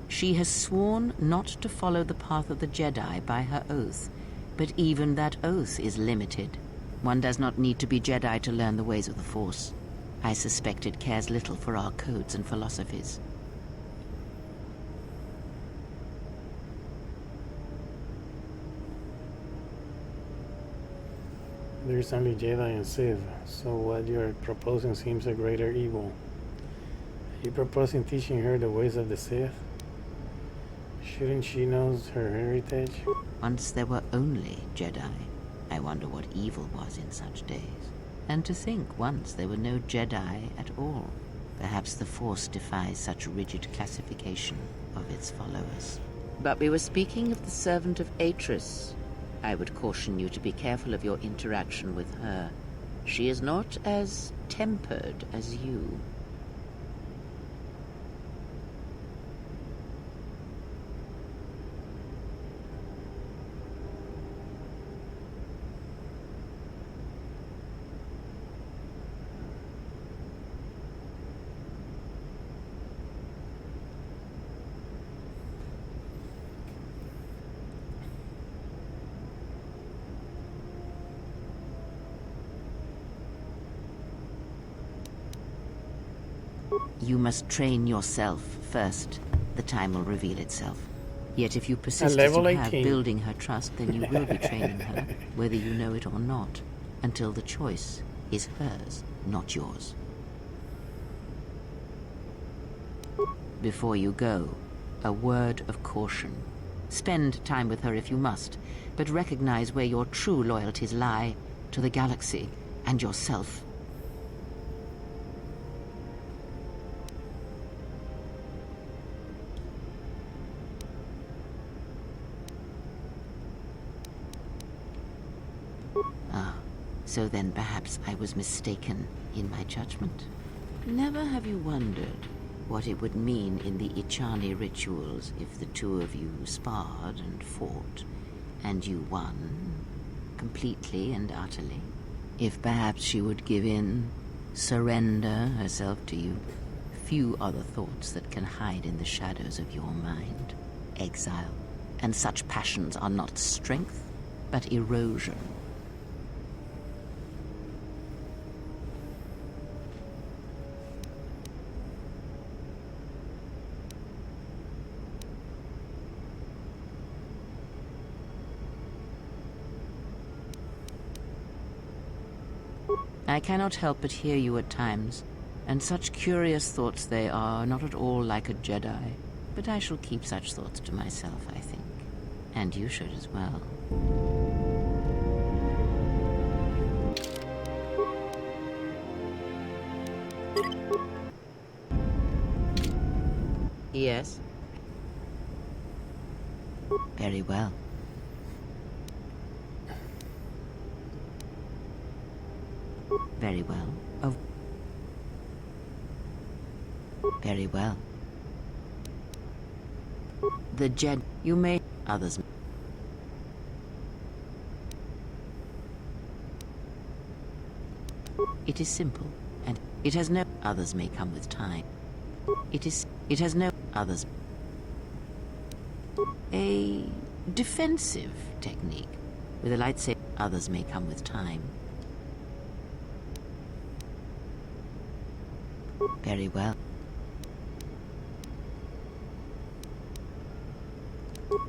E: She has sworn not to follow the path of the Jedi by her oath, but even that oath is limited. One does not need to be Jedi to learn the ways of the Force. I suspect it cares little for our codes and philosophies.
A: There's only Jedi and Sith, so what you're proposing seems a greater evil. Are you proposing teaching her the ways of the Sith? Shouldn't she know her heritage?
E: Once there were only Jedi. I wonder what evil was in such days. And to think once there were no Jedi at all. Perhaps the Force defies such rigid classification of its followers. But we were speaking of the servant of Atris. I would caution you to be careful of your interaction with her. She is not as tempered as you. You must train yourself first. The time will reveal itself. Yet if you persist as you have building her trust, then you will be training her, whether you know it or not, until the choice is hers, not yours. Before you go, a word of caution. Spend time with her if you must, but recognize where your true loyalties lie, to the galaxy and yourself. So then perhaps I was mistaken in my judgment. Never have you wondered what it would mean in the Ichani rituals if the two of you sparred and fought, and you won, completely and utterly? If perhaps she would give in, surrender herself to you? Few are the thoughts that can hide in the shadows of your mind. Exile, and such passions are not strength, but erosion. I cannot help but hear you at times, and such curious thoughts they are, not at all like a Jedi. But I shall keep such thoughts to myself, I think. And you should as well. Yes? Very well. Very well. Oh. Very well. The Jed... You may... Others... It is simple, and it has no... Others may come with time. It has no... Others... A defensive technique. With a lightsaber, others may come with time. Very well.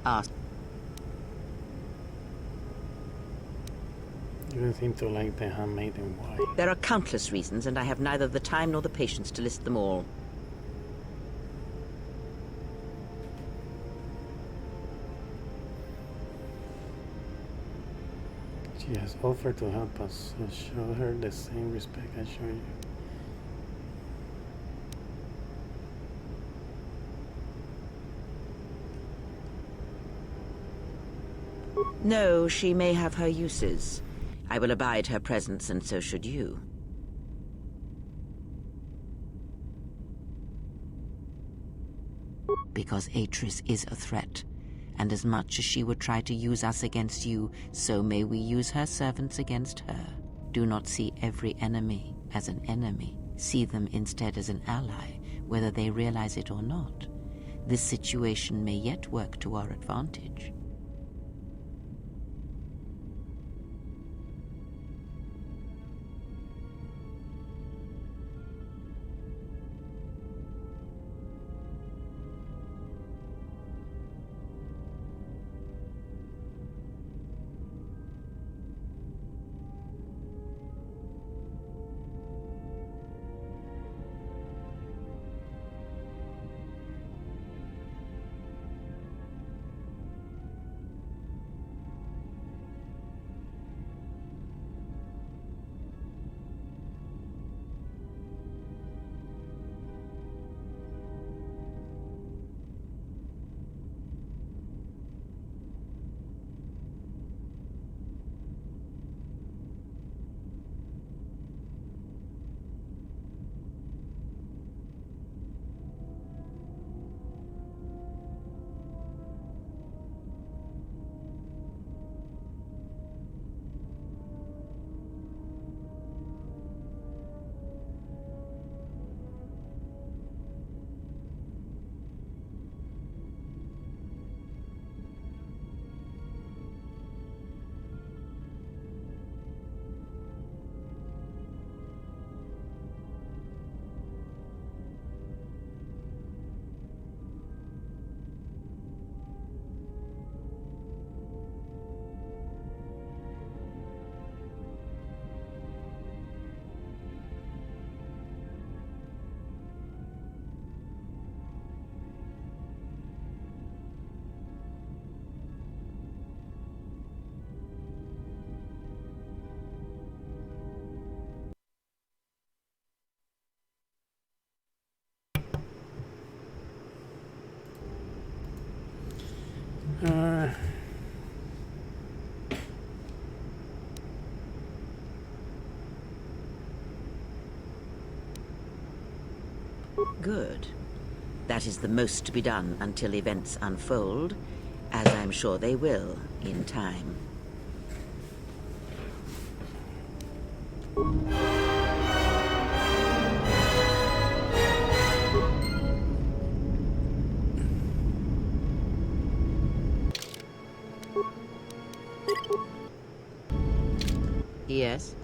E: Ask.
A: You don't seem to like the handmaiden. Why?
E: There are countless reasons, and I have neither the time nor the patience to list them all.
A: She has offered to help us, so show her the same respect I show you.
E: No, she may have her uses. I will abide her presence, and so should you. Because Atris is a threat, and as much as she would try to use us against you, so may we use her servants against her. Do not see every enemy as an enemy. See them instead as an ally, whether they realize it or not. This situation may yet work to our advantage. Good. That is the most to be done until events unfold, as I'm sure they will in time. Yes?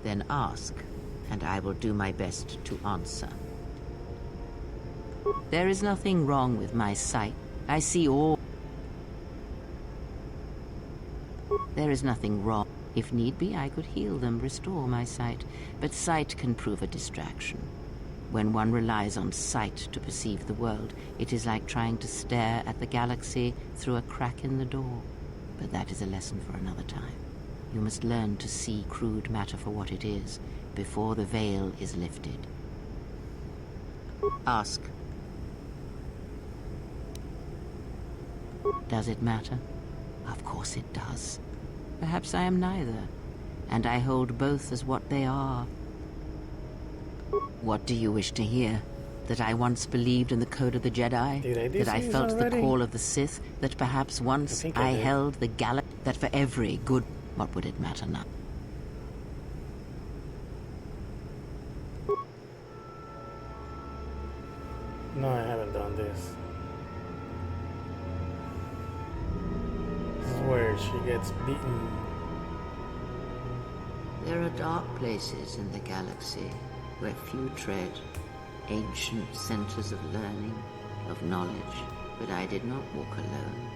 E: Then ask, and I will do my best to answer. There is nothing wrong with my sight. I see all. There is nothing wrong. If need be, I could heal them, restore my sight. But sight can prove a distraction. When one relies on sight to perceive the world, it is like trying to stare at the galaxy through a crack in the door. But that is a lesson for another time. You must learn to see crude matter for what it is, before the veil is lifted. Ask. Does it matter? Of course it does. Perhaps I am neither, and I hold both as what they are. What do you wish to hear? That I once believed in the code of the Jedi?
A: Did I do
E: That I
A: these
E: felt
A: already?
E: the call of the Sith? That perhaps once I
A: did.
E: held the galaxy? That for every good... What would it matter now?
A: No, I haven't done this. This is where she gets beaten.
E: There are dark places in the galaxy where few tread, ancient centers of learning, of knowledge, but I did not walk alone.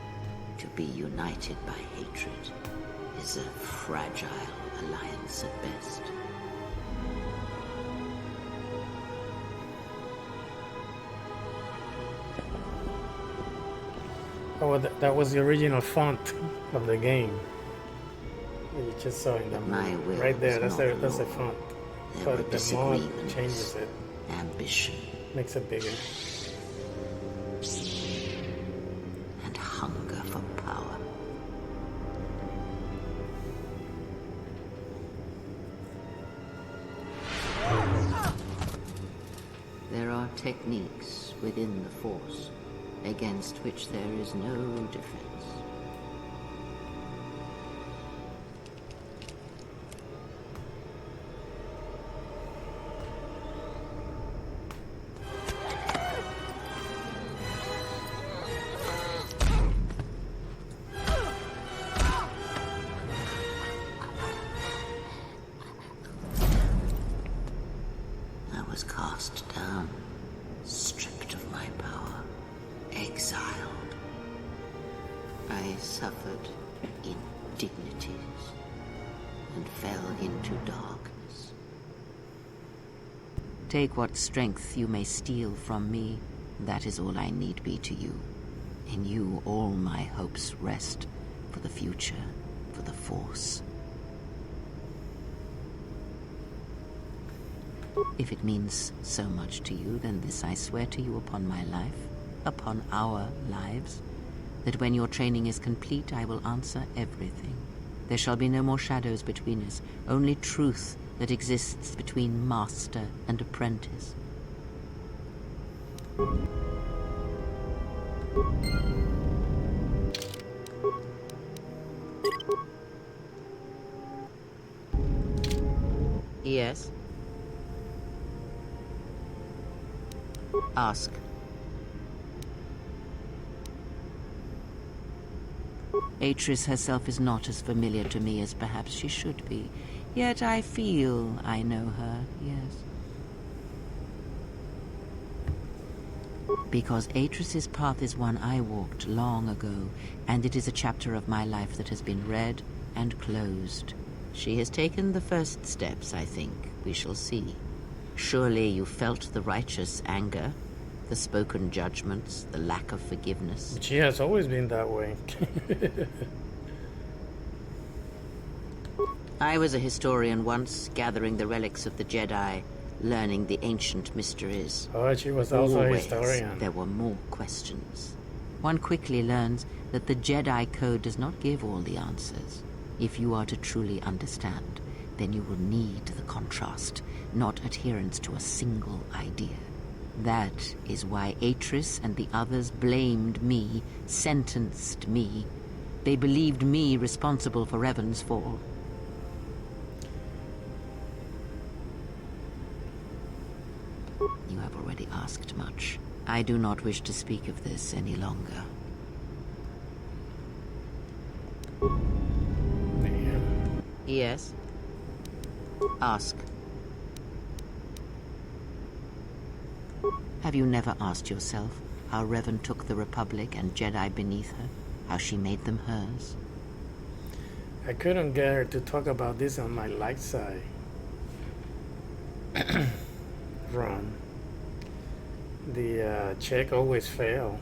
E: To be united by hatred is a fragile alliance at best.
A: Oh, that was the original font of the game. You just saw in the
E: My
A: movie.
E: will
A: Right there,
E: was
A: that's the
E: not
A: font.
E: There were
A: But the mod
E: disagreements,
A: changes it,
E: ambition,
A: makes it bigger.
E: and hunger for power. There are techniques within the Force against which there is no defense. I was cast down, stripped of my power, exiled. I suffered indignities and fell into darkness. Take what strength you may steal from me. That is all I need be to you. In you all my hopes rest for the future, for the Force. If it means so much to you, then this I swear to you upon my life, upon our lives, that when your training is complete, I will answer everything. There shall be no more shadows between us, only truth that exists between master and apprentice. Yes? Ask. Atris herself is not as familiar to me as perhaps she should be. Yet I feel I know her, yes. Because Atris's path is one I walked long ago, and it is a chapter of my life that has been read and closed. She has taken the first steps, I think. We shall see. Surely you felt the righteous anger, the spoken judgments, the lack of forgiveness.
A: She has always been that way.
E: I was a historian once, gathering the relics of the Jedi, learning the ancient mysteries.
A: Oh, she was also a
E: Always
A: historian.
E: there were more questions. One quickly learns that the Jedi Code does not give all the answers. If you are to truly understand, then you will need the contrast, not adherence to a single idea. That is why Atris and the others blamed me, sentenced me. They believed me responsible for Revan's fall. You have already asked much. I do not wish to speak of this any longer. Yes? Ask. Have you never asked yourself how Revan took the Republic and Jedi beneath her? How she made them hers?
A: I couldn't get her to talk about this on my light side run. The check always fail.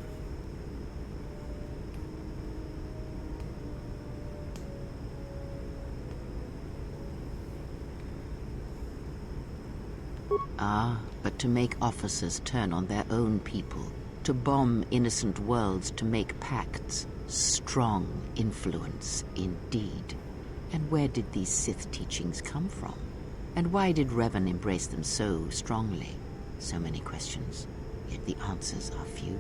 E: Ah, but to make officers turn on their own people, to bomb innocent worlds, to make pacts. Strong influence, indeed. And where did these Sith teachings come from? And why did Revan embrace them so strongly? So many questions, yet the answers are few.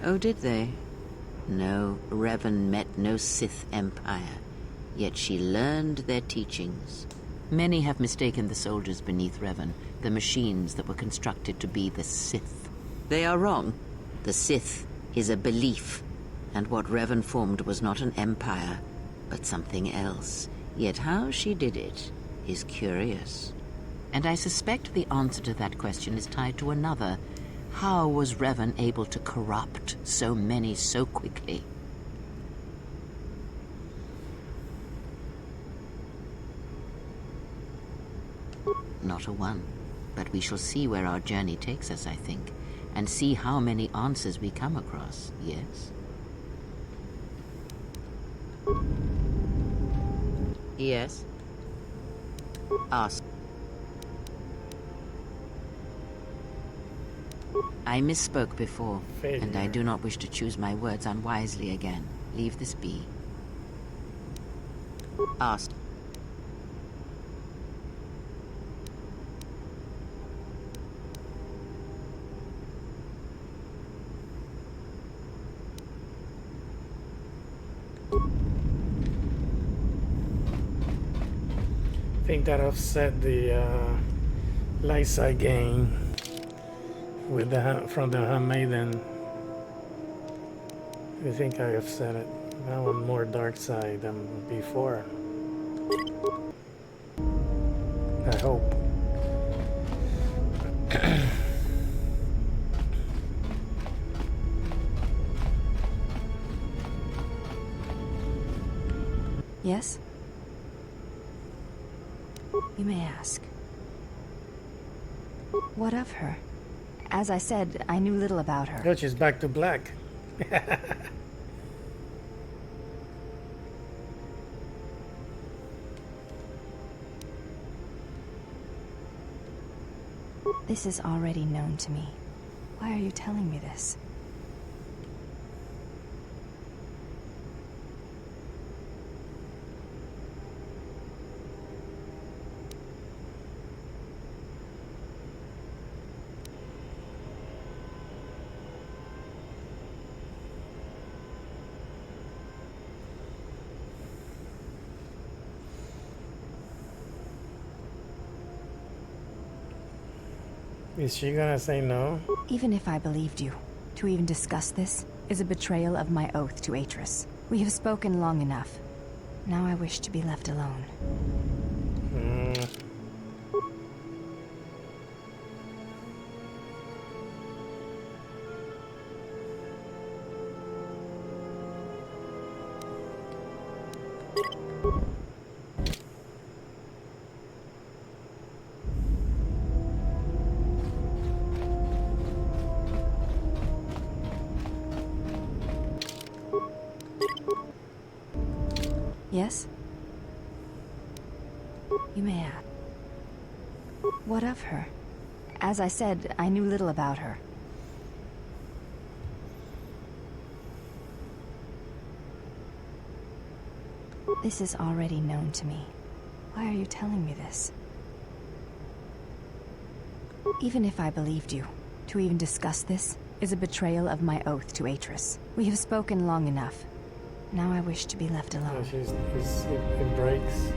E: Oh, did they? No, Revan met no Sith empire, yet she learned their teachings. Many have mistaken the soldiers beneath Revan, the machines that were constructed to be the Sith. They are wrong. The Sith is a belief, and what Revan formed was not an empire, but something else. Yet how she did it is curious. And I suspect the answer to that question is tied to another. How was Revan able to corrupt so many so quickly? Not a one. But we shall see where our journey takes us, I think, and see how many answers we come across, yes? Yes? Ask. I misspoke before, and I do not wish to choose my words unwisely again. Leave this be. Ask.
A: I think that offset the light side gain with the from the Handmaiden. I think I offset it. Now I'm more dark side than before. I hope.
J: Yes? You may ask. What of her? As I said, I knew little about her.
A: Oh, she's back to black.
J: This is already known to me. Why are you telling me this?
A: Is she gonna say no?
J: Even if I believed you, to even discuss this is a betrayal of my oath to Atris. We have spoken long enough. Now I wish to be left alone. Yes? You may ask. What of her? As I said, I knew little about her. This is already known to me. Why are you telling me this? Even if I believed you, to even discuss this is a betrayal of my oath to Atris. We have spoken long enough. Now I wish to be left alone.
A: It breaks.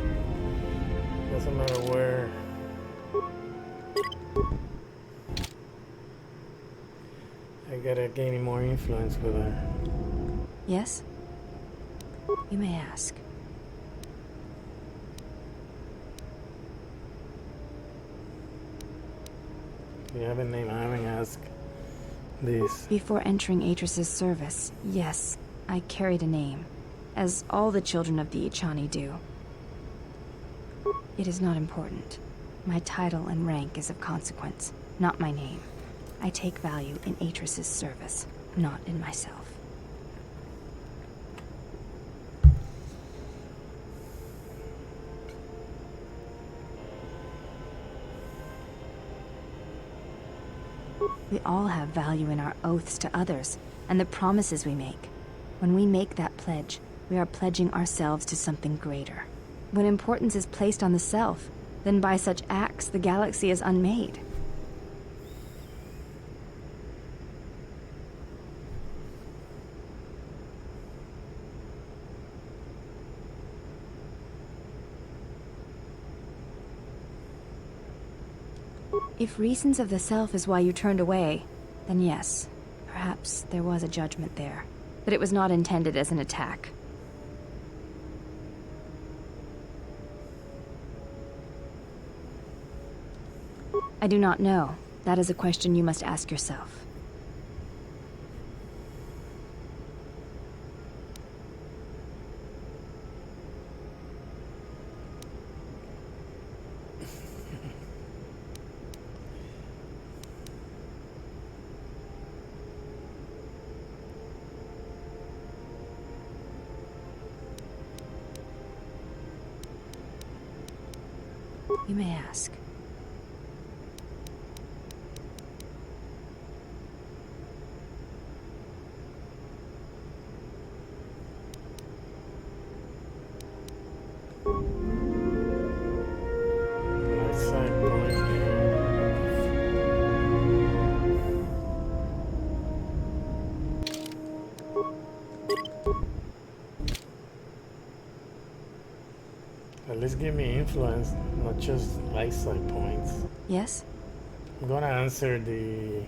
A: Doesn't matter where. gotta gain more influence with her.
J: Yes? You may ask.
A: You have a name, I haven't asked this.
J: Before entering Atris's service, yes, I carried a name, as all the children of the Ichani do. It is not important. My title and rank is of consequence, not my name. I take value in Atris's service, not in myself. We all have value in our oaths to others, and the promises we make. When we make that pledge, we are pledging ourselves to something greater. When importance is placed on the self, then by such acts the galaxy is unmade. If reasons of the self is why you turned away, then yes, perhaps there was a judgment there. But it was not intended as an attack. I do not know. That is a question you must ask yourself. You may ask.
A: At least give me influence, not just light side points.
J: Yes?
A: I'm gonna answer the...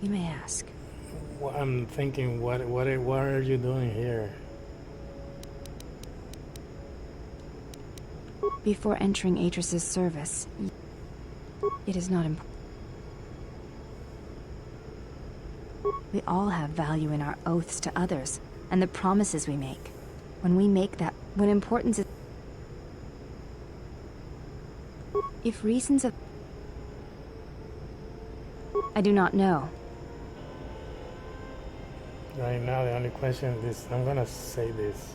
J: You may ask.
A: I'm thinking, what are you doing here?
J: Before entering Atris's service, it is not important. We all have value in our oaths to others, and the promises we make. When we make that, when importance is... If reasons of... I do not know.
A: Right now, the only question is this. I'm gonna say this.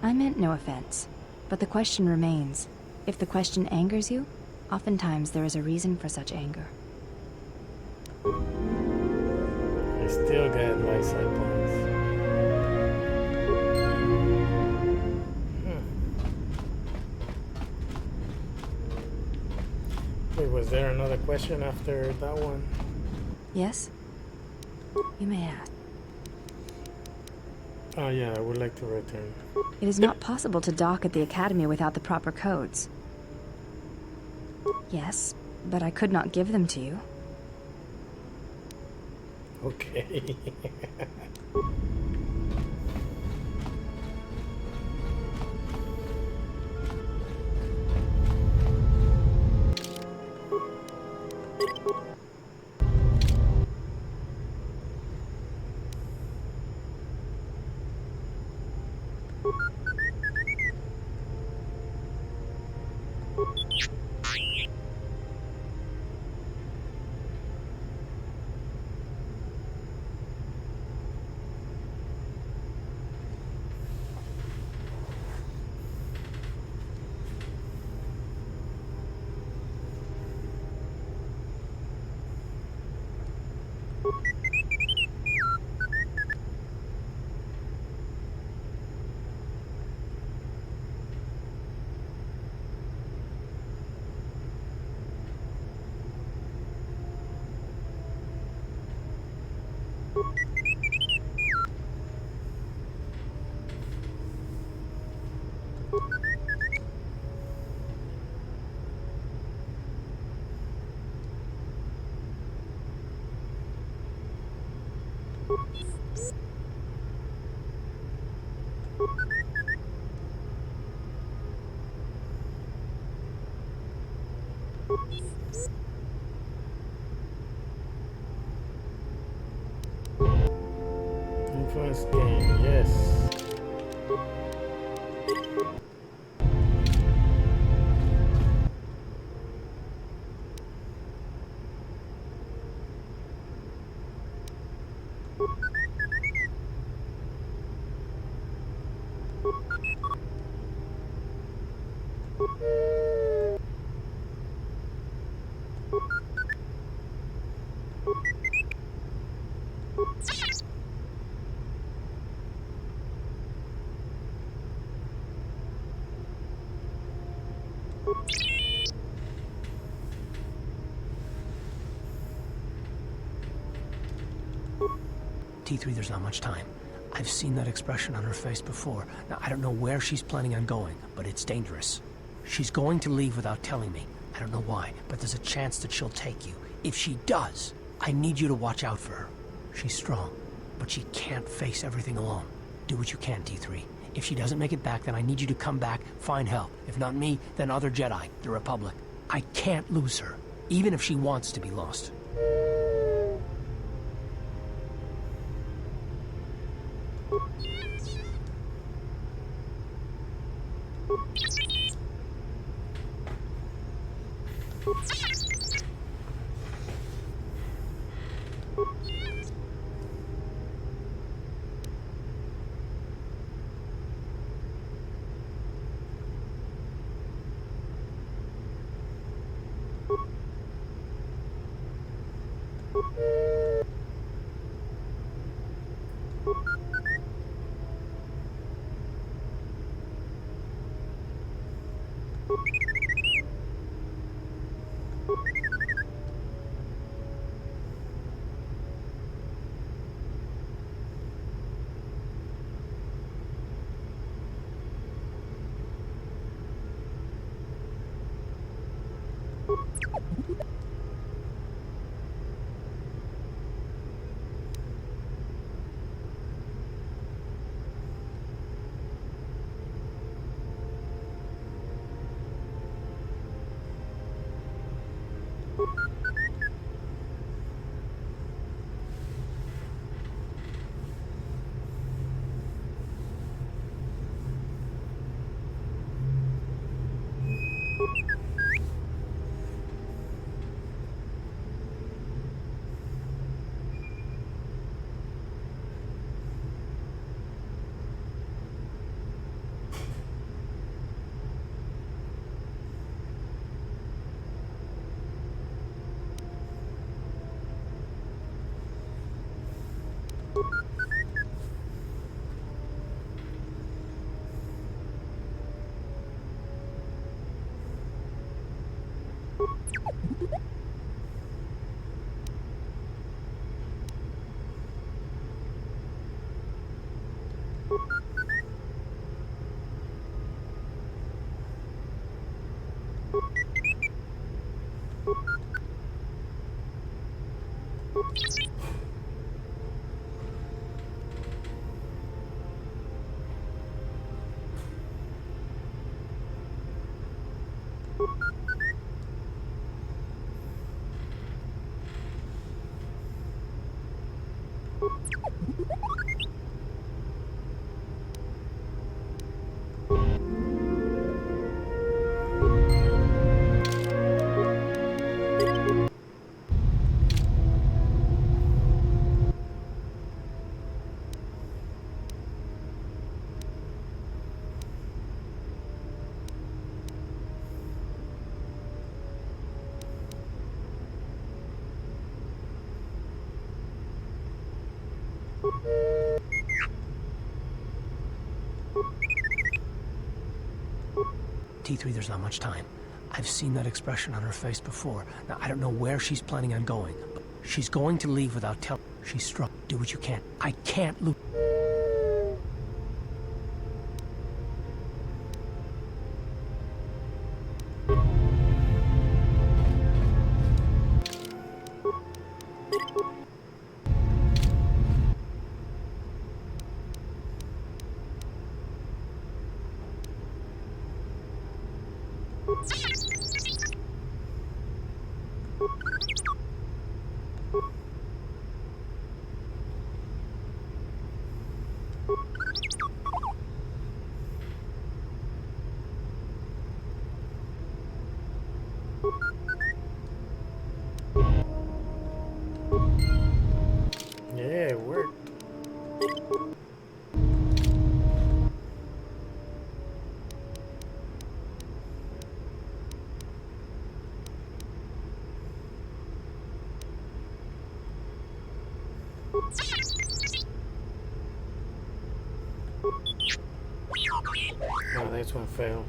J: I meant no offense, but the question remains. If the question angers you, oftentimes there is a reason for such anger.
A: I still get light side points. Wait, was there another question after that one?
J: Yes? You may ask.
A: Oh yeah, I would like to return.
J: It is not possible to dock at the Academy without the proper codes. Yes, but I could not give them to you.
A: Okay. first game, yes.
P: T3, there's not much time. I've seen that expression on her face before. Now, I don't know where she's planning on going, but it's dangerous. She's going to leave without telling me. I don't know why, but there's a chance that she'll take you. If she does, I need you to watch out for her. She's strong, but she can't face everything alone. Do what you can, T3. If she doesn't make it back, then I need you to come back, find help. If not me, then other Jedi, the Republic. I can't lose her, even if she wants to be lost. T3, there's not much time. I've seen that expression on her face before. Now, I don't know where she's planning on going, but she's going to leave without telling. She's strong. Do what you can. I can't lose.
A: Oh, this one failed.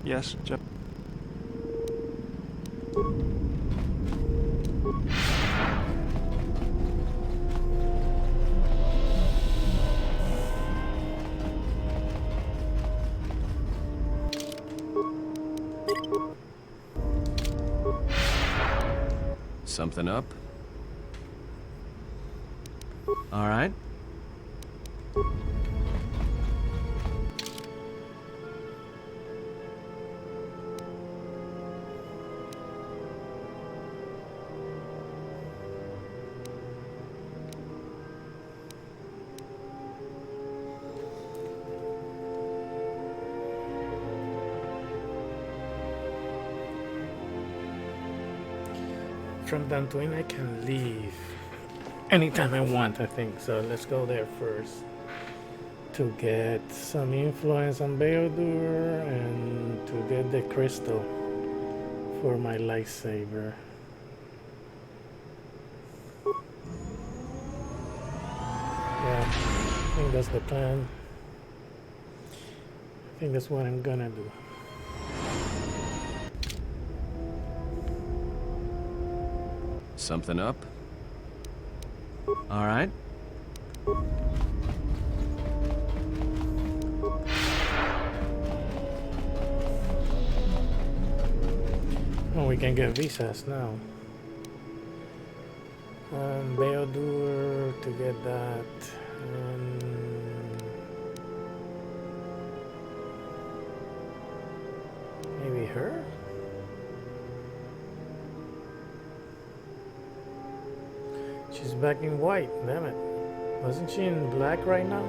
B: Yes, Jeff.
I: Something up? All right.
A: From Dantooine, I can leave anytime I want, I think. So let's go there first to get some influence on Beodur and to get the crystal for my lightsaber. Yeah, I think that's the plan. I think that's what I'm gonna do.
I: Something up? All right.
A: Oh, we can get visas now. Beodur to get that. Maybe her? She's back in white, damn it. Wasn't she in black right now?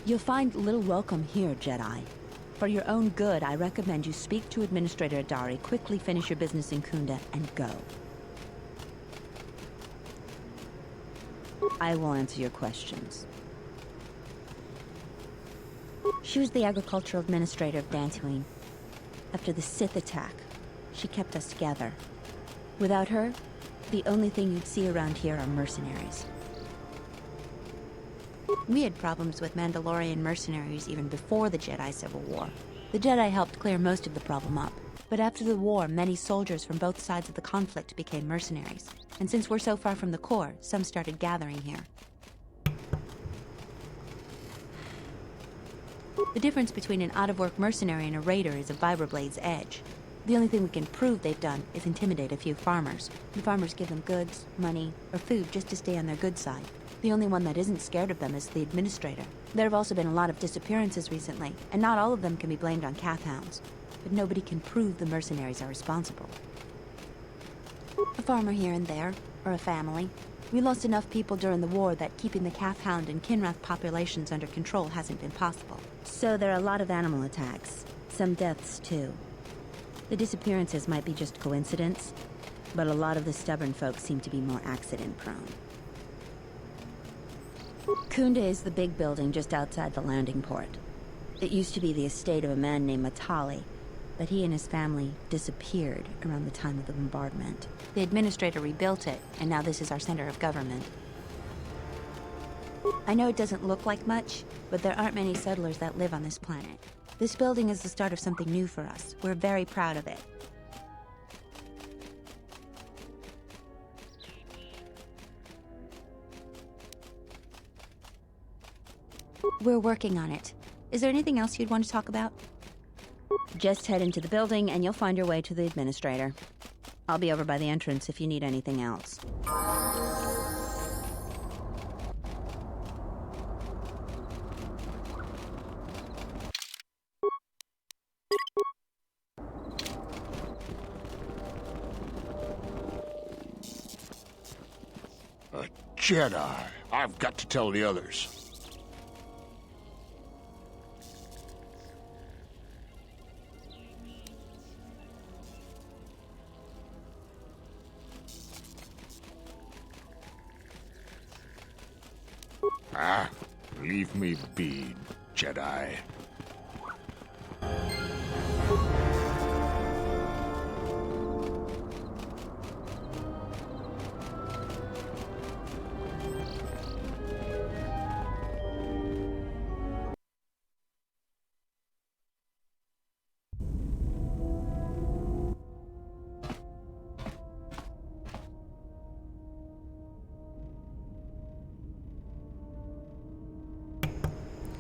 Q: You'll find little welcome here, Jedi. For your own good, I recommend you speak to Administrator Adari, quickly finish your business in Kunda, and go. I will answer your questions.
J: She was the agricultural administrator of Dantooine. After the Sith attack, she kept us together. Without her, the only thing you'd see around here are mercenaries. We had problems with Mandalorian mercenaries even before the Jedi Civil War. The Jedi helped clear most of the problem up. But after the war, many soldiers from both sides of the conflict became mercenaries. And since we're so far from the core, some started gathering here. The difference between an out-of-work mercenary and a raider is a vibroblade's edge. The only thing we can prove they've done is intimidate a few farmers. The farmers give them goods, money, or food just to stay on their good side. The only one that isn't scared of them is the administrator. There have also been a lot of disappearances recently, and not all of them can be blamed on Kath hounds. But nobody can prove the mercenaries are responsible. A farmer here and there, or a family. We lost enough people during the war that keeping the Kath hound and Kinrath populations under control hasn't been possible. So there are a lot of animal attacks. Some deaths, too. The disappearances might be just coincidence, but a lot of the stubborn folks seem to be more accident-prone. Kunda is the big building just outside the landing port. It used to be the estate of a man named Matali, but he and his family disappeared around the time of the bombardment. The administrator rebuilt it, and now this is our center of government. I know it doesn't look like much, but there aren't many settlers that live on this planet. This building is the start of something new for us. We're very proud of it.
Q: We're working on it. Is there anything else you'd want to talk about? Just head into the building and you'll find your way to the administrator. I'll be over by the entrance if you need anything else.
N: A Jedi. I've got to tell the others. Ah, leave me be, Jedi.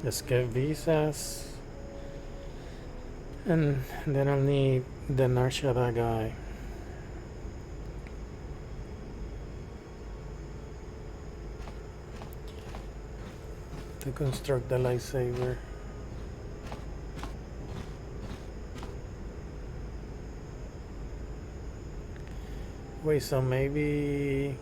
A: Let's get visas. And then I'll need the Narshada guy. To construct the lightsaber. Wait, so maybe...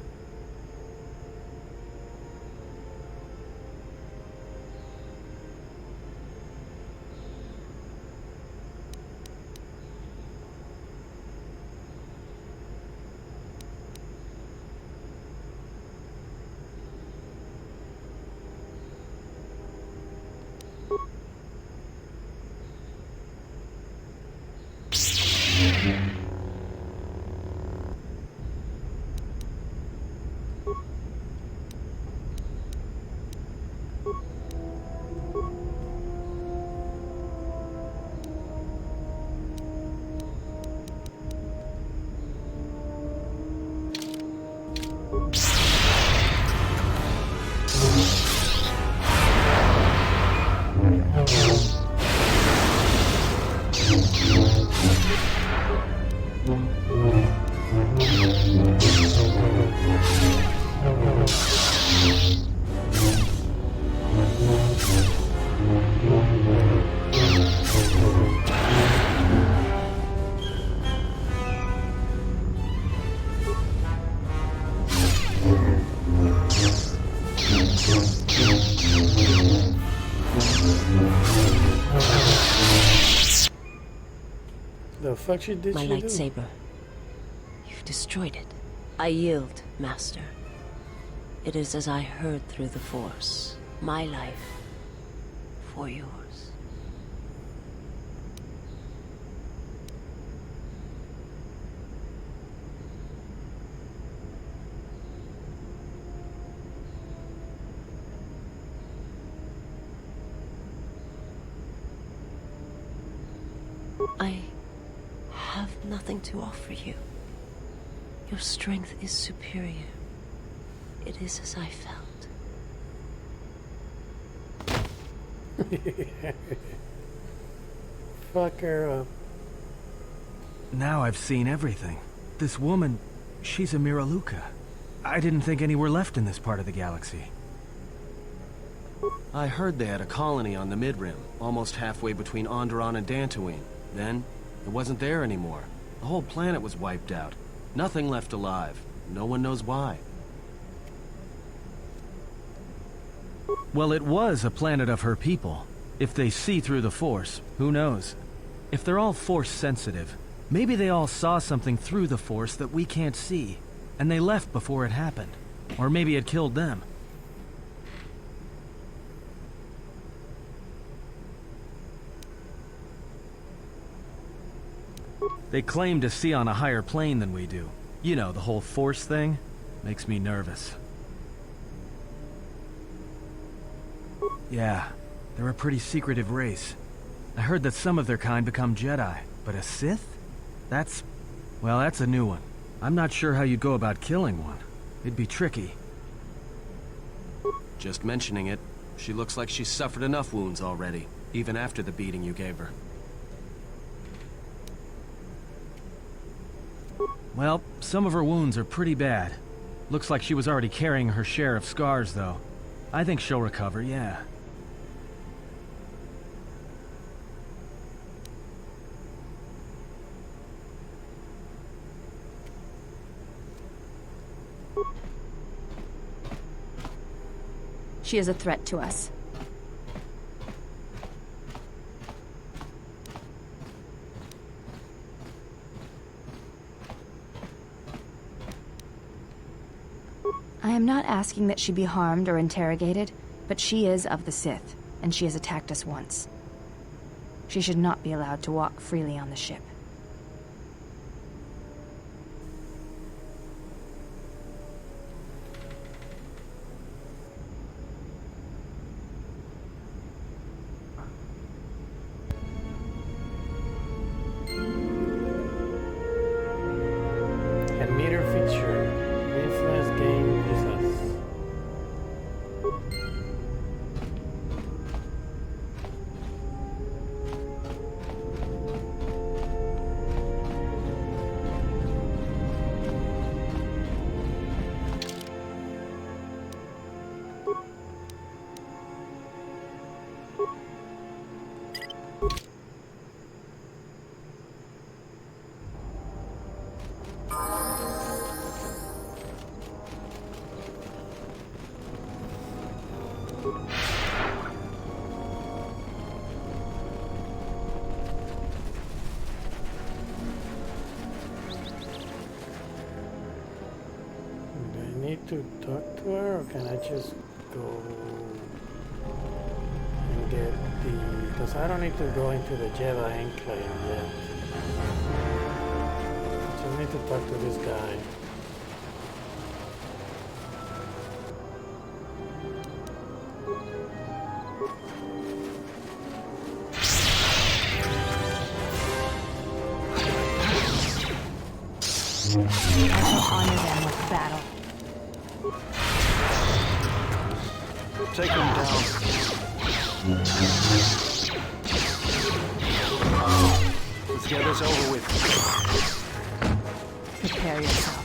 A: The fuck she did?
R: My
A: she do?
R: lightsaber. You've destroyed it. I yield, Master. It is as I heard through the Force. My life for yours. I have nothing to offer you. Your strength is superior. It is as I felt.
A: Fuck her up.
I: Now I've seen everything. This woman, she's a Miraluka. I didn't think any were left in this part of the galaxy. I heard they had a colony on the Midrim, almost halfway between Onderon and Dantooine. Then, it wasn't there anymore. The whole planet was wiped out. Nothing left alive. No one knows why. Well, it was a planet of her people. If they see through the Force, who knows? If they're all Force sensitive, maybe they all saw something through the Force that we can't see, and they left before it happened. Or maybe it killed them. They claim to see on a higher plane than we do. You know, the whole Force thing makes me nervous. Yeah, they're a pretty secretive race. I heard that some of their kind become Jedi, but a Sith? That's a new one. I'm not sure how you'd go about killing one. It'd be tricky. Just mentioning it, She looks like she's suffered enough wounds already, even after the beating you gave her. Well, some of her wounds are pretty bad. Looks like she was already carrying her share of scars, though. I think she'll recover, yeah.
J: She is a threat to us. I am not asking that she be harmed or interrogated, but she is of the Sith, and she has attacked us once. She should not be allowed to walk freely on the ship.
A: A meter feature. Business game business. To talk to her, or can I just go and get the... because I don't need to go into the Jedi Enclave yet. I just need to talk to this guy.
J: I shall honor them with battle.
B: Take him down. Let's get this over with.
J: Prepare yourself.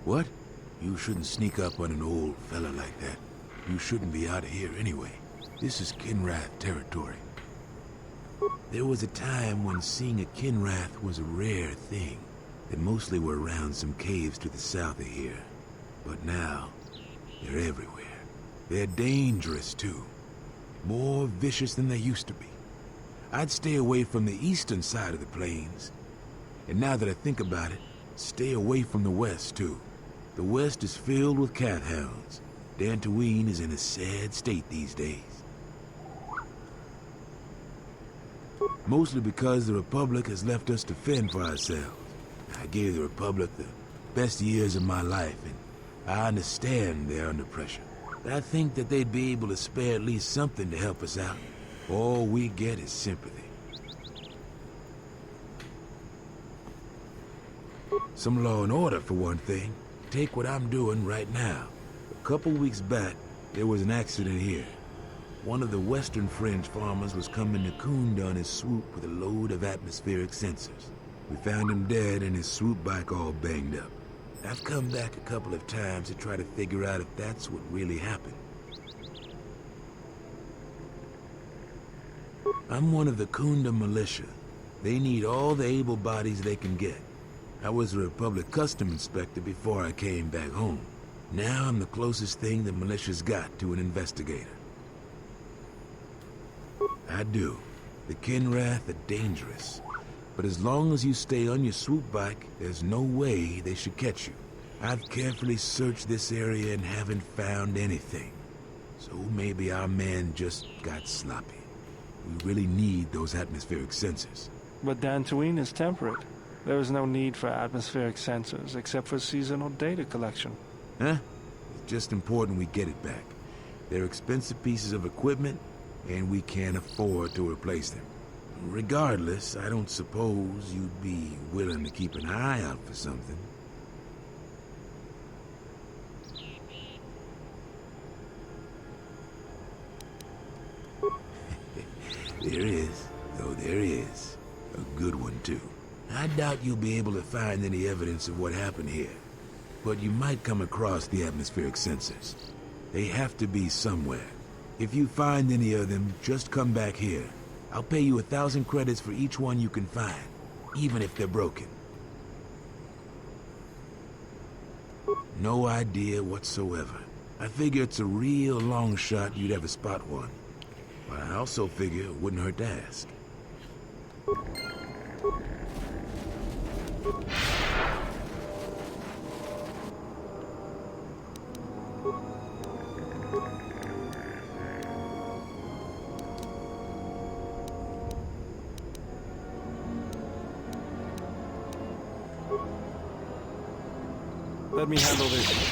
O: What? You shouldn't sneak up on an old fella like that. You shouldn't be out of here anyway. This is Kinrath territory. There was a time when seeing a Kinrath was a rare thing. They mostly were around some caves to the south of here. But now, they're everywhere. They're dangerous too. More vicious than they used to be. I'd stay away from the eastern side of the plains. And now that I think about it, stay away from the west too. The west is filled with cat hounds. Dantooine is in a sad state these days. Mostly because the Republic has left us to fend for ourselves. I gave the Republic the best years of my life, and I understand they're under pressure. I think that they'd be able to spare at least something to help us out. All we get is sympathy. Some law and order, for one thing. Take what I'm doing right now. A couple weeks back, there was an accident here. One of the Western Fringe farmers was coming to Kunda on his swoop with a load of atmospheric sensors. We found him dead and his swoop bike all banged up. I've come back a couple of times to try to figure out if that's what really happened. I'm one of the Kunda militia. They need all the able bodies they can get. I was a Republic custom inspector before I came back home. Now I'm the closest thing the militia's got to an investigator. I do. The Kinrath are dangerous. But as long as you stay on your swoop bike, there's no way they should catch you. I've carefully searched this area and haven't found anything. So maybe our men just got sloppy. We really need those atmospheric sensors.
B: But Dantooine is temperate. There is no need for atmospheric sensors except for seasonal data collection.
O: Huh? It's just important we get it back. They're expensive pieces of equipment, and we can't afford to replace them. Regardless, I don't suppose you'd be willing to keep an eye out for something. There is, though there is. A good one, too. I doubt you'll be able to find any evidence of what happened here. But you might come across the atmospheric sensors. They have to be somewhere. If you find any of them, just come back here. I'll pay you 1,000 credits for each one you can find, even if they're broken. No idea whatsoever. I figure it's a real long shot you'd ever spot one. But I also figure it wouldn't hurt to ask.
B: Let me handle this.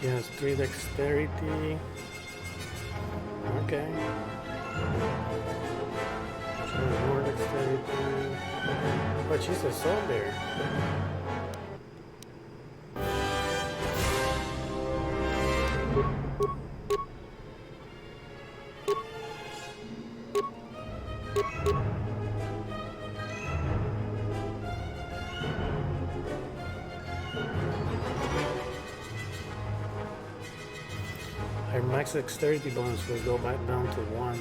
A: She has 3 dexterity. Okay. She has more dexterity. But she's a soldier. Her max dexterity bonus will go back down to 1.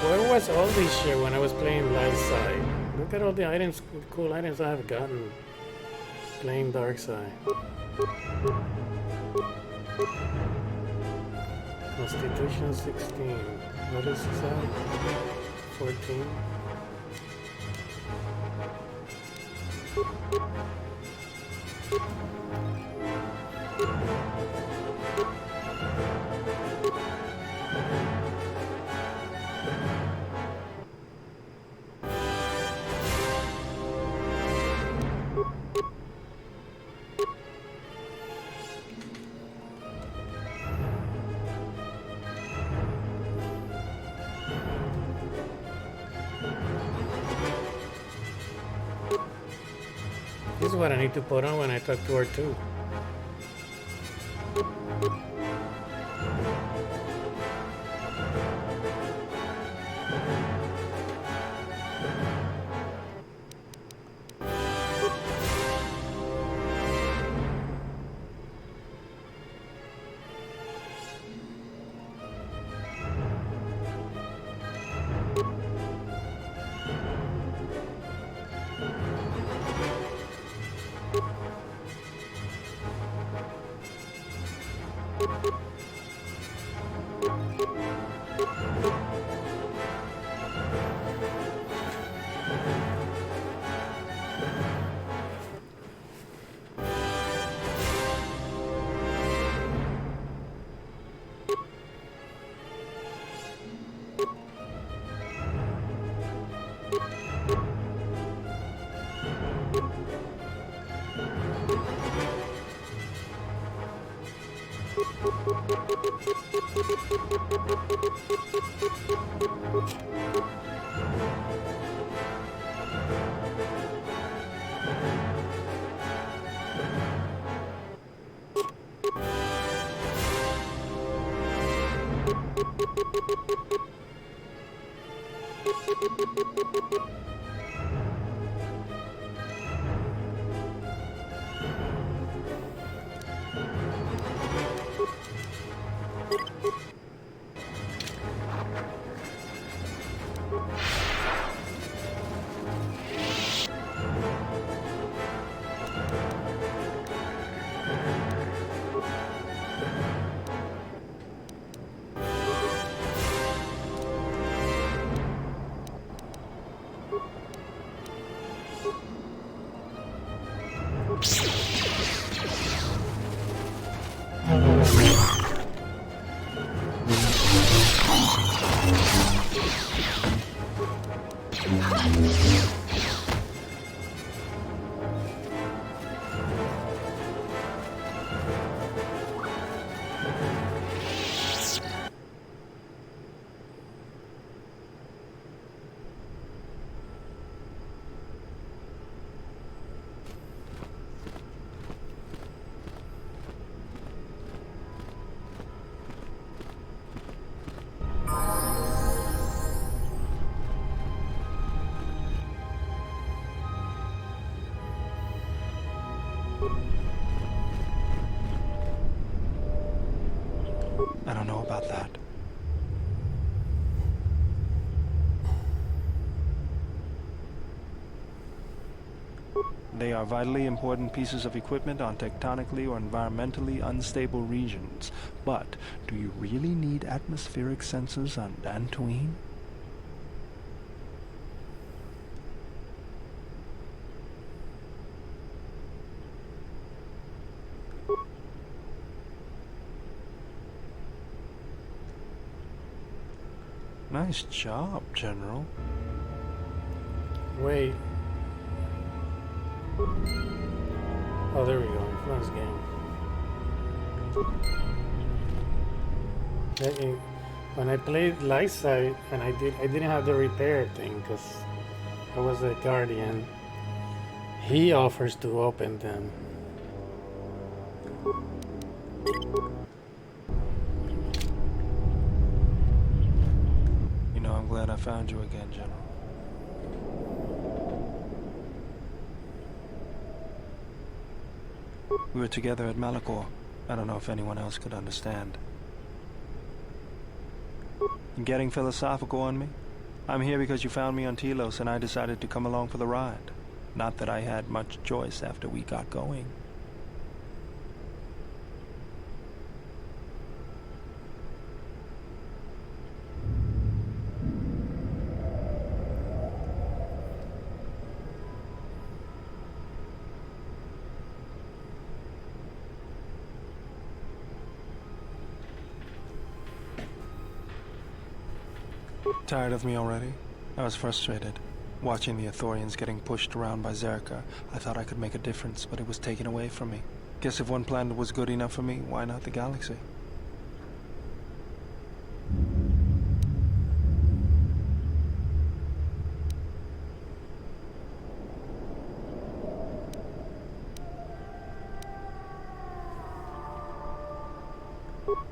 A: Where was all this shit when I was playing Darkside? Look at all the items, cool items I have gotten playing Darkside. Constitution 16. What is that? 14. what I need to put on when I talk to her too.
B: I don't know about that. They are vitally important pieces of equipment on tectonically or environmentally unstable regions. But do you really need atmospheric sensors on Dantooine? Nice job, General.
A: Wait. Oh, there we go. Influence game. When I played Darkside, and I didn't have the repair thing because I was a guardian. He offers to open them.
B: You know, I'm glad I found you again, General. We were together at Malachor. I don't know if anyone else could understand. You getting philosophical on me? I'm here because you found me on Telos and I decided to come along for the ride. Not that I had much choice after we got going. Tired of me already? I was frustrated. Watching the Ithorians getting pushed around by Zerka, I thought I could make a difference, but it was taken away from me. Guess if one planet was good enough for me, why not the galaxy?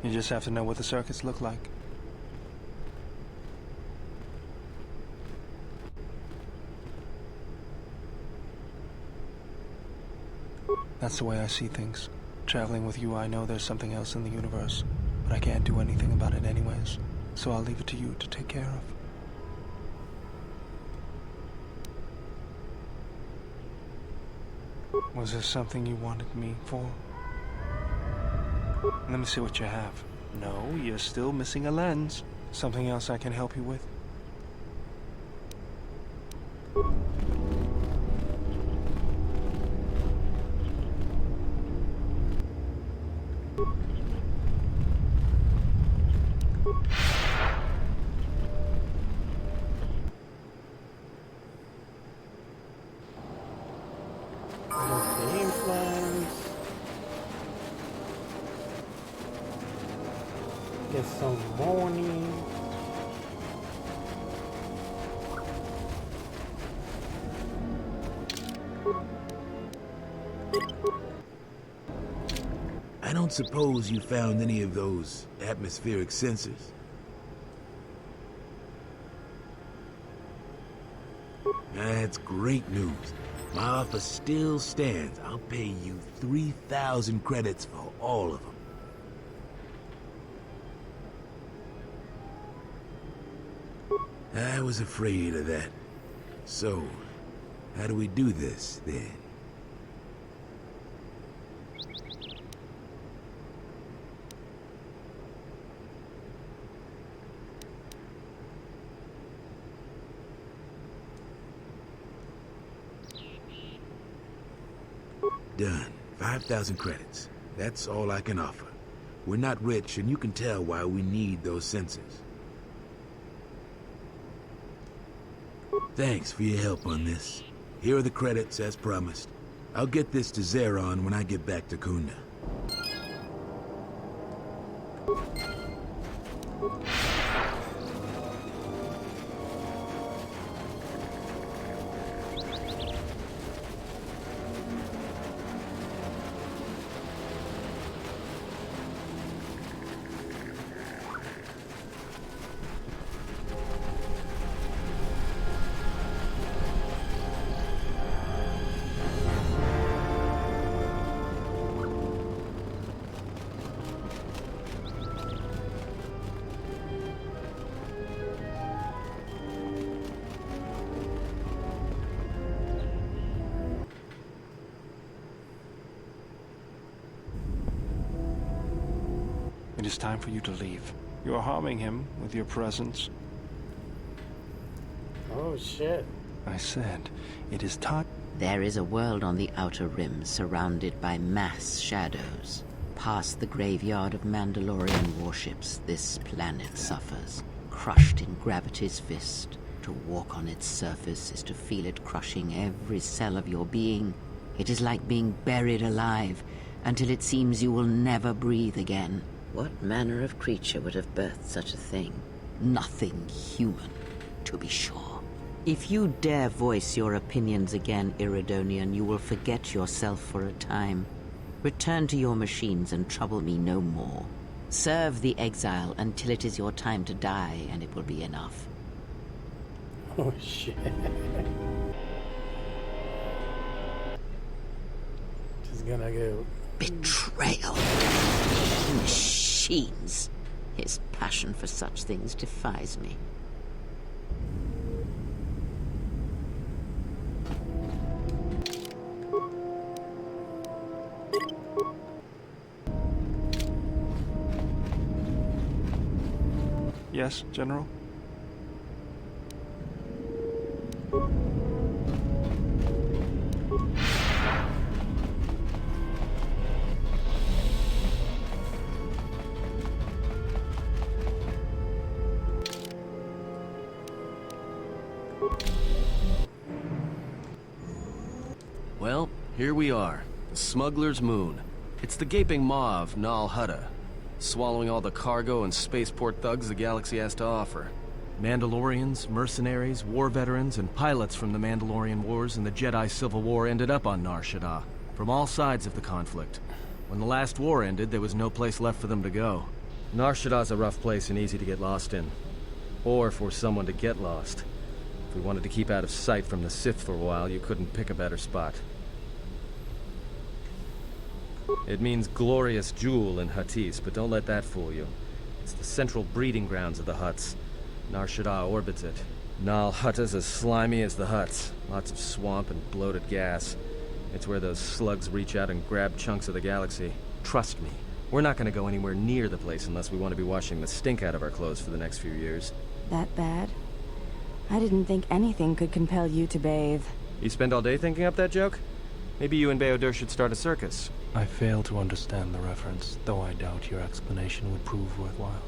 B: You just have to know what the circuits look like. That's the way I see things. Traveling with you, I know there's something else in the universe, but I can't do anything about it anyways, so I'll leave it to you to take care of. Was there something you wanted me for? Let me see what you have. No, you're still missing a lens. Something else I can help you with?
A: Get some money.
O: I don't suppose you found any of those atmospheric sensors? That's great news. My offer still stands. I'll pay you 3,000 credits for all of them. I was afraid of that. So, how do we do this, then? Done. 5,000 credits. That's all I can offer. We're not rich, and you can tell why we need those sensors. Thanks for your help on this. Here are the credits, as promised. I'll get this to Zeron when I get back to Kunda.
B: It is time for you to leave. You are harming him with your presence.
A: Oh shit.
B: I said, it is time.
E: There is a world on the outer rim surrounded by mass shadows. Past the graveyard of Mandalorian warships, this planet suffers. Crushed in gravity's fist. To walk on its surface is to feel it crushing every cell of your being. It is like being buried alive, until it seems you will never breathe again. What manner of creature would have birthed such a thing? Nothing human, to be sure. If you dare voice your opinions again, Iridonian, you will forget yourself for a time. Return to your machines and trouble me no more. Serve the exile until it is your time to die, and it will be enough.
A: Oh shit. Just gonna go.
E: Betrayal. Machines. His passion for such things defies me.
B: Yes, General?
I: Well, here we are. The Smuggler's Moon. It's the gaping maw of Nal Hutta, swallowing all the cargo and spaceport thugs the galaxy has to offer. Mandalorians, mercenaries, war veterans, and pilots from the Mandalorian Wars and the Jedi Civil War ended up on Nar Shaddaa, from all sides of the conflict. When the last war ended, there was no place left for them to go. Nar Shaddah's a rough place and easy to get lost in. Or for someone to get lost. If we wanted to keep out of sight from the Sith for a while, you couldn't pick a better spot. It means glorious jewel in Huttese, but don't let that fool you. It's the central breeding grounds of the Hutts. Nar Shaddaa orbits it. Nal Hutta's as slimy as the Hutts. Lots of swamp and bloated gas. It's where those slugs reach out and grab chunks of the galaxy. Trust me, we're not going to go anywhere near the place unless we want to be washing the stink out of our clothes for the next few years.
J: That bad? I didn't think anything could compel you to bathe.
I: You spend all day thinking up that joke? Maybe you and Bayodur should start a circus.
B: I fail to understand the reference, though I doubt your explanation would prove worthwhile.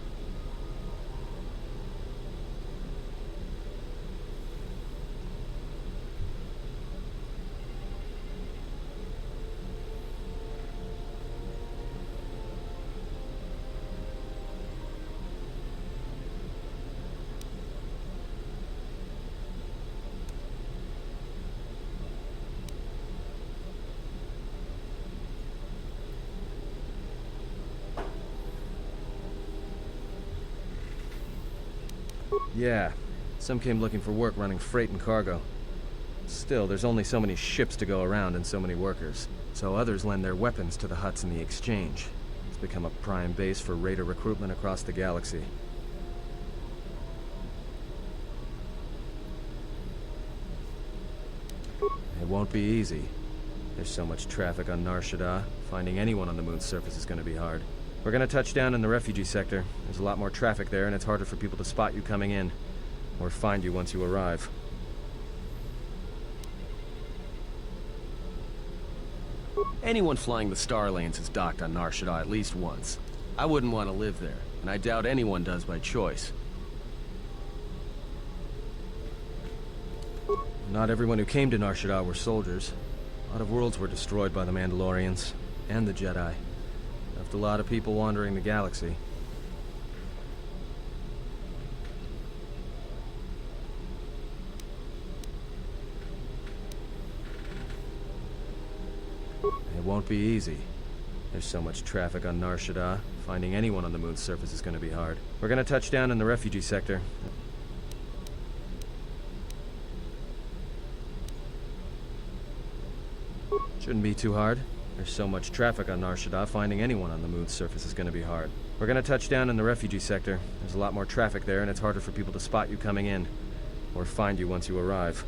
I: Yeah, some came looking for work running freight and cargo. Still, there's only so many ships to go around and so many workers. So others lend their weapons to the Hutts in the exchange. It's become a prime base for raider recruitment across the galaxy. It won't be easy. There's so much traffic on Nar Shaddaa. Finding anyone on the moon's surface is going to be hard. We're gonna touch down in the refugee sector. There's a lot more traffic there, and it's harder for people to spot you coming in. Or find you once you arrive. Anyone flying the Star Lanes has docked on Nar Shaddaa at least once. I wouldn't want to live there, and I doubt anyone does by choice. Not everyone who came to Nar Shaddaa were soldiers. A lot of worlds were destroyed by the Mandalorians, and the Jedi. Left a lot of people wandering the galaxy. It won't be easy. There's so much traffic on Nar Shaddaa. Finding anyone on the moon's surface is going to be hard. We're going to touch down in the refugee sector. Shouldn't be too hard. There's so much traffic on Nar Shaddaa, finding anyone on the moon's surface is going to be hard. We're going to touch down in the refugee sector. There's a lot more traffic there, and it's harder for people to spot you coming in. Or find you once you arrive.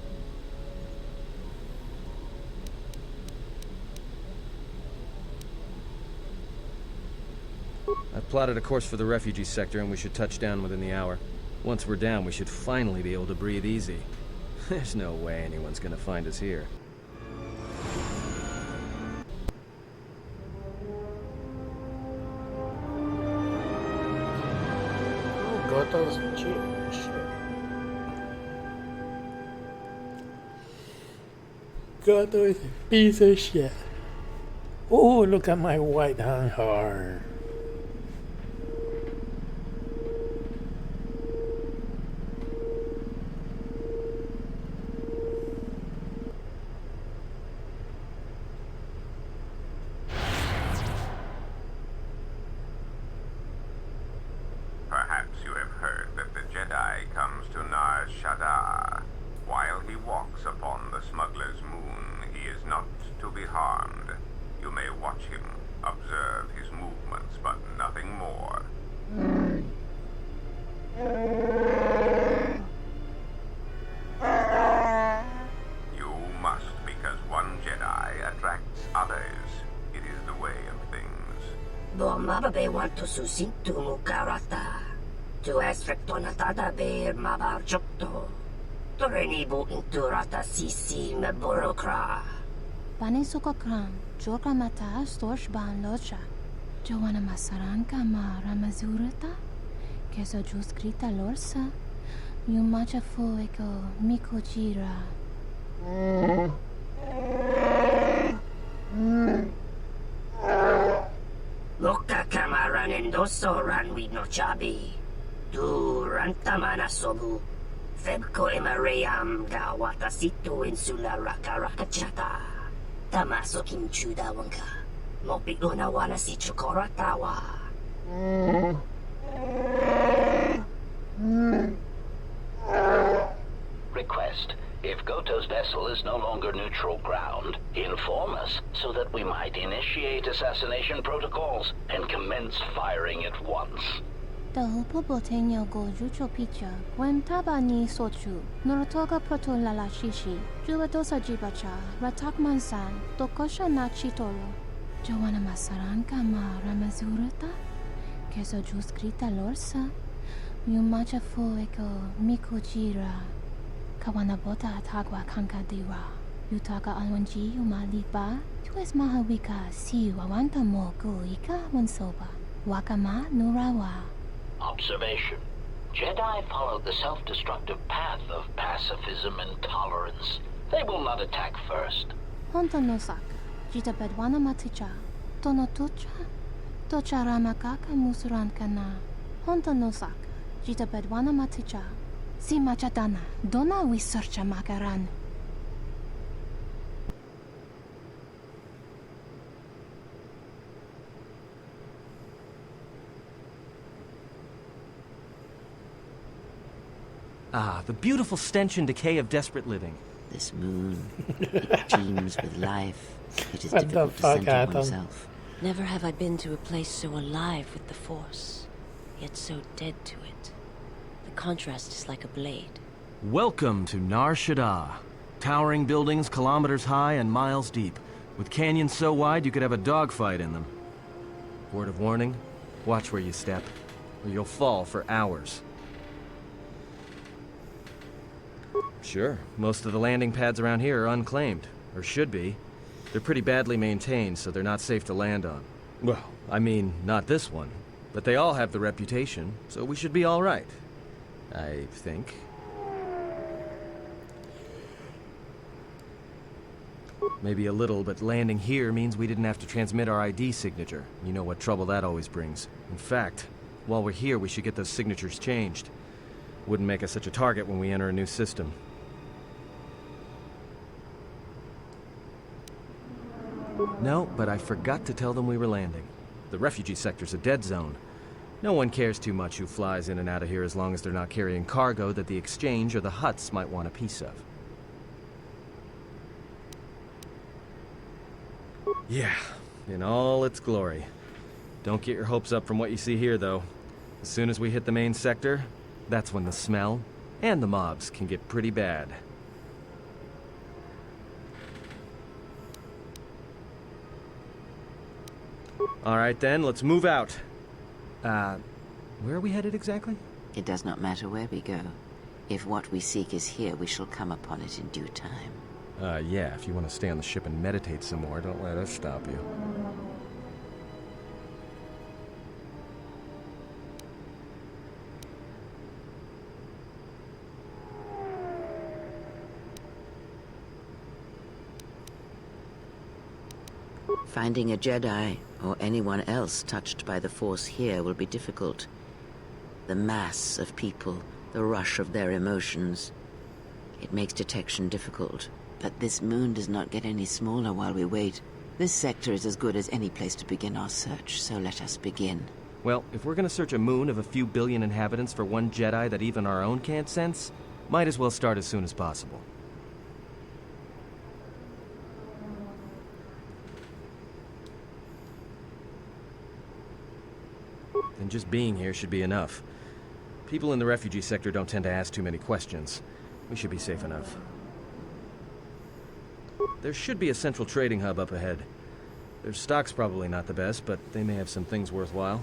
I: I've plotted a course for the refugee sector, and we should touch down within the hour. Once we're down, we should finally be able to breathe easy. There's no way anyone's going to find us here.
A: KotOR's cheap. KotOR is a piece of shit. Oh, look at my white heart.
S: Perhaps you have heard that the Jedi comes to Nar Shaddaa. While he walks upon the smuggler's moon, he is not to be harmed. You may watch him, observe his movements, but nothing more. You must, because one Jedi attracts others. It is the way of things.
T: Mababe want to susintu mukarata. Tu esfrektonata beer mabarjokto. Torenibu inturata sisi meborokra.
U: Panisokokran, joka mata storch ban locha. Joana masaranka ma ramazurata. Keso juskrita lorsa. Yumacha fuego mikojira.
T: Loka kamaran endoso ranwi no chabi. Du rantamana sobu. Febko emaream ga watasitu insula rakarakachata. Tamaso kinchuda wanka. Mopi una wala si chokoratawa.
H: Request. If Goto's vessel is no longer neutral ground, inform us so that we might initiate assassination protocols and commence firing at once.
U: Dahupo botenyo go jucho picha, gwen tabani sochu, norotoga proto lala shishi, jubadosa jibacha, ratak mansan, tokosha na chitoro. Jowana masaranka ma ramazurata, keso juskrita lorsa, yumacha fueko mikujira, kawana bota atagwa kankadira, yutaka alwanji umalipa, tues mahawika si wawanta mo ika wansoba, wakama nurawa.
H: Observation. Jedi follow the self-destructive path of pacifism and tolerance. They will not attack first.
U: Honta no saka, jita bedwana maticha, tono tucha, tocha ramakaka musuranka na. Honta no saka, jita bedwana maticha, si machadana, dona we searcha makaran.
I: Ah, the beautiful stench and decay of desperate living.
E: This moon, it teems with life. It is
A: What the
E: difficult to
A: fuck,
E: center
A: Adam?
E: oneself.
R: Never have I been to a place so alive with the Force, yet so dead to it. The contrast is like a blade.
I: Welcome to Nar Shaddaa. Towering buildings kilometers high and miles deep, with canyons so wide you could have a dogfight in them. Word of warning, watch where you step, or you'll fall for hours. Sure, most of the landing pads around here are unclaimed, or should be. They're pretty badly maintained, so they're not safe to land on. Well, I mean, not this one. But they all have the reputation, so we should be all right. I think. Maybe a little, but landing here means we didn't have to transmit our ID signature. You know what trouble that always brings. In fact, while we're here, we should get those signatures changed. Wouldn't make us such a target when we enter a new system. No, but I forgot to tell them we were landing. The refugee sector's a dead zone. No one cares too much who flies in and out of here as long as they're not carrying cargo that the Exchange or the Hutts might want a piece of. Yeah, in all its glory. Don't get your hopes up from what you see here, though. As soon as we hit the main sector, that's when the smell and the mobs can get pretty bad. All right then, let's move out. Where are we headed exactly?
E: It does not matter where we go. If what we seek is here, we shall come upon it in due time.
I: Yeah, if you want to stay on the ship and meditate some more, don't let us stop you.
E: Finding a Jedi, or anyone else touched by the Force here, will be difficult. The mass of people, the rush of their emotions. It makes detection difficult. But this moon does not get any smaller while we wait. This sector is as good as any place to begin our search, so let us begin.
I: Well, if we're gonna search a moon of a few billion inhabitants for one Jedi that even our own can't sense, might as well start as soon as possible. And just being here should be enough. People in the refugee sector don't tend to ask too many questions. We should be safe enough. There should be a central trading hub up ahead. Their stock's probably not the best, but they may have some things worthwhile.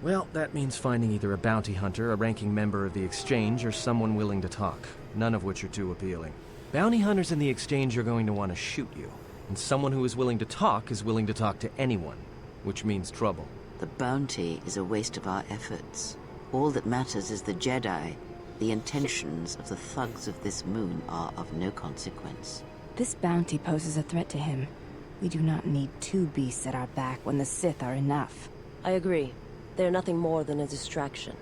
I: Well, that means finding either a bounty hunter, a ranking member of the Exchange, or someone willing to talk, none of which are too appealing. Bounty hunters in the Exchange are going to want to shoot you, and someone who is willing to talk to anyone, which means trouble.
E: The bounty is a waste of our efforts. All that matters is the Jedi. The intentions of the thugs of this moon are of no consequence.
J: This bounty poses a threat to him. We do not need two beasts at our back when the Sith are enough.
R: I agree. They are nothing more than a distraction.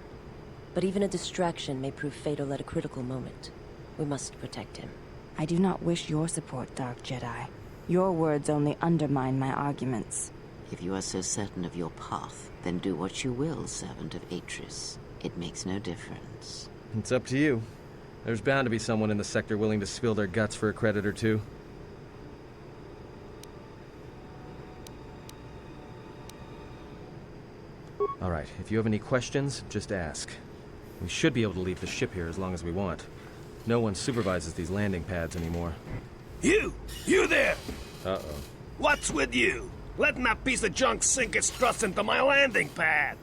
R: But even a distraction may prove fatal at a critical moment. We must protect him.
J: I do not wish your support, Dark Jedi. Your words only undermine my arguments.
E: If you are so certain of your path, then do what you will, servant of Atris. It makes no difference.
I: It's up to you. There's bound to be someone in the sector willing to spill their guts for a credit or two. Alright, if you have any questions, just ask. We should be able to leave the ship here as long as we want. No one supervises these landing pads anymore.
D: You! You there!
I: Uh-oh.
D: What's with you? Letting that piece of junk sink its struts into my landing pad!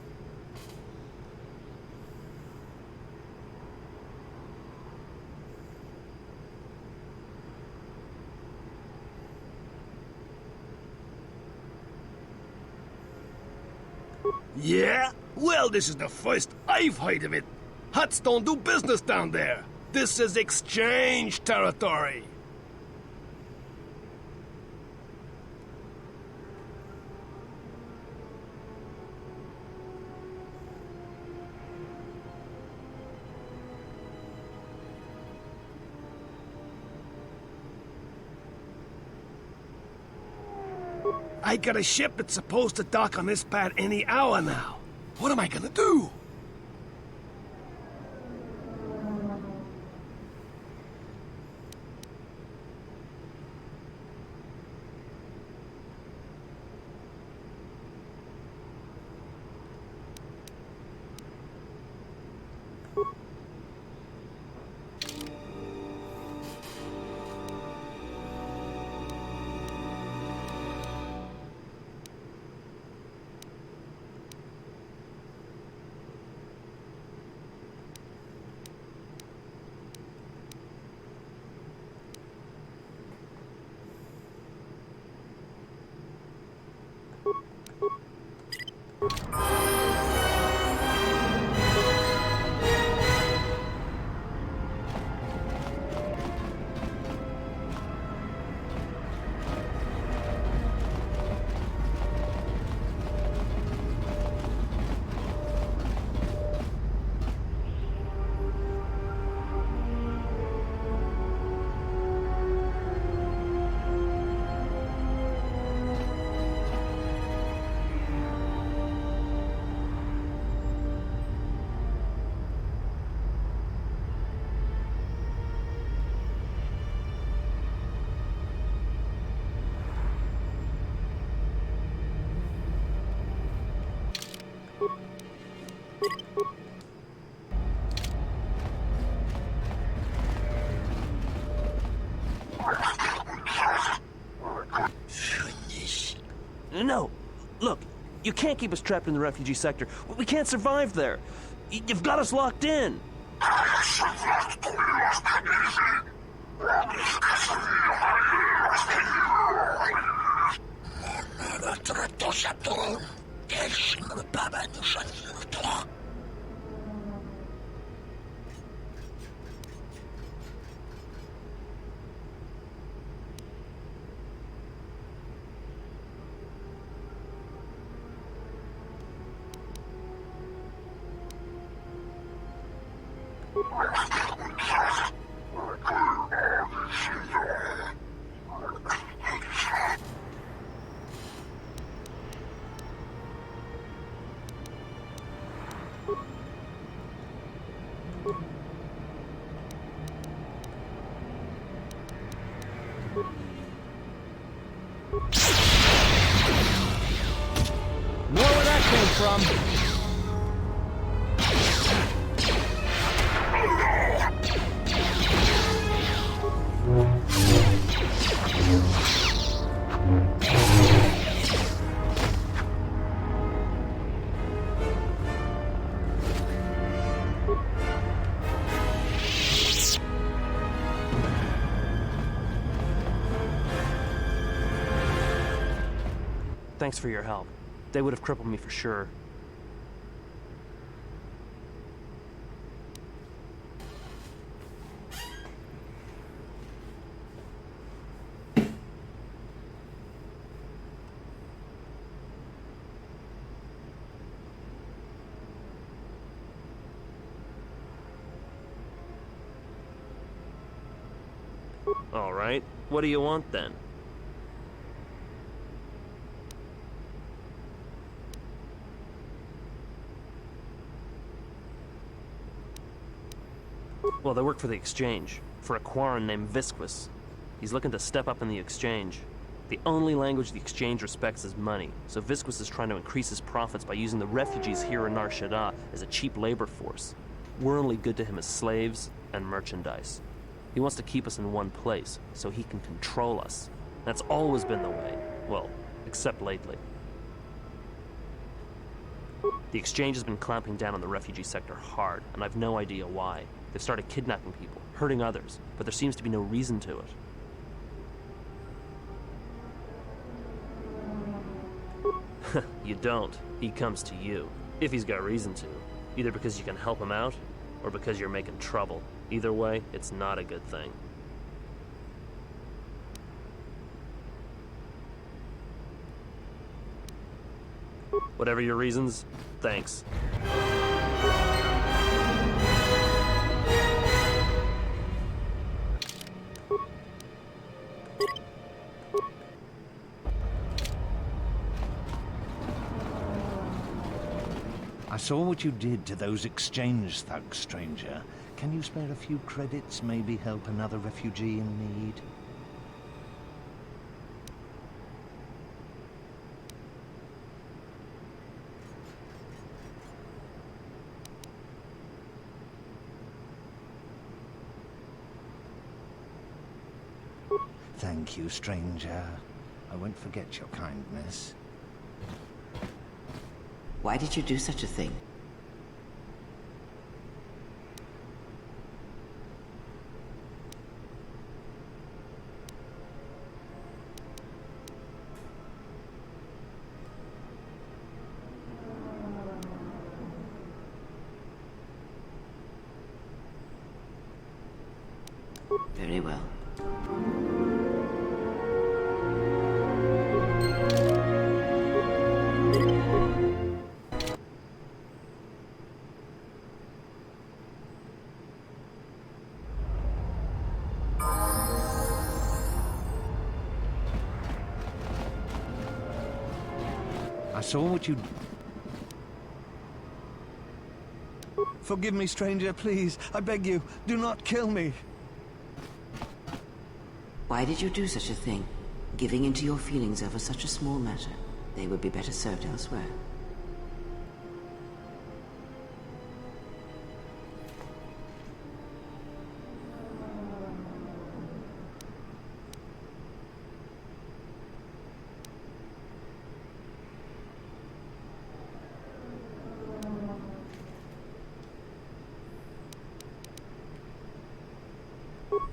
D: Yeah? Well, this is the first I've heard of it. Huts don't do business down there. This is exchange territory. I got a ship that's supposed to dock on this pad any hour now. What am I gonna do?
I: No! Look, you can't keep us trapped in the refugee sector. We can't survive there. You've got us locked in. Know where that came from?
V: Thanks for your help. They would have crippled me for sure.
I: All right. What do you want then?
V: Well, they work for the Exchange, for a Quarren named Visquis. He's looking to step up in the Exchange. The only language the Exchange respects is money, so Visquis is trying to increase his profits by using the refugees here in Nar Shaddaa as a cheap labor force. We're only good to him as slaves and merchandise. He wants to keep us in one place, so he can control us. That's always been the way. Well, except lately. The Exchange has been clamping down on the refugee sector hard, and I've no idea why. They've started kidnapping people, hurting others, but there seems to be no reason to it. You don't. He comes to you. If he's got reason to. Either because you can help him out, or because you're making trouble. Either way, it's not a good thing. Whatever your reasons, thanks.
F: I saw what you did to those exchange thugs, stranger. Can you spare a few credits, maybe help another refugee in need? Thank you, stranger. I won't forget your kindness.
E: Why did you do such a thing? Very well.
F: I saw what you... Forgive me, stranger, please. I beg you, do not kill me.
E: Why did you do such a thing? Giving in to your feelings over such a small matter. They would be better served elsewhere.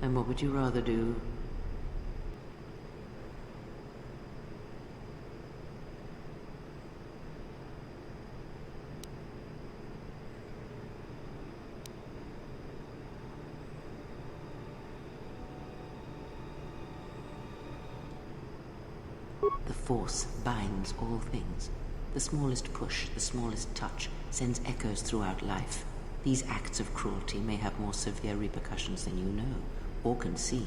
E: And what would you rather do? The Force binds all things. The smallest push, the smallest touch, sends echoes throughout life. These acts of cruelty may have more severe repercussions than you know, or can see.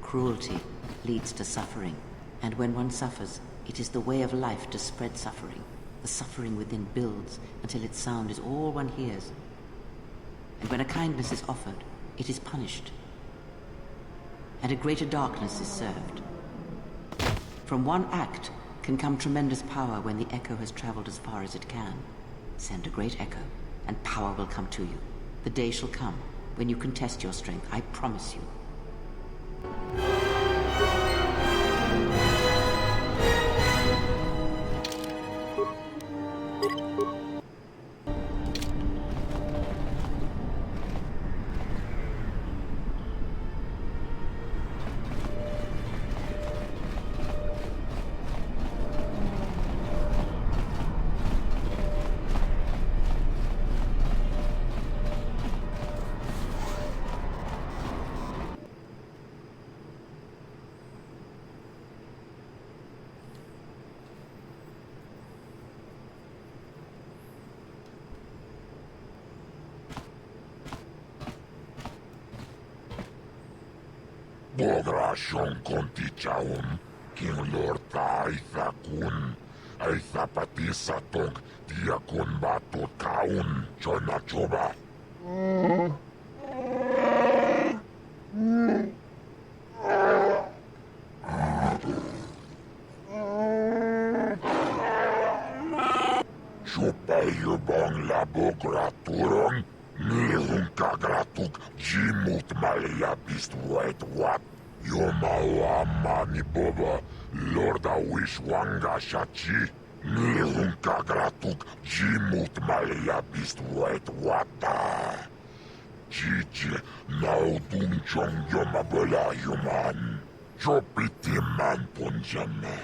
E: Cruelty leads to suffering, and when one suffers, it is the way of life to spread suffering. The suffering within builds until its sound is all one hears. And when a kindness is offered, it is punished. And a greater darkness is served. From one act can come tremendous power when the echo has traveled as far as it can. Send a great echo, and power will come to you. The day shall come when you can test your strength, I promise you.
G: Bogra shon konti chaum, King Lord Taitha kun, Ay zapatisa tog diakon batot kaun chona choba. Chupayo bong labo graturon, nilung kagratuk jimut malia bist white wat. Yomawa mani boba, lorda wish wanga shachi, nilung kagratuk jimut malia bist white wata. Chichi naudung chong yomabela yuman, chopiti man punjame.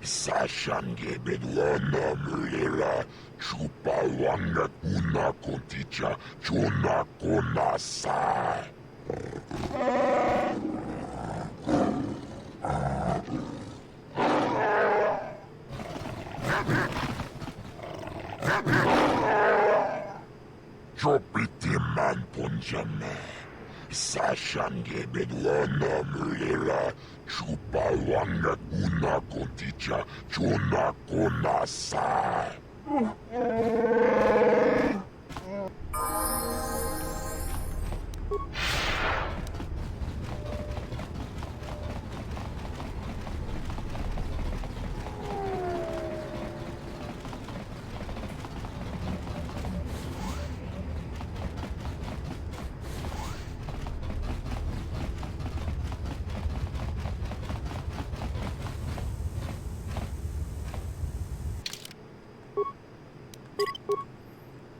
G: Sashange bedwana mulera chupa wanga kuna konticha chona kona sa. Chopiti man punjame. Sashange bedwana mulera chupa wanga kuna konticha chona kona sa.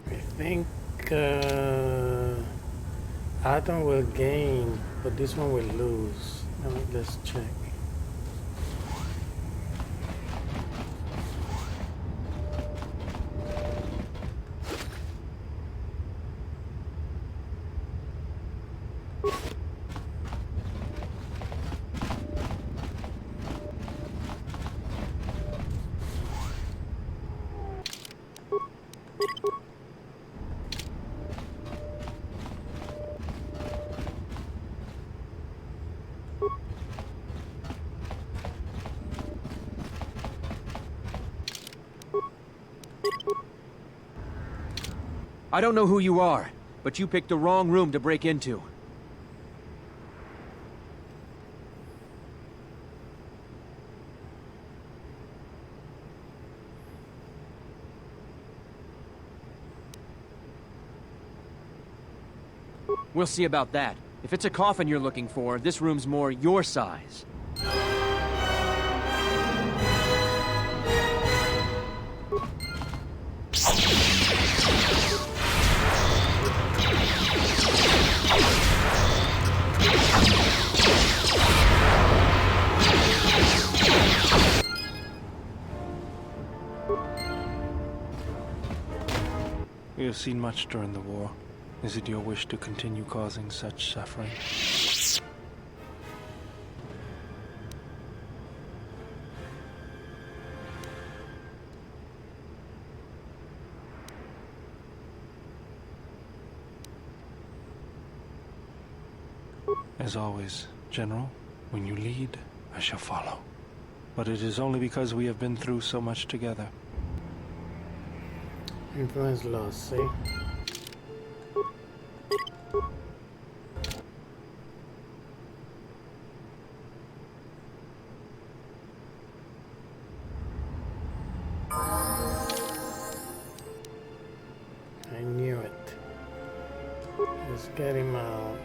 A: I think Adam will gain, but this one will lose. Let's check.
L: I don't know who you are, but you picked the wrong room to break into. We'll see about that. If it's a coffin you're looking for, this room's more your size.
B: We have seen much during the war. Is it your wish to continue causing such suffering? As always, General, when you lead, I shall follow. But it is only because we have been through so much together.
A: Influence loss, see? I knew it. Let's get him out.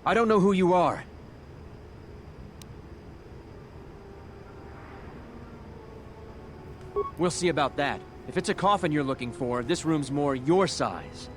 L: I don't know who you are. We'll see about that. If it's a coffin you're looking for, this room's more your size.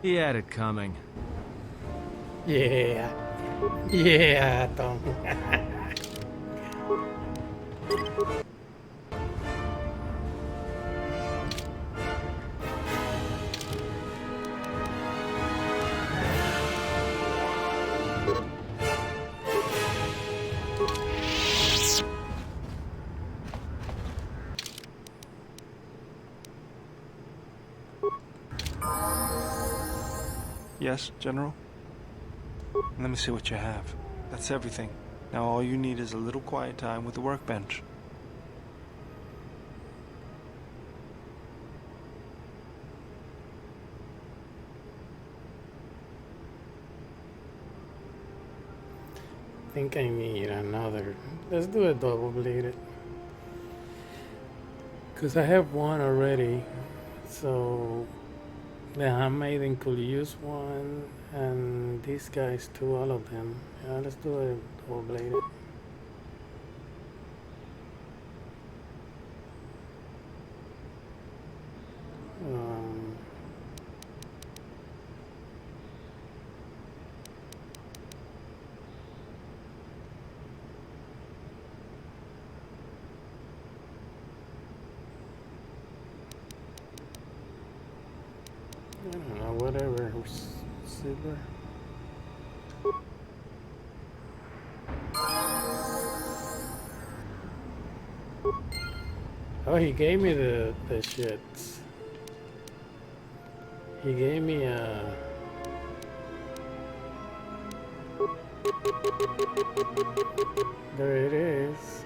I: He had it coming.
A: Yeah. Yeah, Tom.
B: Yes, General? Let me see what you have. That's everything. Now all you need is a little quiet time with the workbench.
A: I think I need another. Let's do a double bladed. Because I have one already. So the handmaiden could use one, and these guys too, all of them. Yeah, let's do a double bladed. I don't know, whatever. Silver. Oh, he gave me the shits. He gave me a... There it is.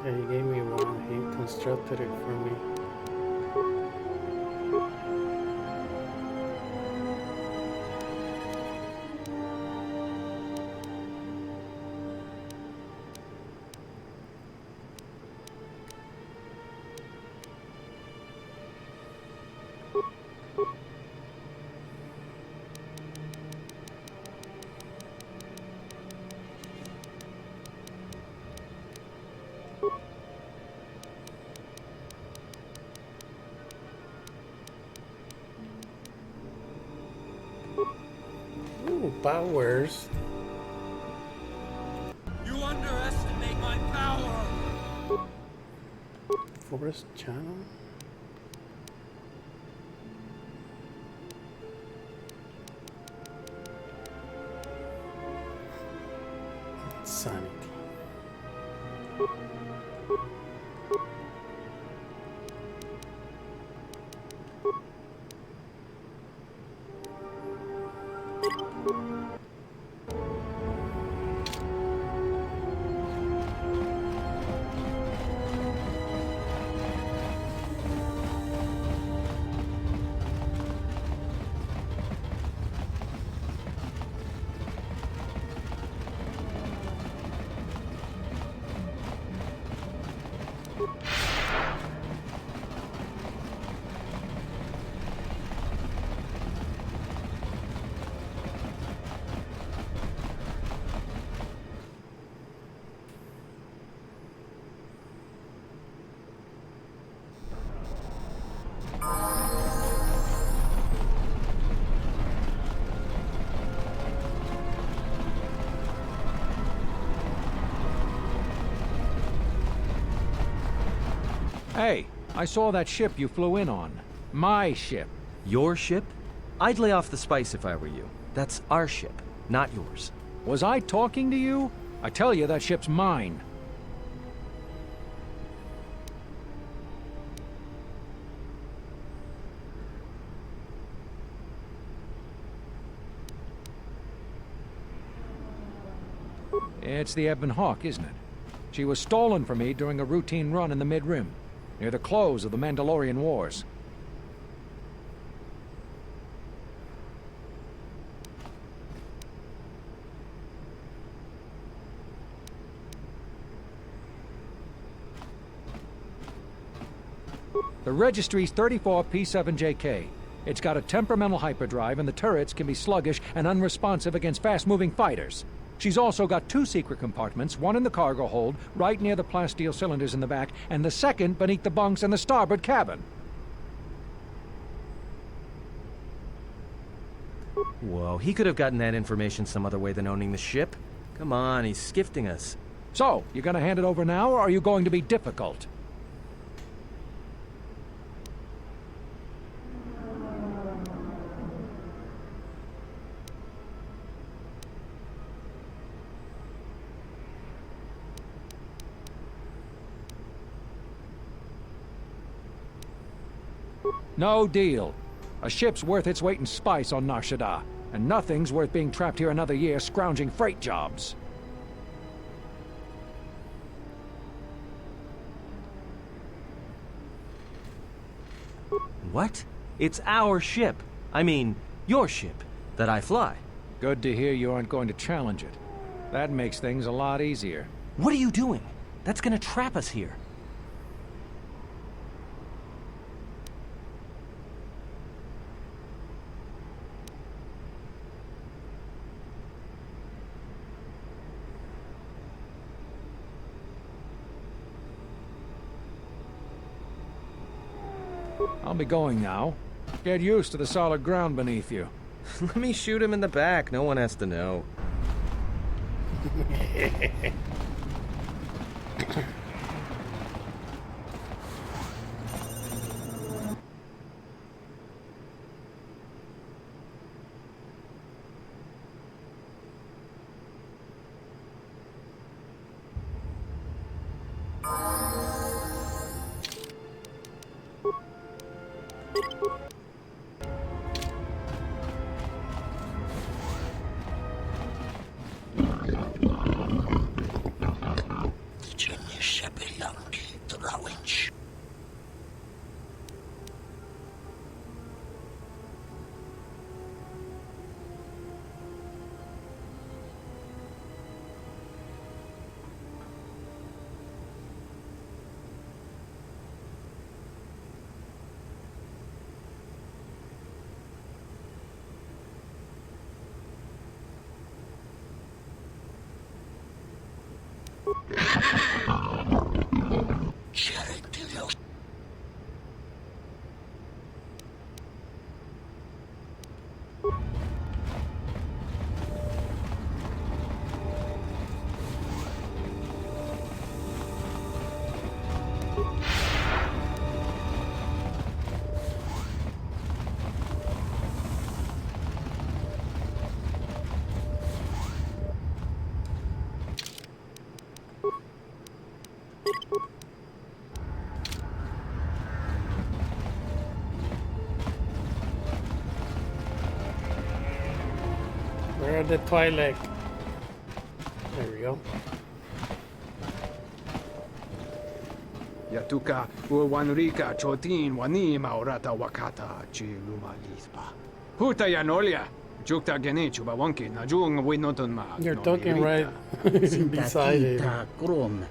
A: Yeah, he gave me one. He constructed it for me. Ooh, powers.
K: You underestimate my power!
A: Forest channel. Sanity.
C: Hey, I saw that ship you flew in on. My ship.
I: Your ship? I'd lay off the spice if I were you. That's our ship, not yours.
C: Was I talking to you? I tell you, that ship's mine. It's the Ebon Hawk, isn't it? She was stolen from me during a routine run in the Mid-Rim, near the close of the Mandalorian Wars. The registry's 34 P7JK. It's got a temperamental hyperdrive, and the turrets can be sluggish and unresponsive against fast-moving fighters. She's also got 2 secret compartments, one in the cargo hold, right near the plasteel cylinders in the back, and the second beneath the bunks in the starboard cabin.
I: Whoa, he could have gotten that information some other way than owning the ship. Come on, he's skifting us.
C: So, you gonna hand it over now, or are you going to be difficult? No deal. A ship's worth its weight in spice on Nar Shaddaa, and nothing's worth being trapped here another year scrounging freight jobs.
I: What? It's our ship. I mean, your ship, that I fly.
C: Good to hear you aren't going to challenge it. That makes things a lot easier.
I: What are you doing? That's gonna trap us here.
C: I'll be going now. Get used to the solid ground beneath you.
I: Let me shoot him in the back. No one has to know.
A: Where are the Twi'lek? There we go.
M: Yatuka Uwanrika Chotin Wani Maurata Wakata Chiluma Lispa. Huta Yanolia. Jukta Genichu Bawanki Najung Winoton Ma.
A: You're talking right beside it.
P: Krom.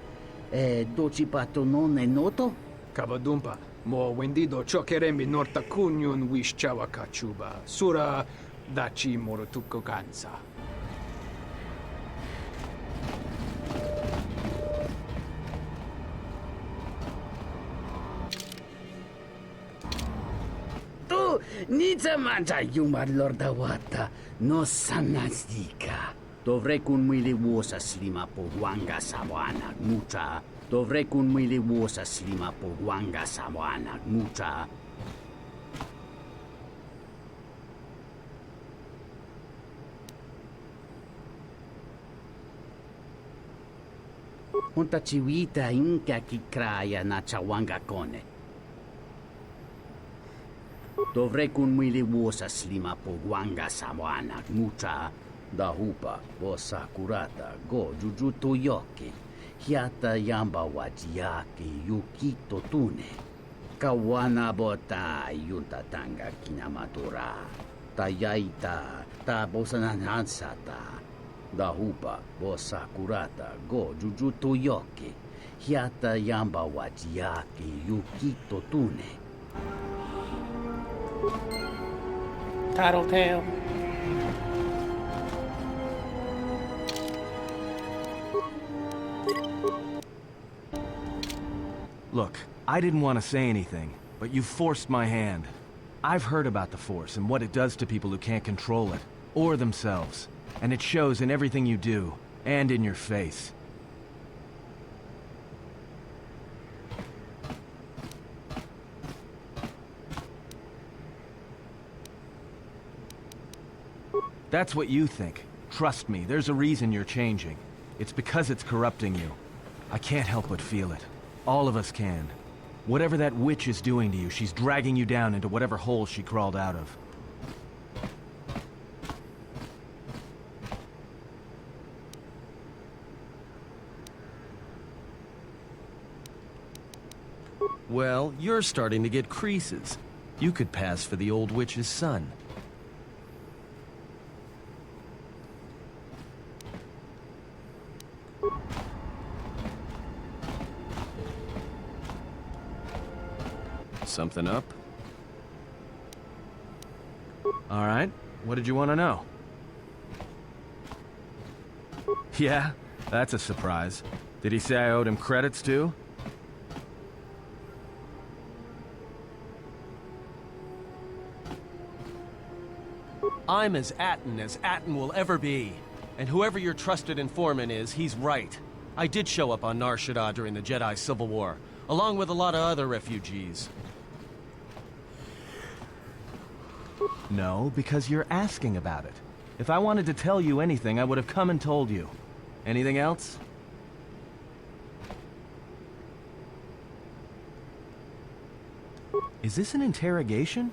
P: Docipato non è noto?
M: Kabadumpa. Mo wendido chokeremi norta kunyun wish chawakachuba. Sura dachi morotuko kansa.
P: Tu nița mangia yumar lordawata no sanasdika. Dovrei kun mwili wosa slima po wanga sawana mucha. Dovrei kun mwili wosa slima po wanga sawana mucha. Unta chiwita inka kikraya na chawanga kone. Dovrei kun mwili wosa slima po wanga sawana mucha. Dahupa vosa kurata go jujuto yoki. Hiata yamba wajiaki yukito tune. Kawana bota yunta tanga kinamatura. Tayaita ta bosananansata. Dahupa vosa kurata go jujuto yoki. Hiata yamba wajiaki yukito tune.
A: Tattletale.
I: Look, I didn't want to say anything, but you forced my hand. I've heard about the Force and what it does to people who can't control it, or themselves. And it shows in everything you do, and in your face. That's what you think. Trust me, there's a reason you're changing. It's because it's corrupting you. I can't help but feel it. All of us can. Whatever that witch is doing to you, she's dragging you down into whatever hole she crawled out of. Well, you're starting to get creases. You could pass for the old witch's son. Something up? All right, what did you want to know? Yeah, that's a surprise. Did he say I owed him credits too? I'm as Atten will ever be. And whoever your trusted informant is, he's right. I did show up on Nar Shaddaa during the Jedi Civil War, along with a lot of other refugees. No, because you're asking about it. If I wanted to tell you anything, I would have come and told you. Anything else? Is this an interrogation?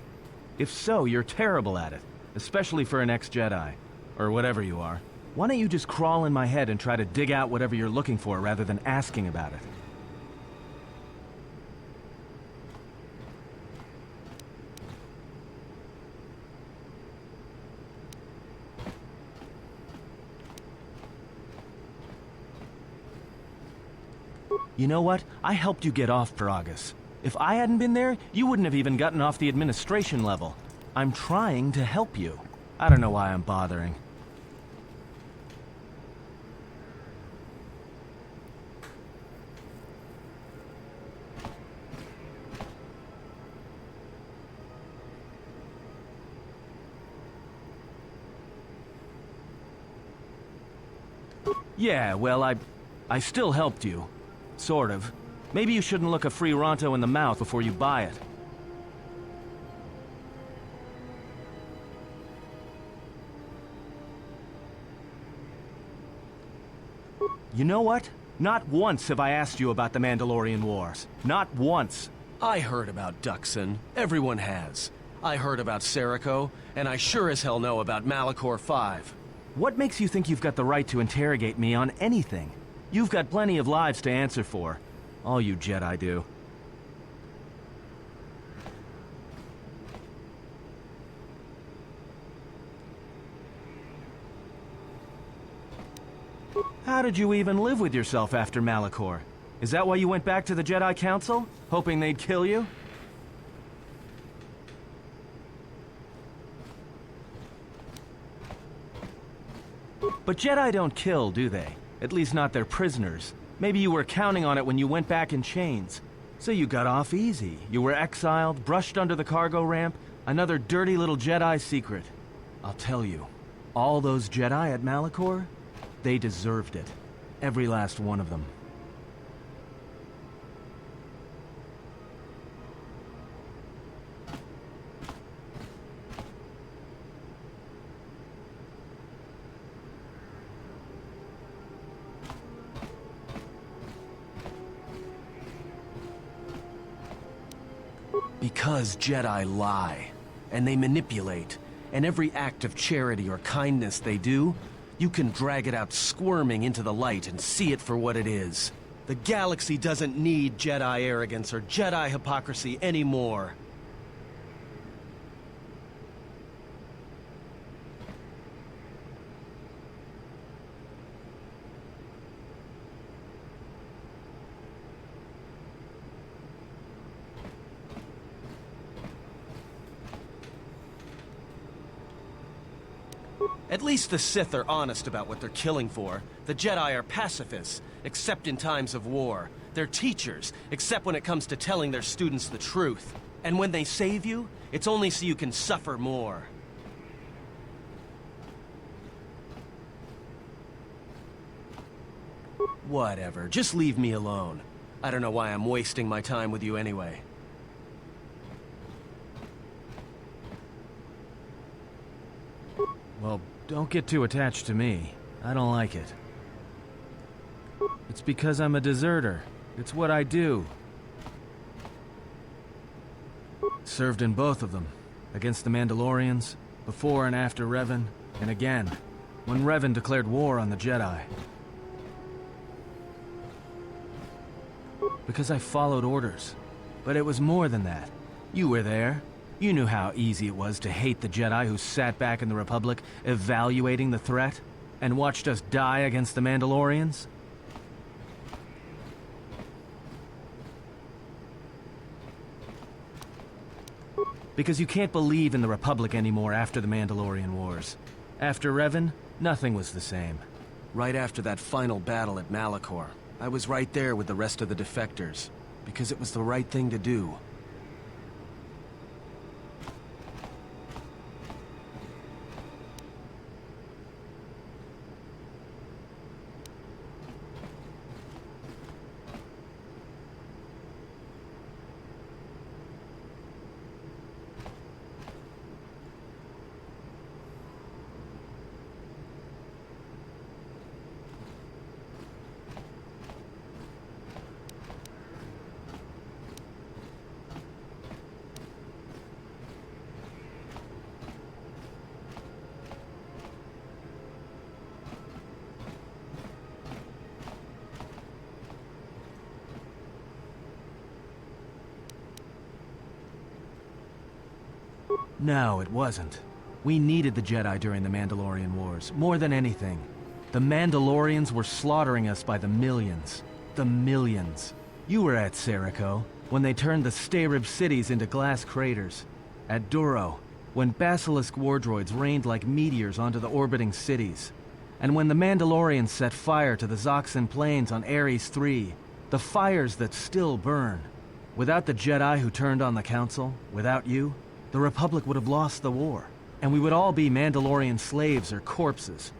I: If so, you're terrible at it. Especially for an ex-Jedi. Or whatever you are. Why don't you just crawl in my head and try to dig out whatever you're looking for rather than asking about it? You know what? I helped you get off Peragus. If I hadn't been there, you wouldn't have even gotten off the administration level. I'm trying to help you. I don't know why I'm bothering. Yeah, well, I still helped you. Sort of. Maybe you shouldn't look a free Ronto in the mouth before you buy it. You know what? Not once have I asked you about the Mandalorian Wars. Not once. I heard about Duxon. Everyone has. I heard about Serico, and I sure as hell know about Malachor 5. What makes you think you've got the right to interrogate me on anything? You've got plenty of lives to answer for. All you Jedi do. How did you even live with yourself after Malachor? Is that why you went back to the Jedi Council? Hoping they'd kill you? But Jedi don't kill, do they? At least not their prisoners. Maybe you were counting on it when you went back in chains. So you got off easy. You were exiled, brushed under the cargo ramp, another dirty little Jedi secret. I'll tell you, all those Jedi at Malachor, they deserved it. Every last one of them. Because Jedi lie, and they manipulate, and every act of charity or kindness they do, you can drag it out squirming into the light and see it for what it is. The galaxy doesn't need Jedi arrogance or Jedi hypocrisy anymore. At least the Sith are honest about what they're killing for. The Jedi are pacifists, except in times of war. They're teachers, except when it comes to telling their students the truth. And when they save you, it's only so you can suffer more. Whatever, just leave me alone. I don't know why I'm wasting my time with you anyway. Well, don't get too attached to me. I don't like it. It's because I'm a deserter. It's what I do. Served in both of them. Against the Mandalorians, before and after Revan, and again, when Revan declared war on the Jedi. Because I followed orders. But it was more than that. You were there. You knew how easy it was to hate the Jedi who sat back in the Republic, evaluating the threat, and watched us die against the Mandalorians. Because you can't believe in the Republic anymore after the Mandalorian Wars. After Revan, nothing was the same. Right after that final battle at Malachor, I was right there with the rest of the defectors, because it was the right thing to do. No, it wasn't. We needed the Jedi during the Mandalorian Wars, more than anything. The Mandalorians were slaughtering us by the millions. The millions. You were at Serico, when they turned the Stayrib cities into glass craters. At Duro, when Basilisk war droids rained like meteors onto the orbiting cities. And when the Mandalorians set fire to the Zoxan plains on Ares III, the fires that still burn. Without the Jedi who turned on the Council, without you, the Republic would have lost the war, and we would all be Mandalorian slaves or corpses.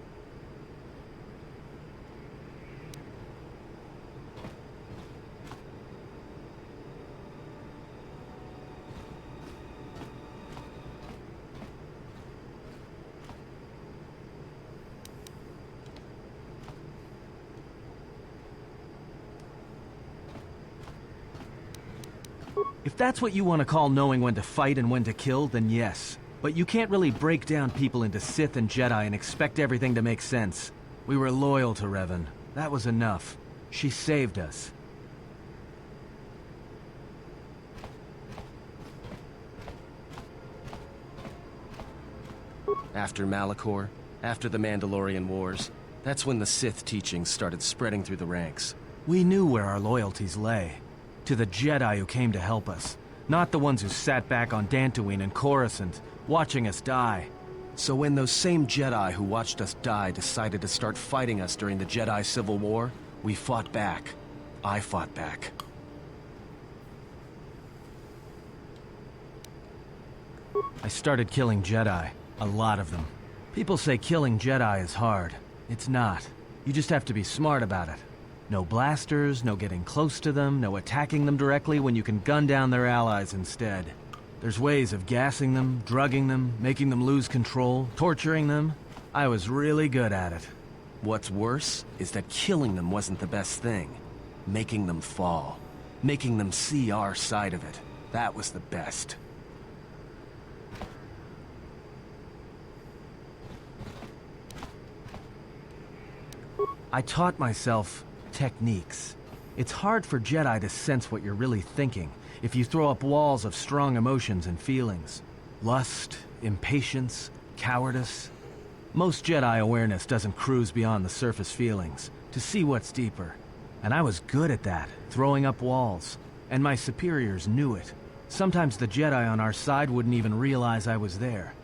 I: If that's what you want to call knowing when to fight and when to kill, then yes. But you can't really break down people into Sith and Jedi and expect everything to make sense. We were loyal to Revan. That was enough. She saved us. After Malachor, after the Mandalorian Wars, that's when the Sith teachings started spreading through the ranks. We knew where our loyalties lay. To the Jedi who came to help us, not the ones who sat back on Dantooine and Coruscant, watching us die. So when those same Jedi who watched us die decided to start fighting us during the Jedi Civil War, we fought back. I fought back. I started killing Jedi. A lot of them. People say killing Jedi is hard. It's not. You just have to be smart about it. No blasters, no getting close to them, no attacking them directly when you can gun down their allies instead. There's ways of gassing them, drugging them, making them lose control, torturing them. I was really good at it. What's worse is that killing them wasn't the best thing. Making them fall. Making them see our side of it. That was the best. I taught myself techniques. It's hard for Jedi to sense what you're really thinking if you throw up walls of strong emotions and feelings. Lust, impatience, cowardice. Most Jedi awareness doesn't cruise beyond the surface feelings, to see what's deeper. And I was good at that, throwing up walls. And my superiors knew it. Sometimes the Jedi on our side wouldn't even realize I was there.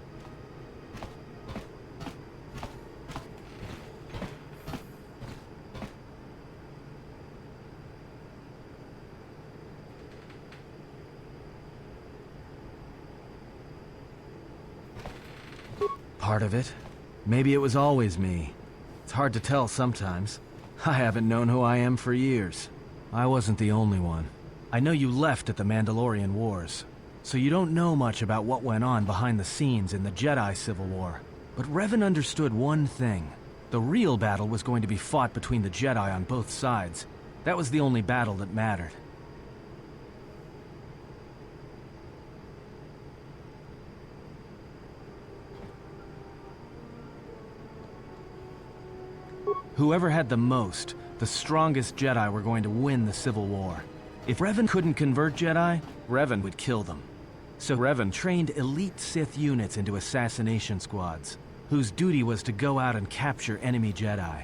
I: Part of it. Maybe it was always me. It's hard to tell sometimes. I haven't known who I am for years. I wasn't the only one. I know you left at the Mandalorian Wars, so you don't know much about what went on behind the scenes in the Jedi Civil War. But Revan understood one thing. The real battle was going to be fought between the Jedi on both sides. That was the only battle that mattered. Whoever had the most, the strongest Jedi were going to win the Civil War. If Revan couldn't convert Jedi, Revan would kill them. So Revan trained elite Sith units into assassination squads, whose duty was to go out and capture enemy Jedi.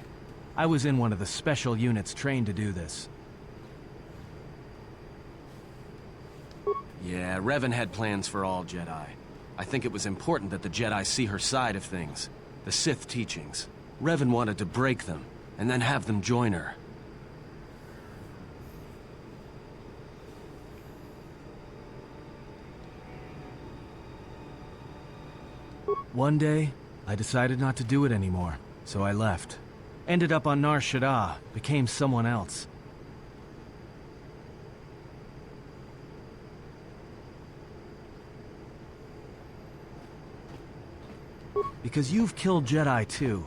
I: I was in one of the special units trained to do this. Yeah, Revan had plans for all Jedi. I think it was important that the Jedi see her side of things, the Sith teachings. Revan wanted to break them, and then have them join her. One day, I decided not to do it anymore, so I left. Ended up on Nar Shaddaa, became someone else. Because you've killed Jedi too.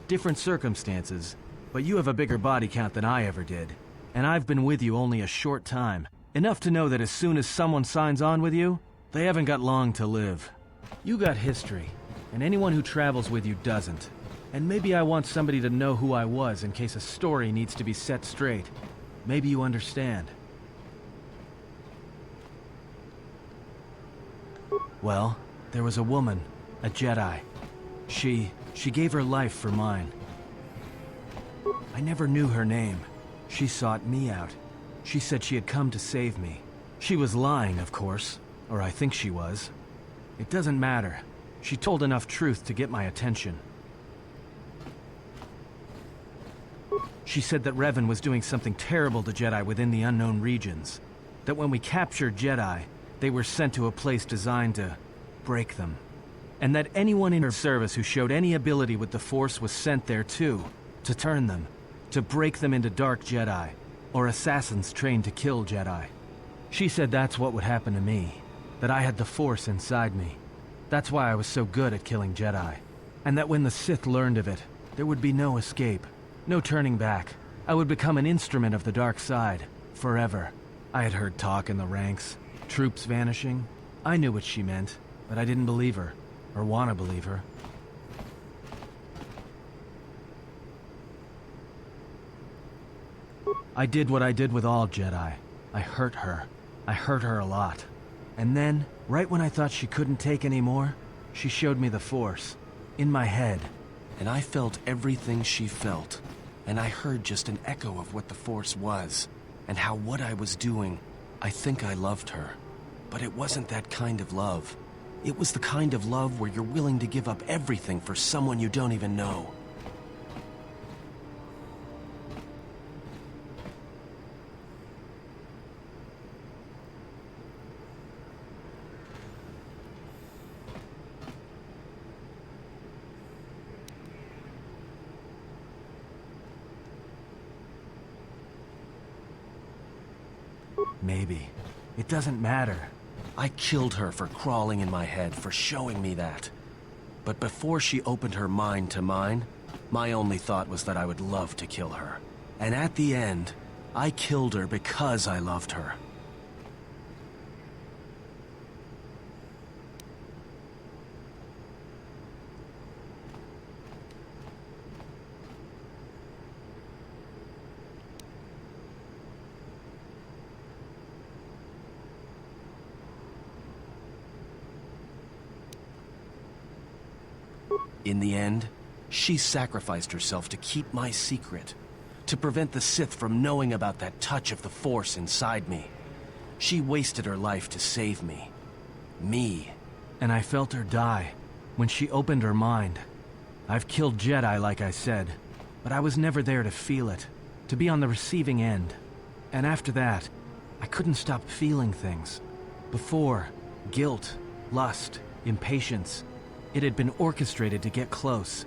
I: Different circumstances, but you have a bigger body count than I ever did. And I've been with you only a short time. Enough to know that as soon as someone signs on with you, they haven't got long to live. You got history, and anyone who travels with you doesn't. And maybe I want somebody to know who I was in case a story needs to be set straight. Maybe you understand. Well, there was a woman, a Jedi. She gave her life for mine. I never knew her name. She sought me out. She said she had come to save me. She was lying, of course, or I think she was. It doesn't matter. She told enough truth to get my attention. She said that Revan was doing something terrible to Jedi within the unknown regions. That when we captured Jedi, they were sent to a place designed to break them. And that anyone in her service who showed any ability with the Force was sent there too, to turn them, to break them into dark Jedi, or assassins trained to kill Jedi. She said that's what would happen to me, that I had the Force inside me. That's why I was so good at killing Jedi. And that when the Sith learned of it, there would be no escape, no turning back. I would become an instrument of the dark side, forever. I had heard talk in the ranks, troops vanishing. I knew what she meant, but I didn't believe her. Or want to believe her. I did what I did with all Jedi. I hurt her. I hurt her a lot. And then, right when I thought she couldn't take any more, she showed me the Force. In my head. And I felt everything she felt. And I heard just an echo of what the Force was. And how what I was doing, I think I loved her. But it wasn't that kind of love. It was the kind of love where you're willing to give up everything for someone you don't even know. Maybe. It doesn't matter. I killed her for crawling in my head, for showing me that. But before she opened her mind to mine, my only thought was that I would love to kill her. And at the end, I killed her because I loved her. In the end, she sacrificed herself to keep my secret, to prevent the Sith from knowing about that touch of the Force inside me. She wasted her life to save me. Me. And I felt her die when she opened her mind. I've killed Jedi, like I said, but I was never there to feel it, to be on the receiving end. And after that, I couldn't stop feeling things. Before, guilt, lust, impatience. It had been orchestrated to get close.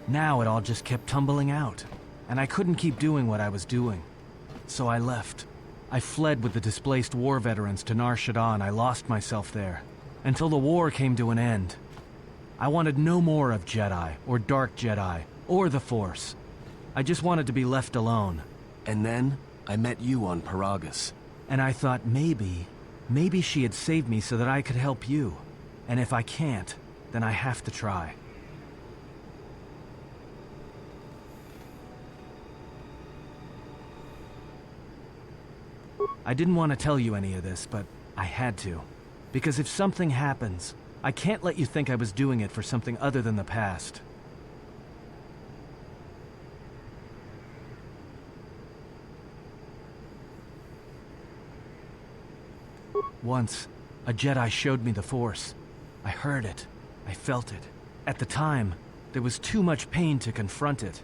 I: Now it all just kept tumbling out, and I couldn't keep doing what I was doing. So I left. I fled with the displaced war veterans to Nar Shaddaa, and I lost myself there, until the war came to an end. I wanted no more of Jedi, or Dark Jedi, or the Force. I just wanted to be left alone. And then, I met you on Paragus. And I thought maybe she had saved me so that I could help you. And if I can't, then I have to try. I didn't want to tell you any of this, but I had to. Because if something happens, I can't let you think I was doing it for something other than the past. Once, a Jedi showed me the Force. I heard it. I felt it. At the time, there was too much pain to confront it.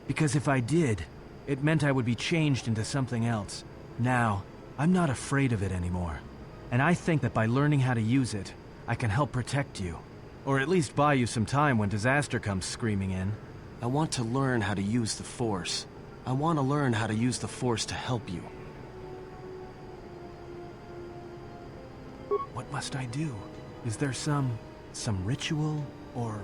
I: Because if I did, it meant I would be changed into something else. Now, I'm not afraid of it anymore. And I think that by learning how to use it, I can help protect you. Or at least buy you some time when disaster comes screaming in.
V: I want to learn how to use the Force. I want to learn how to use the Force to help you.
I: What must I do? Is there some ritual, or...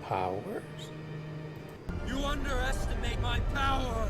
A: Powers?
K: You underestimate my power!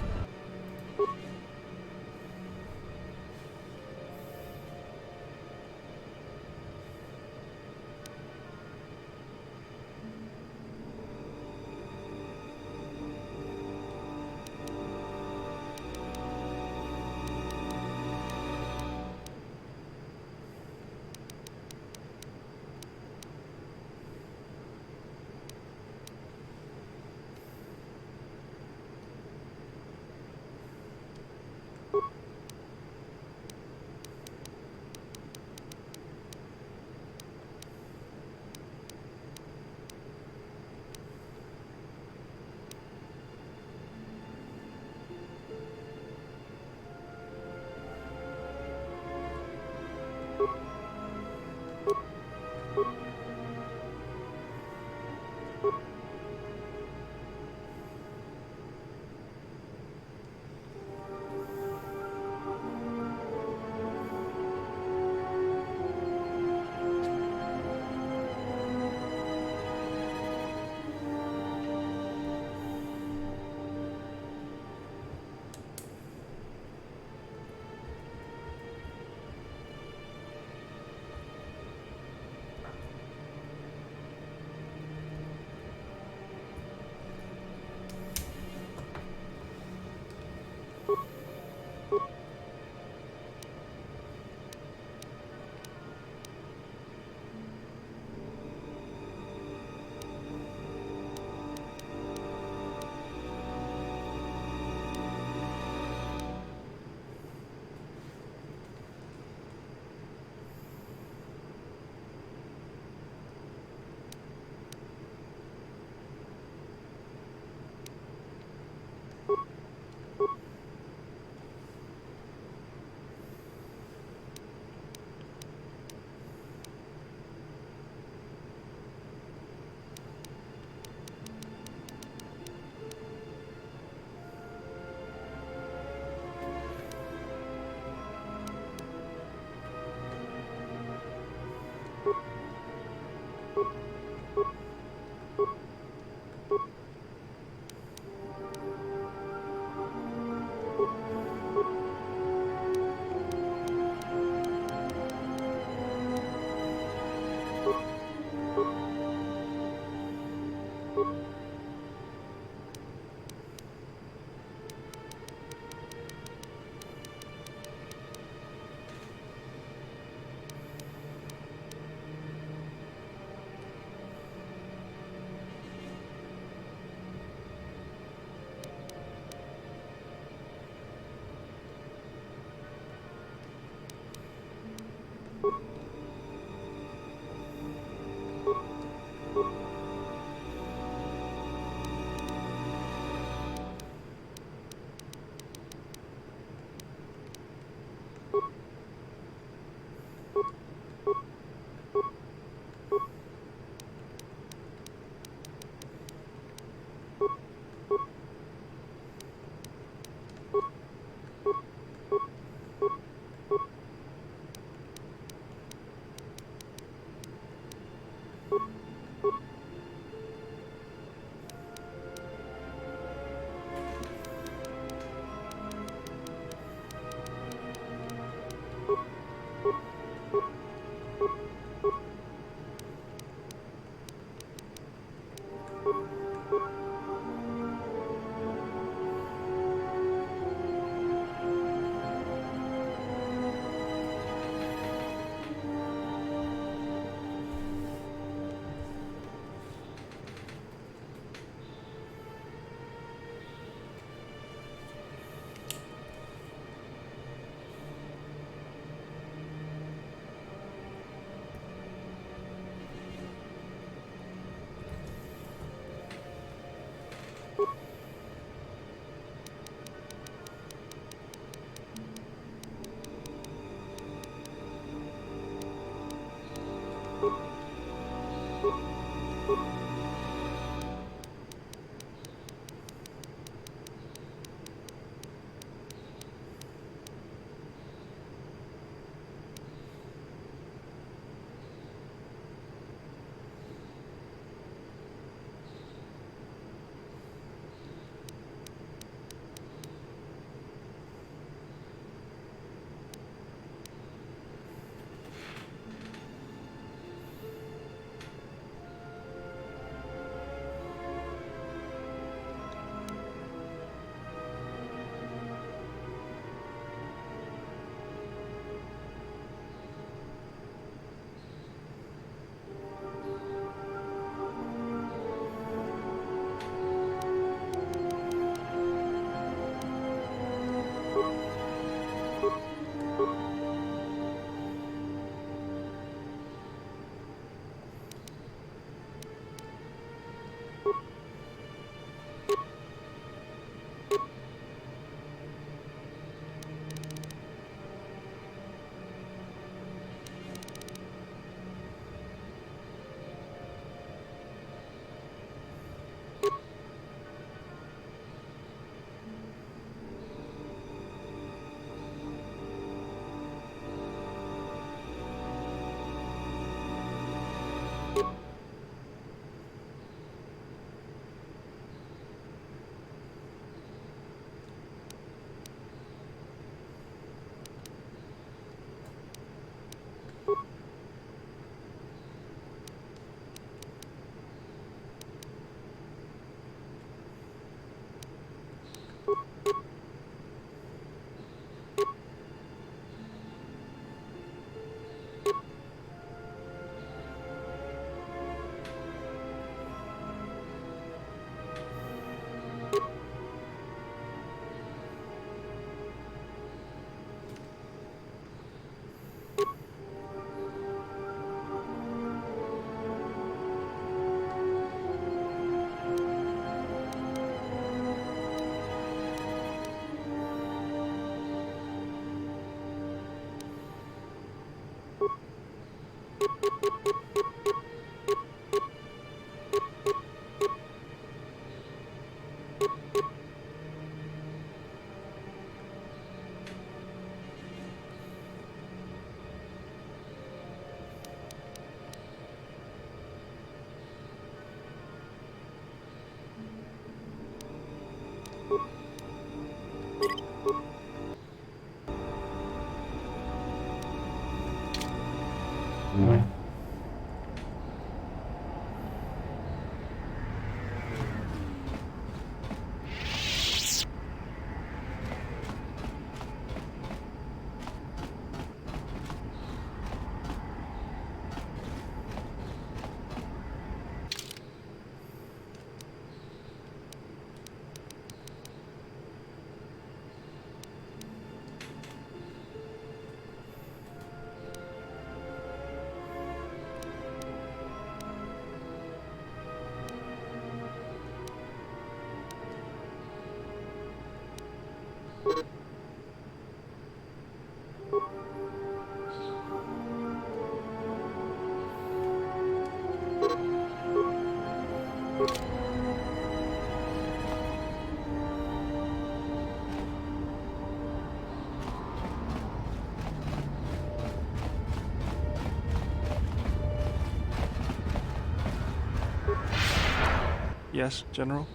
B: Yes, General?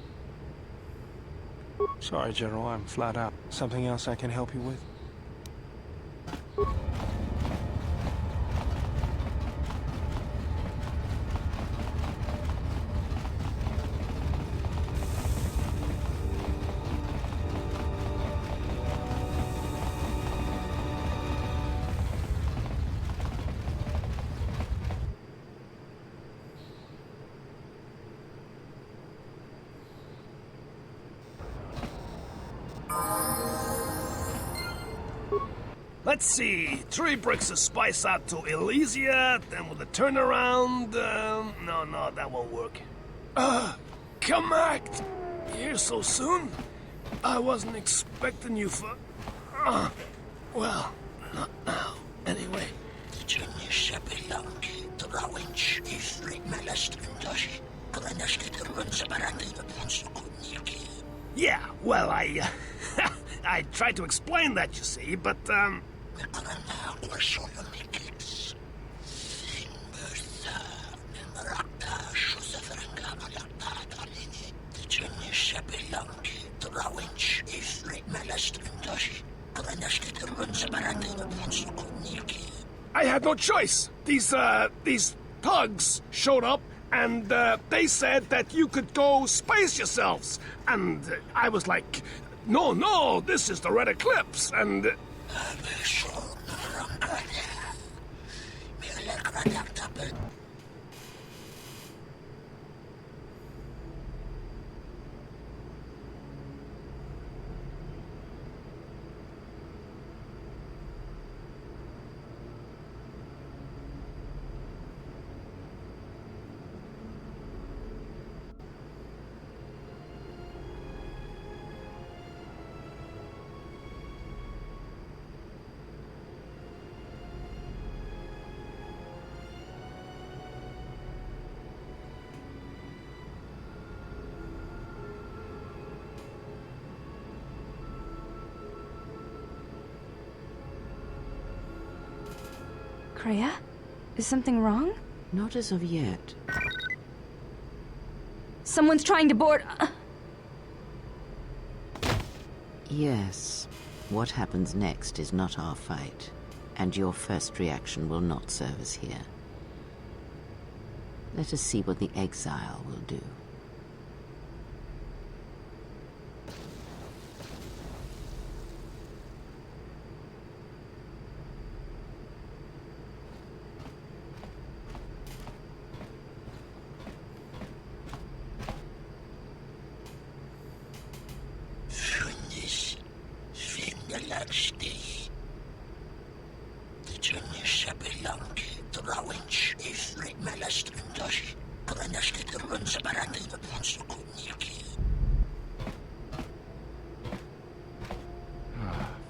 B: Sorry, General, I'm flat out. Something else I can help you with?
D: Let's see, 3 bricks of spice out to Elysia, then with a turnaround, no, that won't work. Come act! Here so soon? I wasn't expecting you for... well, not now, anyway. Yeah, well, I tried to explain that, you see, but, I had no choice. These thugs showed up, and they said that you could go space yourselves. And I was like, no, this is the Red Eclipse, and...
J: Kreia? Is something wrong?
E: Not as of yet.
J: Someone's trying to board...
E: Yes. What happens next is not our fight, and your first reaction will not serve us here. Let us see what the exile will do.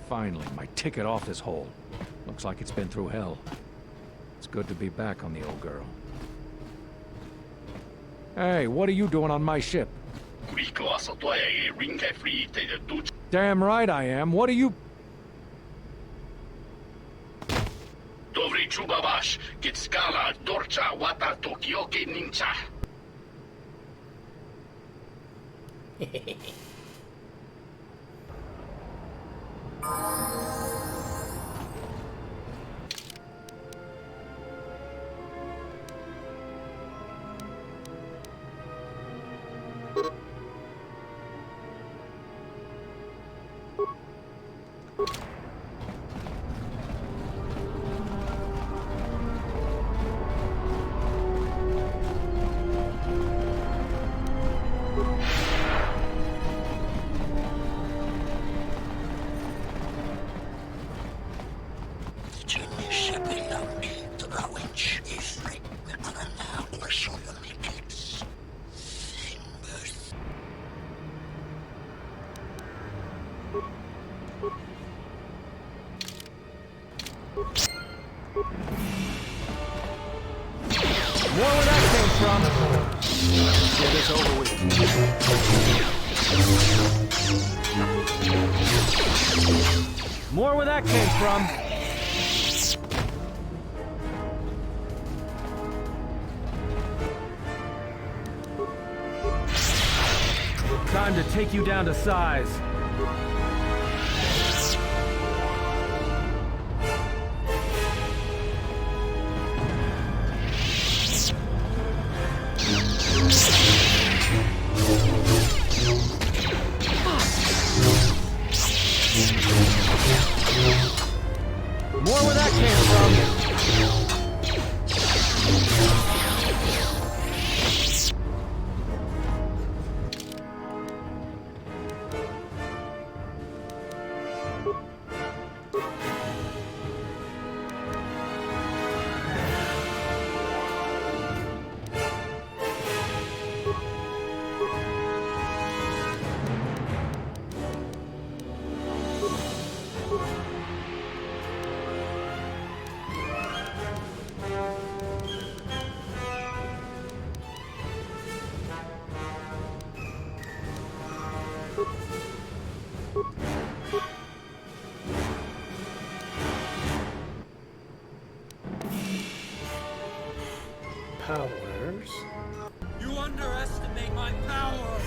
C: Finally, my ticket off this hole. Looks like it's been through hell. It's good to be back on the old girl. Hey, what are you doing on my ship? Damn right I am. What are you...
N: Dobry Chubabash, Gitskala, Dorcha, Wata, Tokyoke, Nincha.
I: More where that came from. Let's get this over with. More where that came from. Time to take you down to size. More where that came from.
A: Powers.
K: You underestimate my power!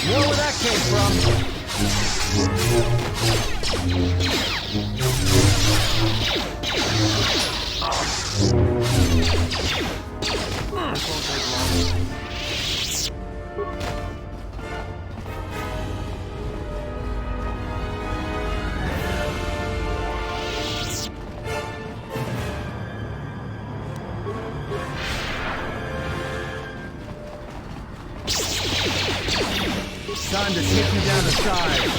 I: More where that came from. Time to take you down to size.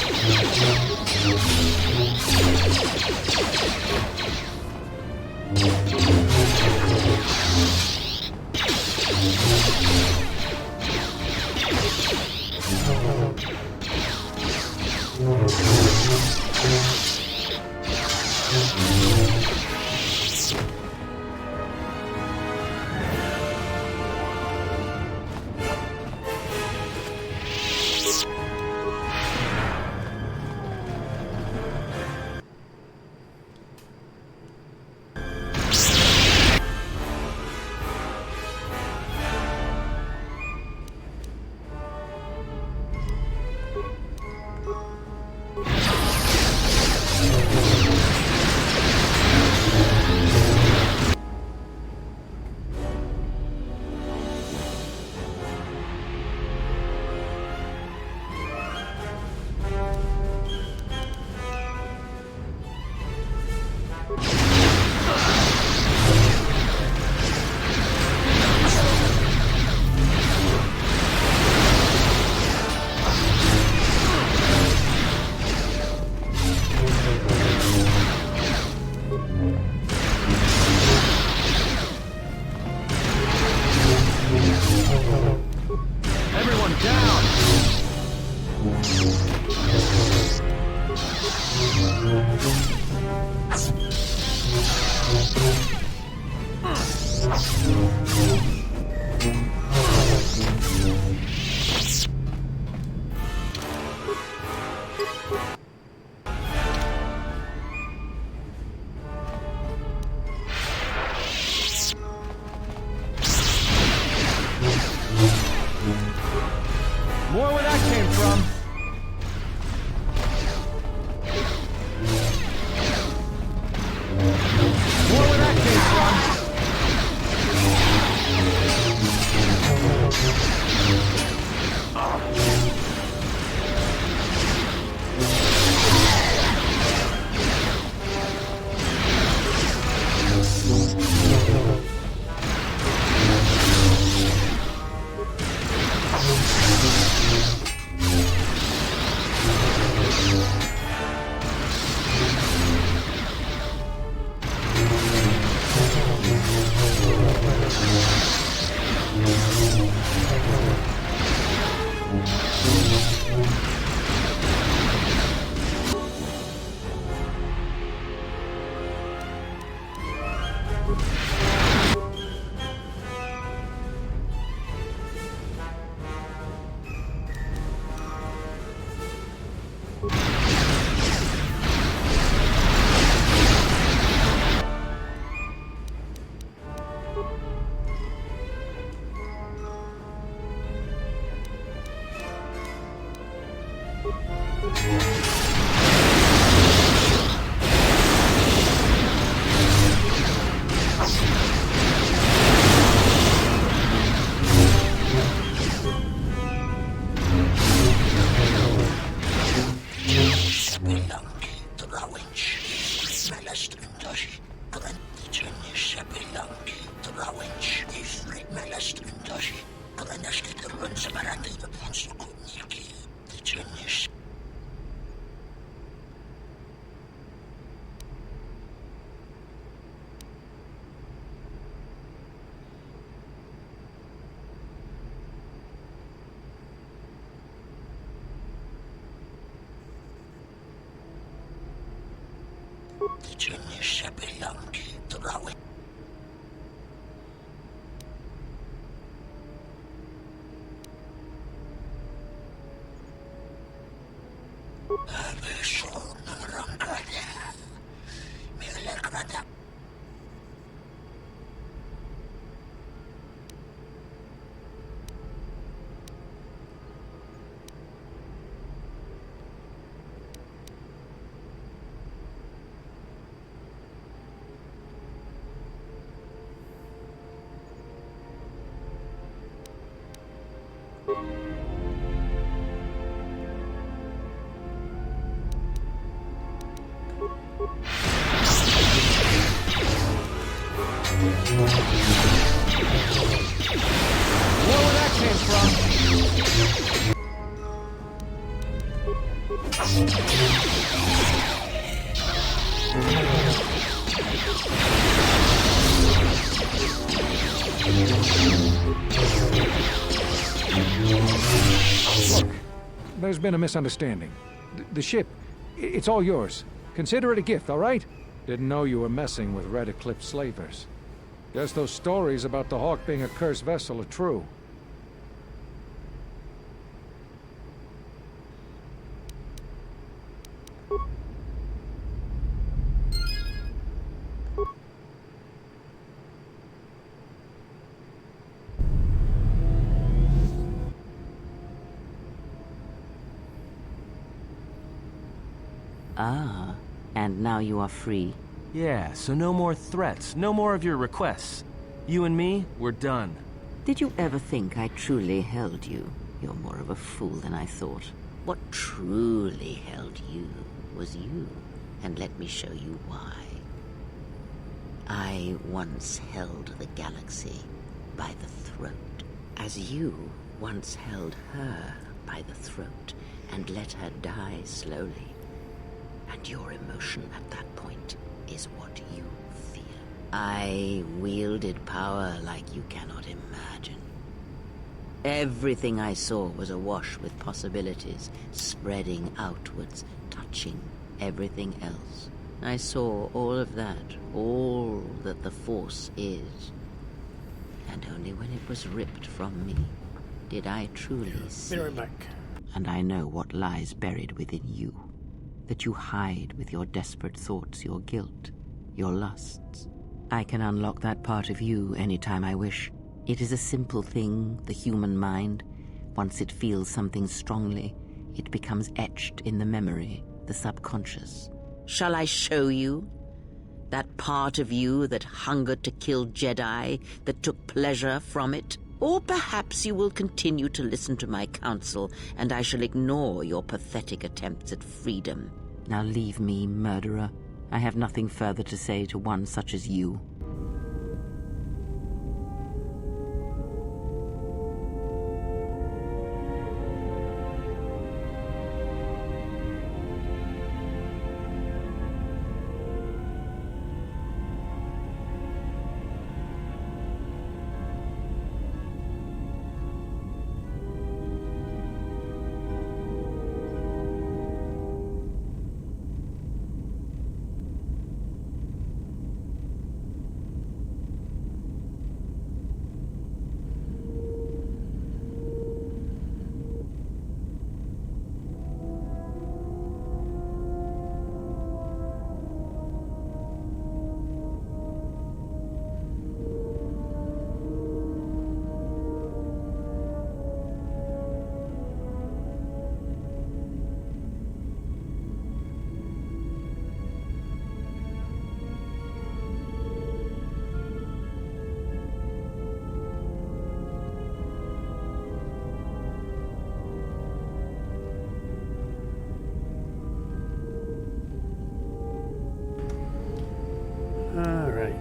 I: More where that came from. More where that came from. Where that came from?
C: Look, there's been a misunderstanding. The ship, it's all yours. Consider it a gift, all right? Didn't know you were messing with Red Eclipse slavers. Guess those stories about the Hawk being a cursed vessel are true.
E: Ah, and now you are free.
I: Yeah, so no more threats, no more of your requests. You and me, we're done.
E: Did you ever think I truly held you? You're more of a fool than I thought. What truly held you was you, and let me show you why. I once held the galaxy by the throat, as you once held her by the throat and let her die slowly. And your emotion at that point is what you feel. I wielded power like you cannot imagine. Everything I saw was awash with possibilities, spreading outwards, touching everything else. I saw all of that, all that the Force is. And only when it was ripped from me did I truly see.
A: Be right back.
E: And I know what lies buried within you, that you hide with your desperate thoughts, your guilt, your lusts. I can unlock that part of you anytime I wish. It is a simple thing, the human mind. Once it feels something strongly, it becomes etched in the memory, the subconscious. Shall I show you? That part of you that hungered to kill Jedi, that took pleasure from it? Or perhaps you will continue to listen to my counsel, and I shall ignore your pathetic attempts at freedom. Now leave me, murderer. I have nothing further to say to one such as you.
A: Alright.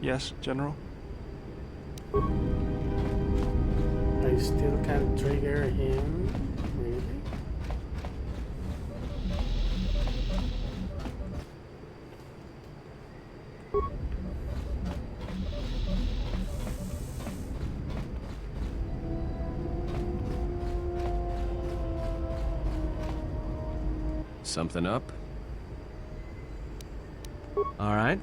B: Yes, General?
A: I still can't trigger him. Really?
I: Something up? All right.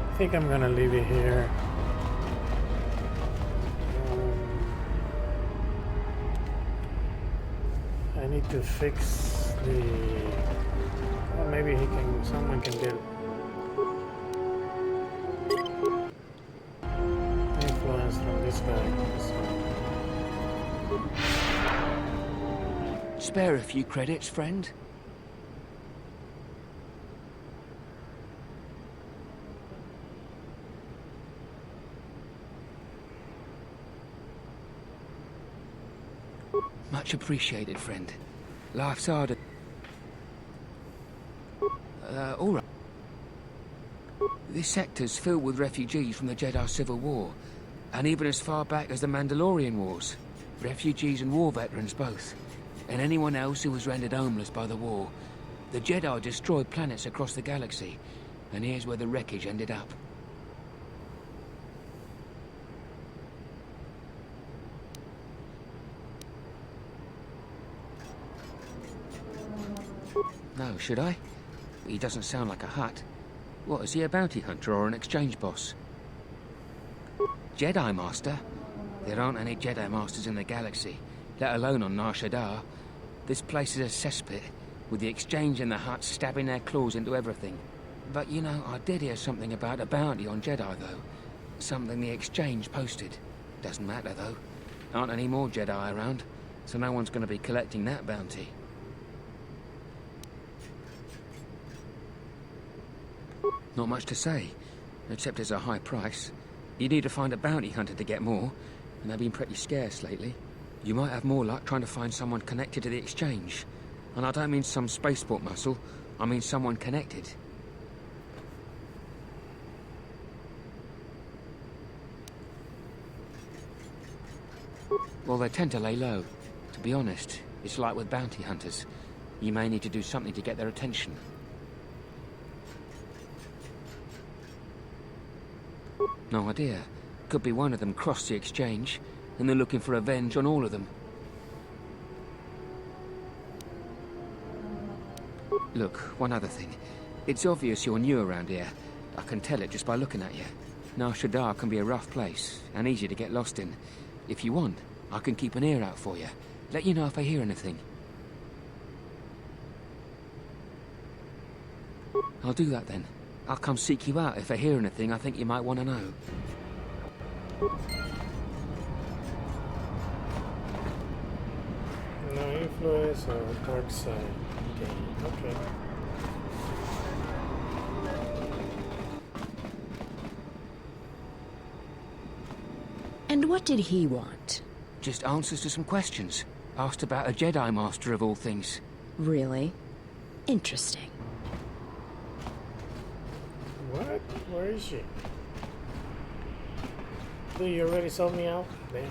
A: I think I'm gonna leave it here. I need to fix the. Well, maybe he can. Someone can get influence from this guy.
O: Spare a few credits, friend. Much appreciated, friend. Life's hard. All right. This sector's filled with refugees from the Jedi Civil War, and even as far back as the Mandalorian Wars. Refugees and war veterans both. and anyone else who was rendered homeless by the war. The Jedi destroyed planets across the galaxy, and here's where the wreckage ended up. No, should I? He doesn't sound like a Hutt. What, is he a bounty hunter or an exchange boss? Jedi Master? There aren't any Jedi Masters in the galaxy, let alone on Nar Shaddaa. This place is a cesspit, with the exchange and the Hutts stabbing their claws into everything. But you know, I did hear something about a bounty on Jedi, though. Something the exchange posted. Doesn't matter, though. Aren't any more Jedi around, so no one's going to be collecting that bounty. Not much to say, except it's a high price. You need to find a bounty hunter to get more, and they've been pretty scarce lately. You might have more luck trying to find someone connected to the exchange. And I don't mean some spaceport muscle, I mean someone connected. Well, they tend to lay low. To be honest, it's like with bounty hunters. You may need to do something to get their attention. No idea. Could be one of them crossed the exchange, and they're looking for revenge on all of them. Look, one other thing. It's obvious you're new around here. I can tell it just by looking at you. Nar Shaddaa can be a rough place, and easy to get lost in. If you want, I can keep an ear out for you. Let you know if I hear anything. I'll do that then. I'll come seek you out if I hear anything I think you might want to know.
A: No influence or Darkside game. Okay.
R: And what did he want?
O: Just answers to some questions. Asked about a Jedi Master of all things.
R: Really? Interesting.
A: What? Where is she? Dude, you already sold me out? Damn.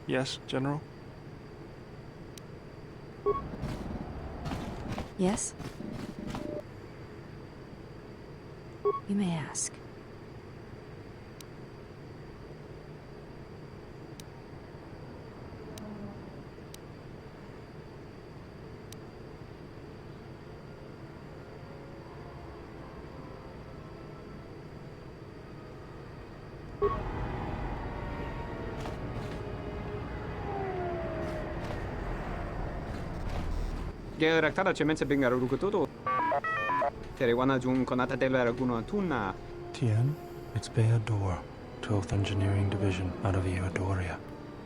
B: Yes, General?
J: Yes? You may ask.
M: Geraktada cemense bengar rukutoto. Terewana jun konata delera guno tuna.
B: Tien, it's Bayador, 12th Engineering Division out of Eodoria.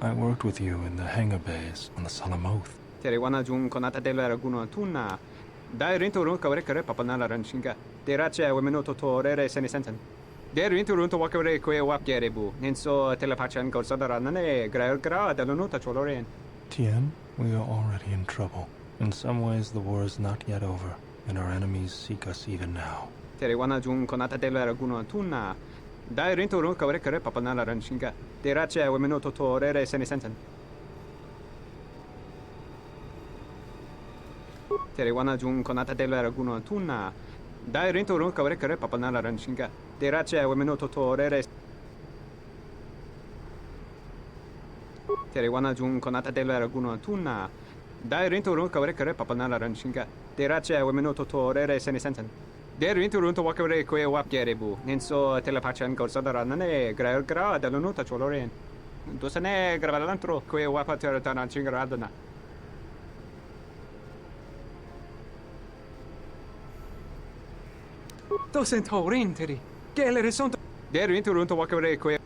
B: I worked with you in the hangar bays on the Salamoth.
M: Terewana jun konata delera guno tuna. Dai rinto run kawre papanala ranshinga. Derache wemenoto torere senisensen. Der rinto run to wakare kwe wakgerebu. Nenso telepachan gorsodara nane gra delonota choloren.
B: Tien, we are already in trouble. In some ways, the war is not yet over, and our enemies seek us even now.
M: Terewana jun konata delera guno tuna. Dai rinturun kawre kare papanala ranshinga. Derace wemenoto torere senisensen. Terewana jun konata della raguno tunna. Dai rinturun kawre kare papanala ranshinga. Derace wemenoto torere. Terewana jun konata della raguno tunna. Dai rinturun kawre kare papanala ranshinga. Derace wemenoto torere senisensen. Der rinturun to wakare kwe wapgerebu. Ninso telepachan gorsadarane gra dell'unuta choloren. Dosane gravalantro kwe wapater tananchingaradana. Dosento rinteri. Che le risonto. Der rinturun to wakare kwe.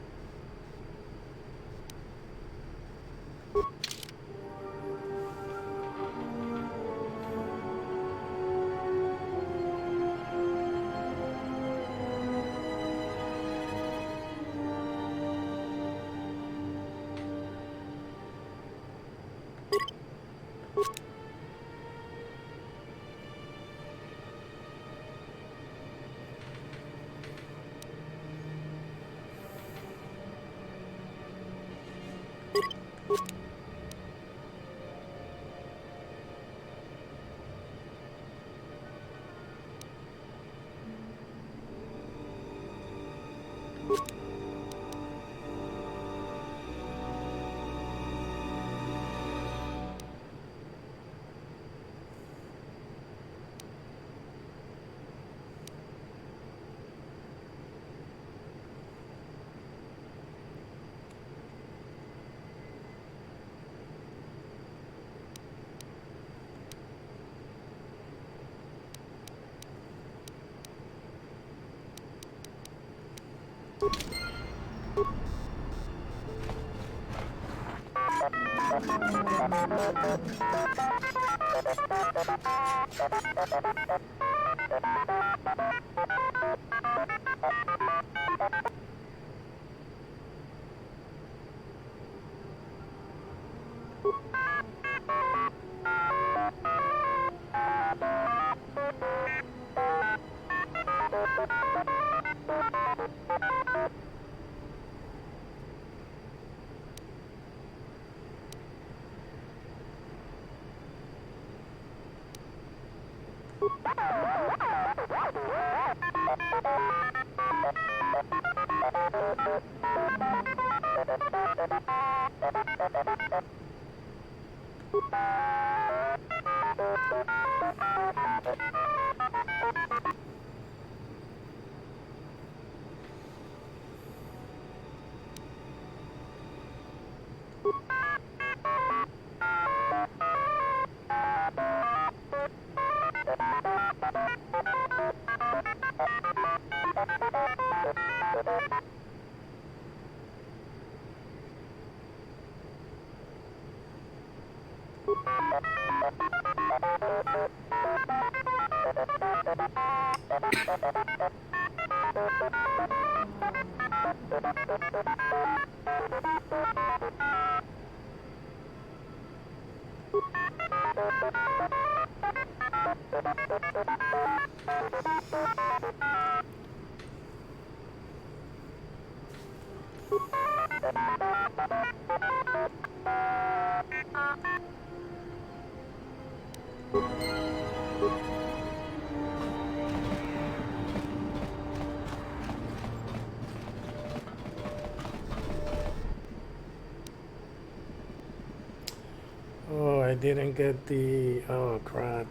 A: Oh, I didn't get the... Oh, crap.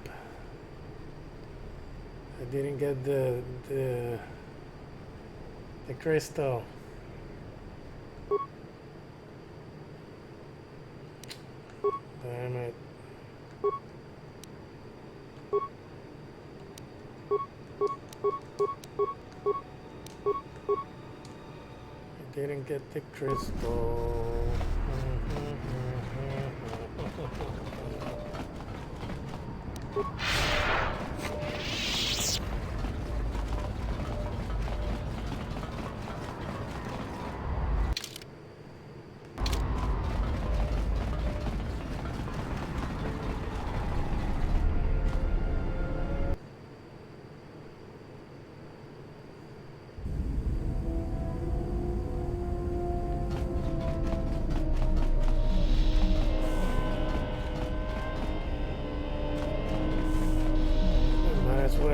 A: I didn't get the crystal. Damn it. I didn't get the crystal.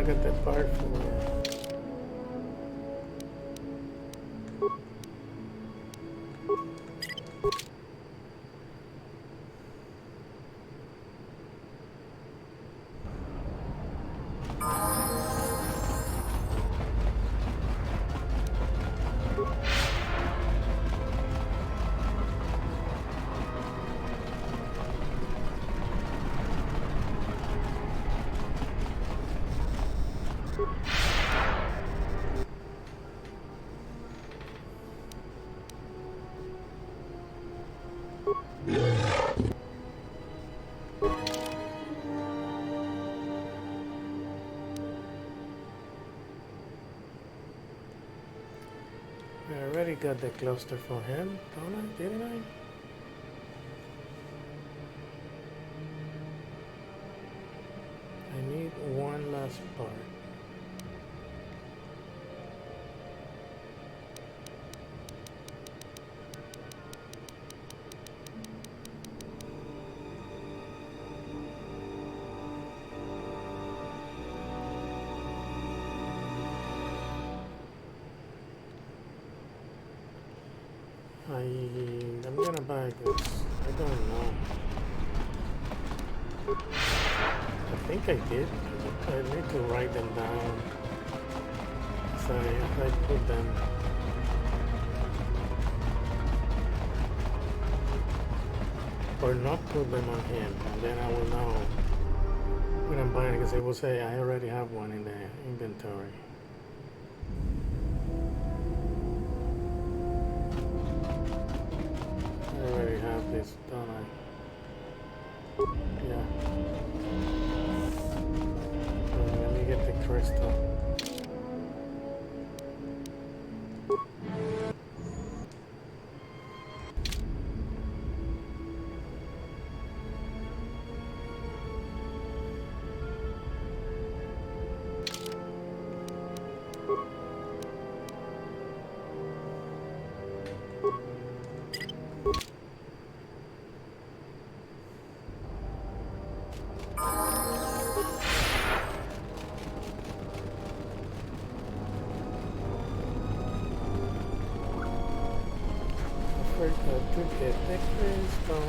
A: I got the part for. I already got the cluster for him, don't I? Didn't I? I need one last part. I'm gonna buy this. I don't know. I think I did. I need to write them down. So if I put them. Or not put them on him, and then I will know when I'm buying it, because it will say I already have one in the inventory. I already have this, don't I? Yeah. Let me get the crystal. To get the crystal.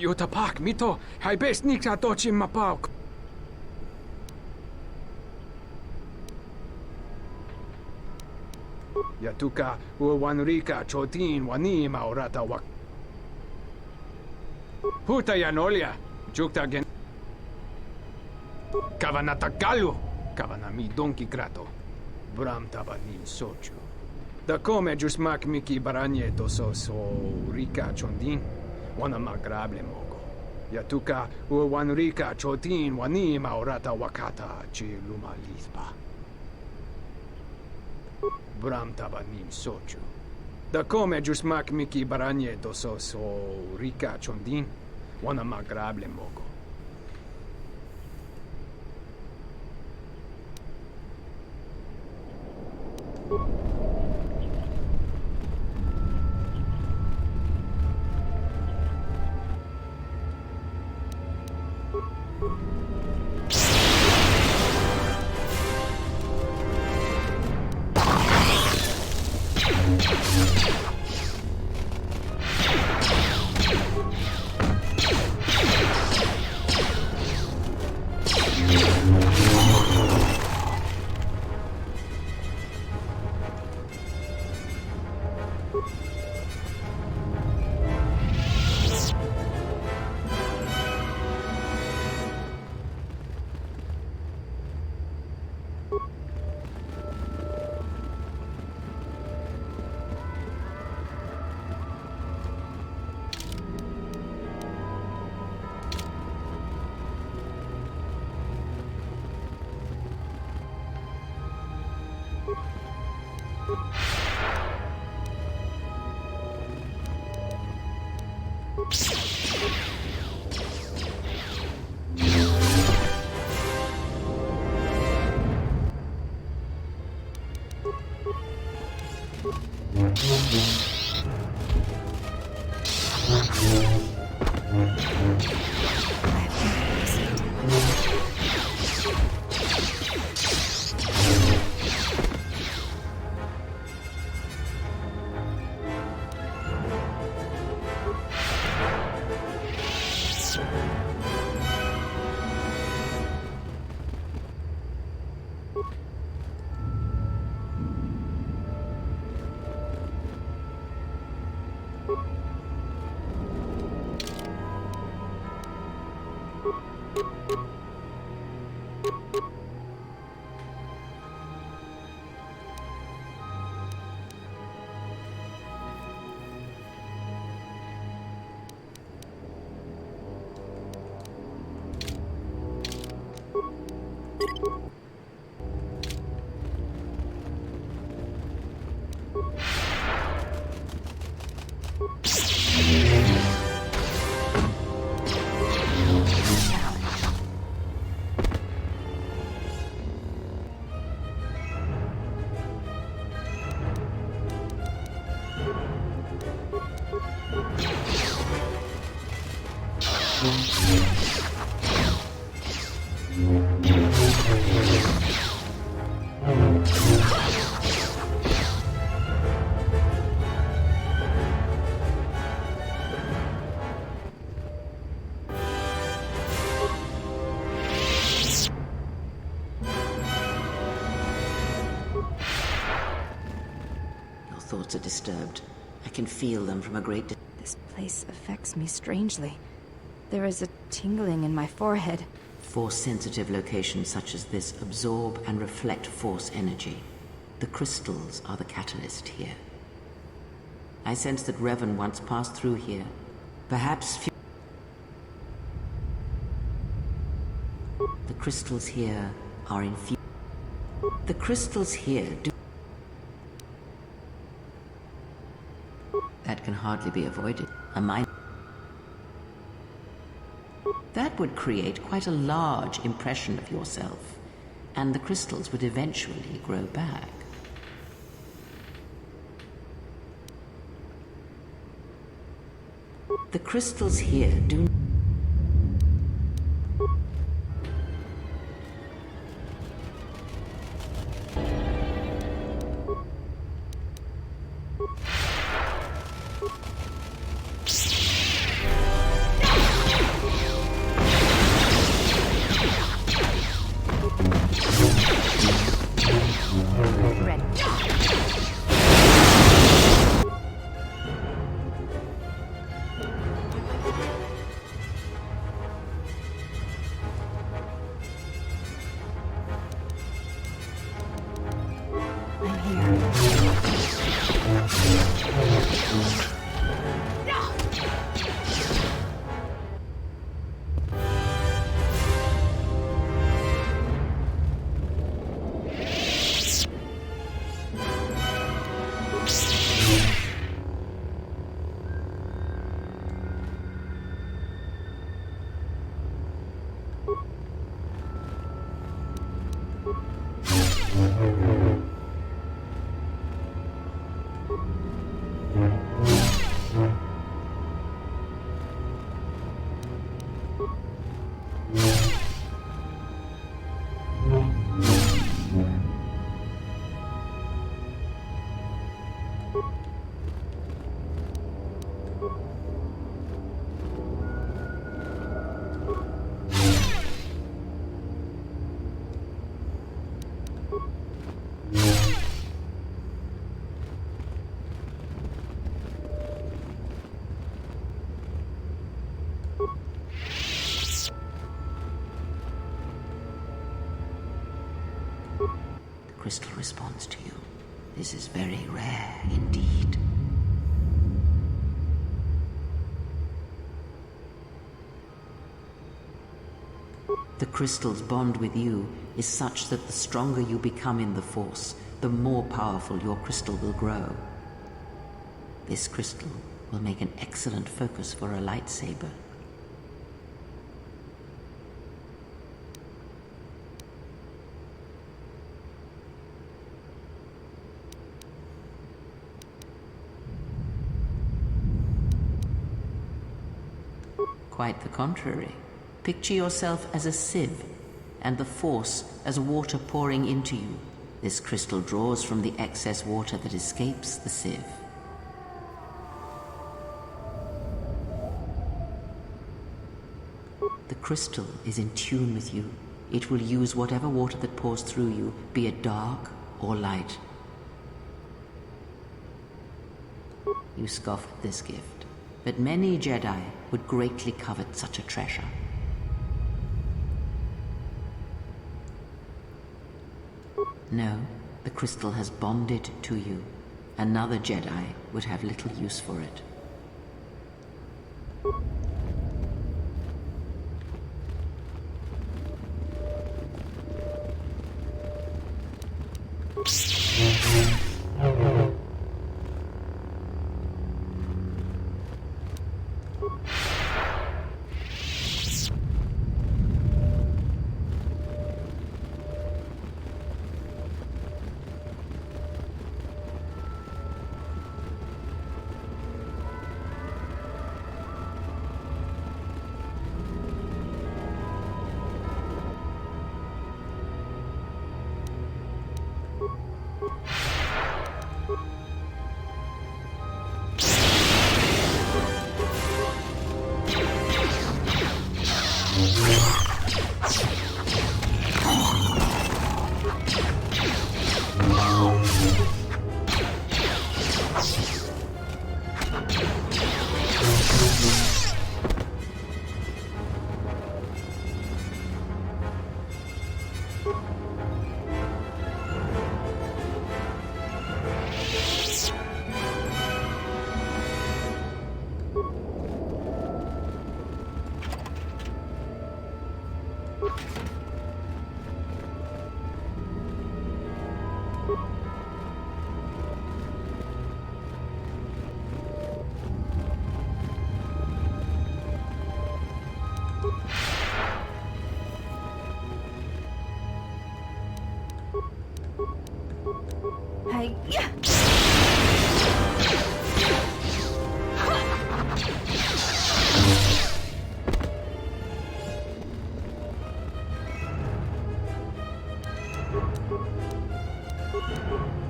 Q: Yutapak mito, hai best nikta tochi mapauk. Yatuka uwanrika chotin wani maurata wak. Puta yanolia, jukta gen. Kavanata galu, kavanami donki krato. Bram tabani sochu. Da come jusmak miki baranyeto so rika chondin. Wana magrable mogo. Yatuka uwanrika chotin wani maurata wakata chi luma lispa. Bram tabanin sochu. Da come jusmak miki baranye doso so rika chondin, wana magrable mogo.
E: Thoughts are disturbed. I can feel them from a great distance.
J: This place affects me strangely. There is a tingling in my forehead.
E: Force-sensitive locations such as this absorb and reflect force energy. The crystals are the catalyst here. I sense that Revan once passed through here. Perhaps the crystals here are infused. The crystals here do... That can hardly be avoided. A mind... That would create quite a large impression of yourself, and the crystals would eventually grow back. The crystals here do... crystal responds to you. This is very rare indeed. The crystal's bond with you is such that the stronger you become in the Force, the more powerful your crystal will grow. This crystal will make an excellent focus for a lightsaber. Quite the contrary. Picture yourself as a sieve, and the Force as water pouring into you. This crystal draws from the excess water that escapes the sieve. The crystal is in tune with you. It will use whatever water that pours through you, be it dark or light. You scoff at this gift, but many Jedi would greatly covet such a treasure. No, the crystal has bonded to you. Another Jedi would have little use for it.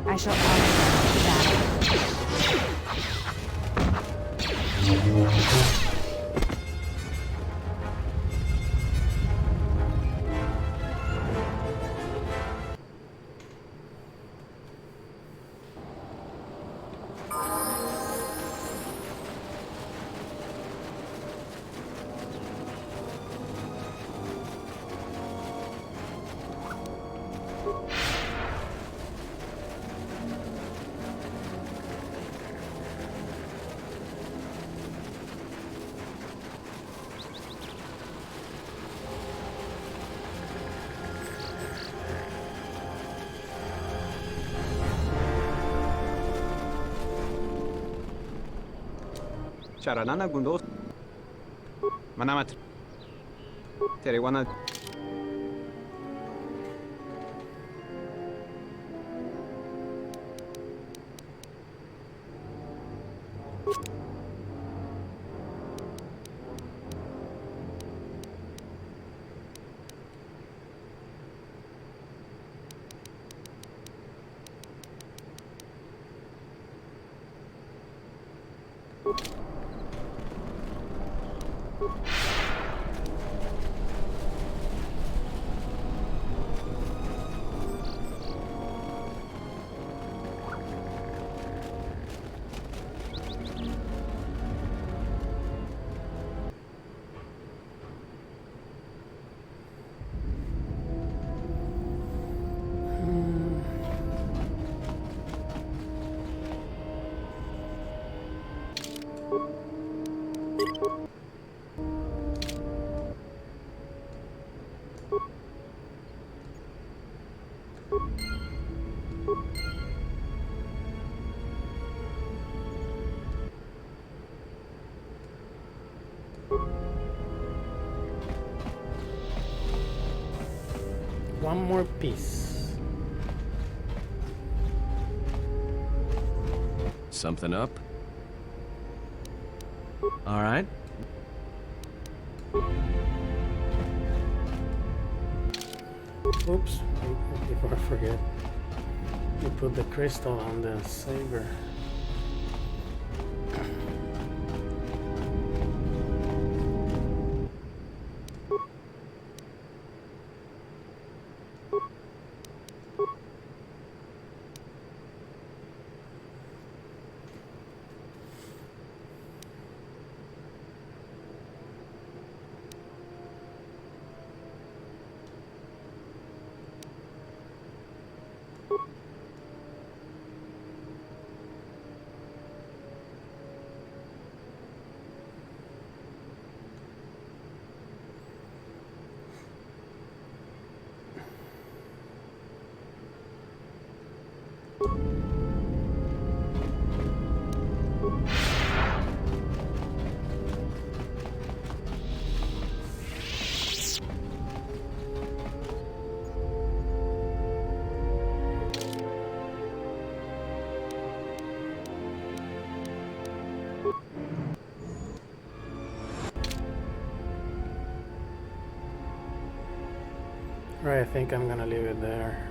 J: I shall honor that.
M: Charanana Gundos Manamat Terewana
A: One more piece.
I: Something up? All right.
A: Oops, before I forget. You put the crystal on the saber. Right, I think I'm gonna leave it there.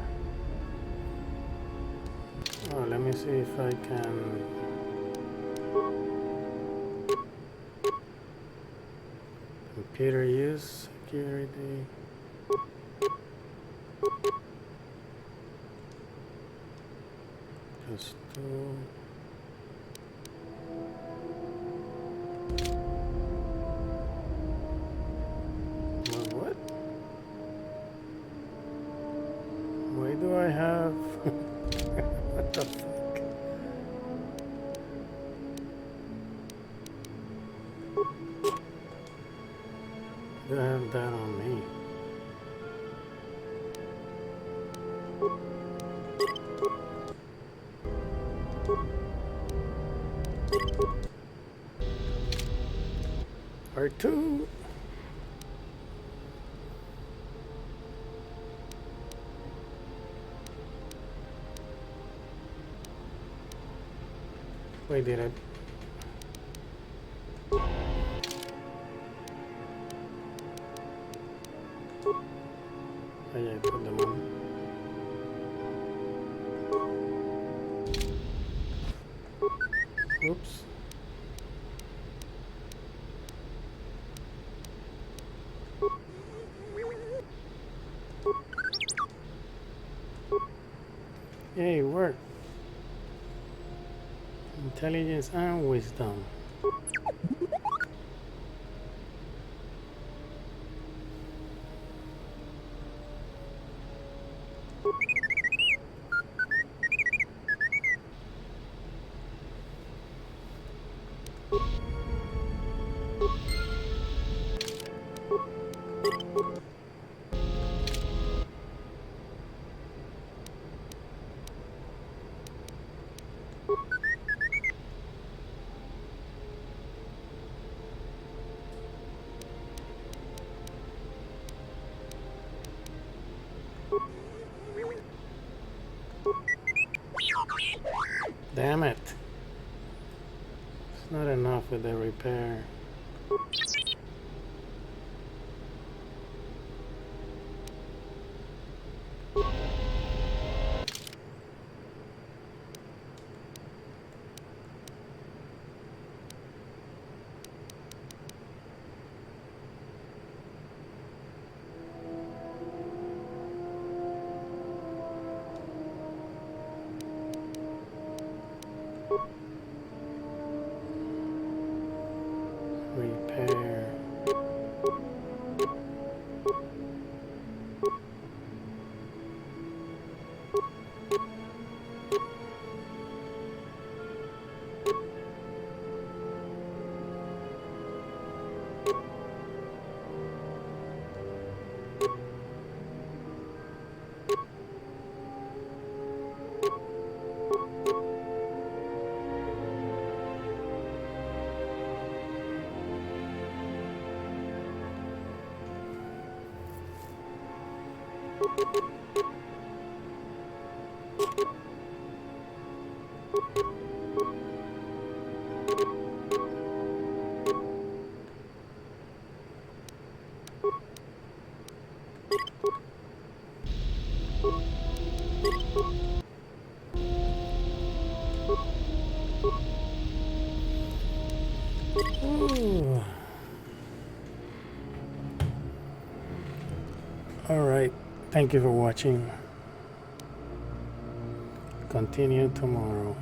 A: Oh, let me see if I can. Computer use security. Just do. What? Why do I have? What the fuck? Do I have that on me? R2. Wait, did I? Oh yeah, I put them on. Oops. Yay, work. Intelligence and wisdom. Damn it. It's not enough with the repair. Repair. Ooh. All right. Thank you for watching. Continue tomorrow.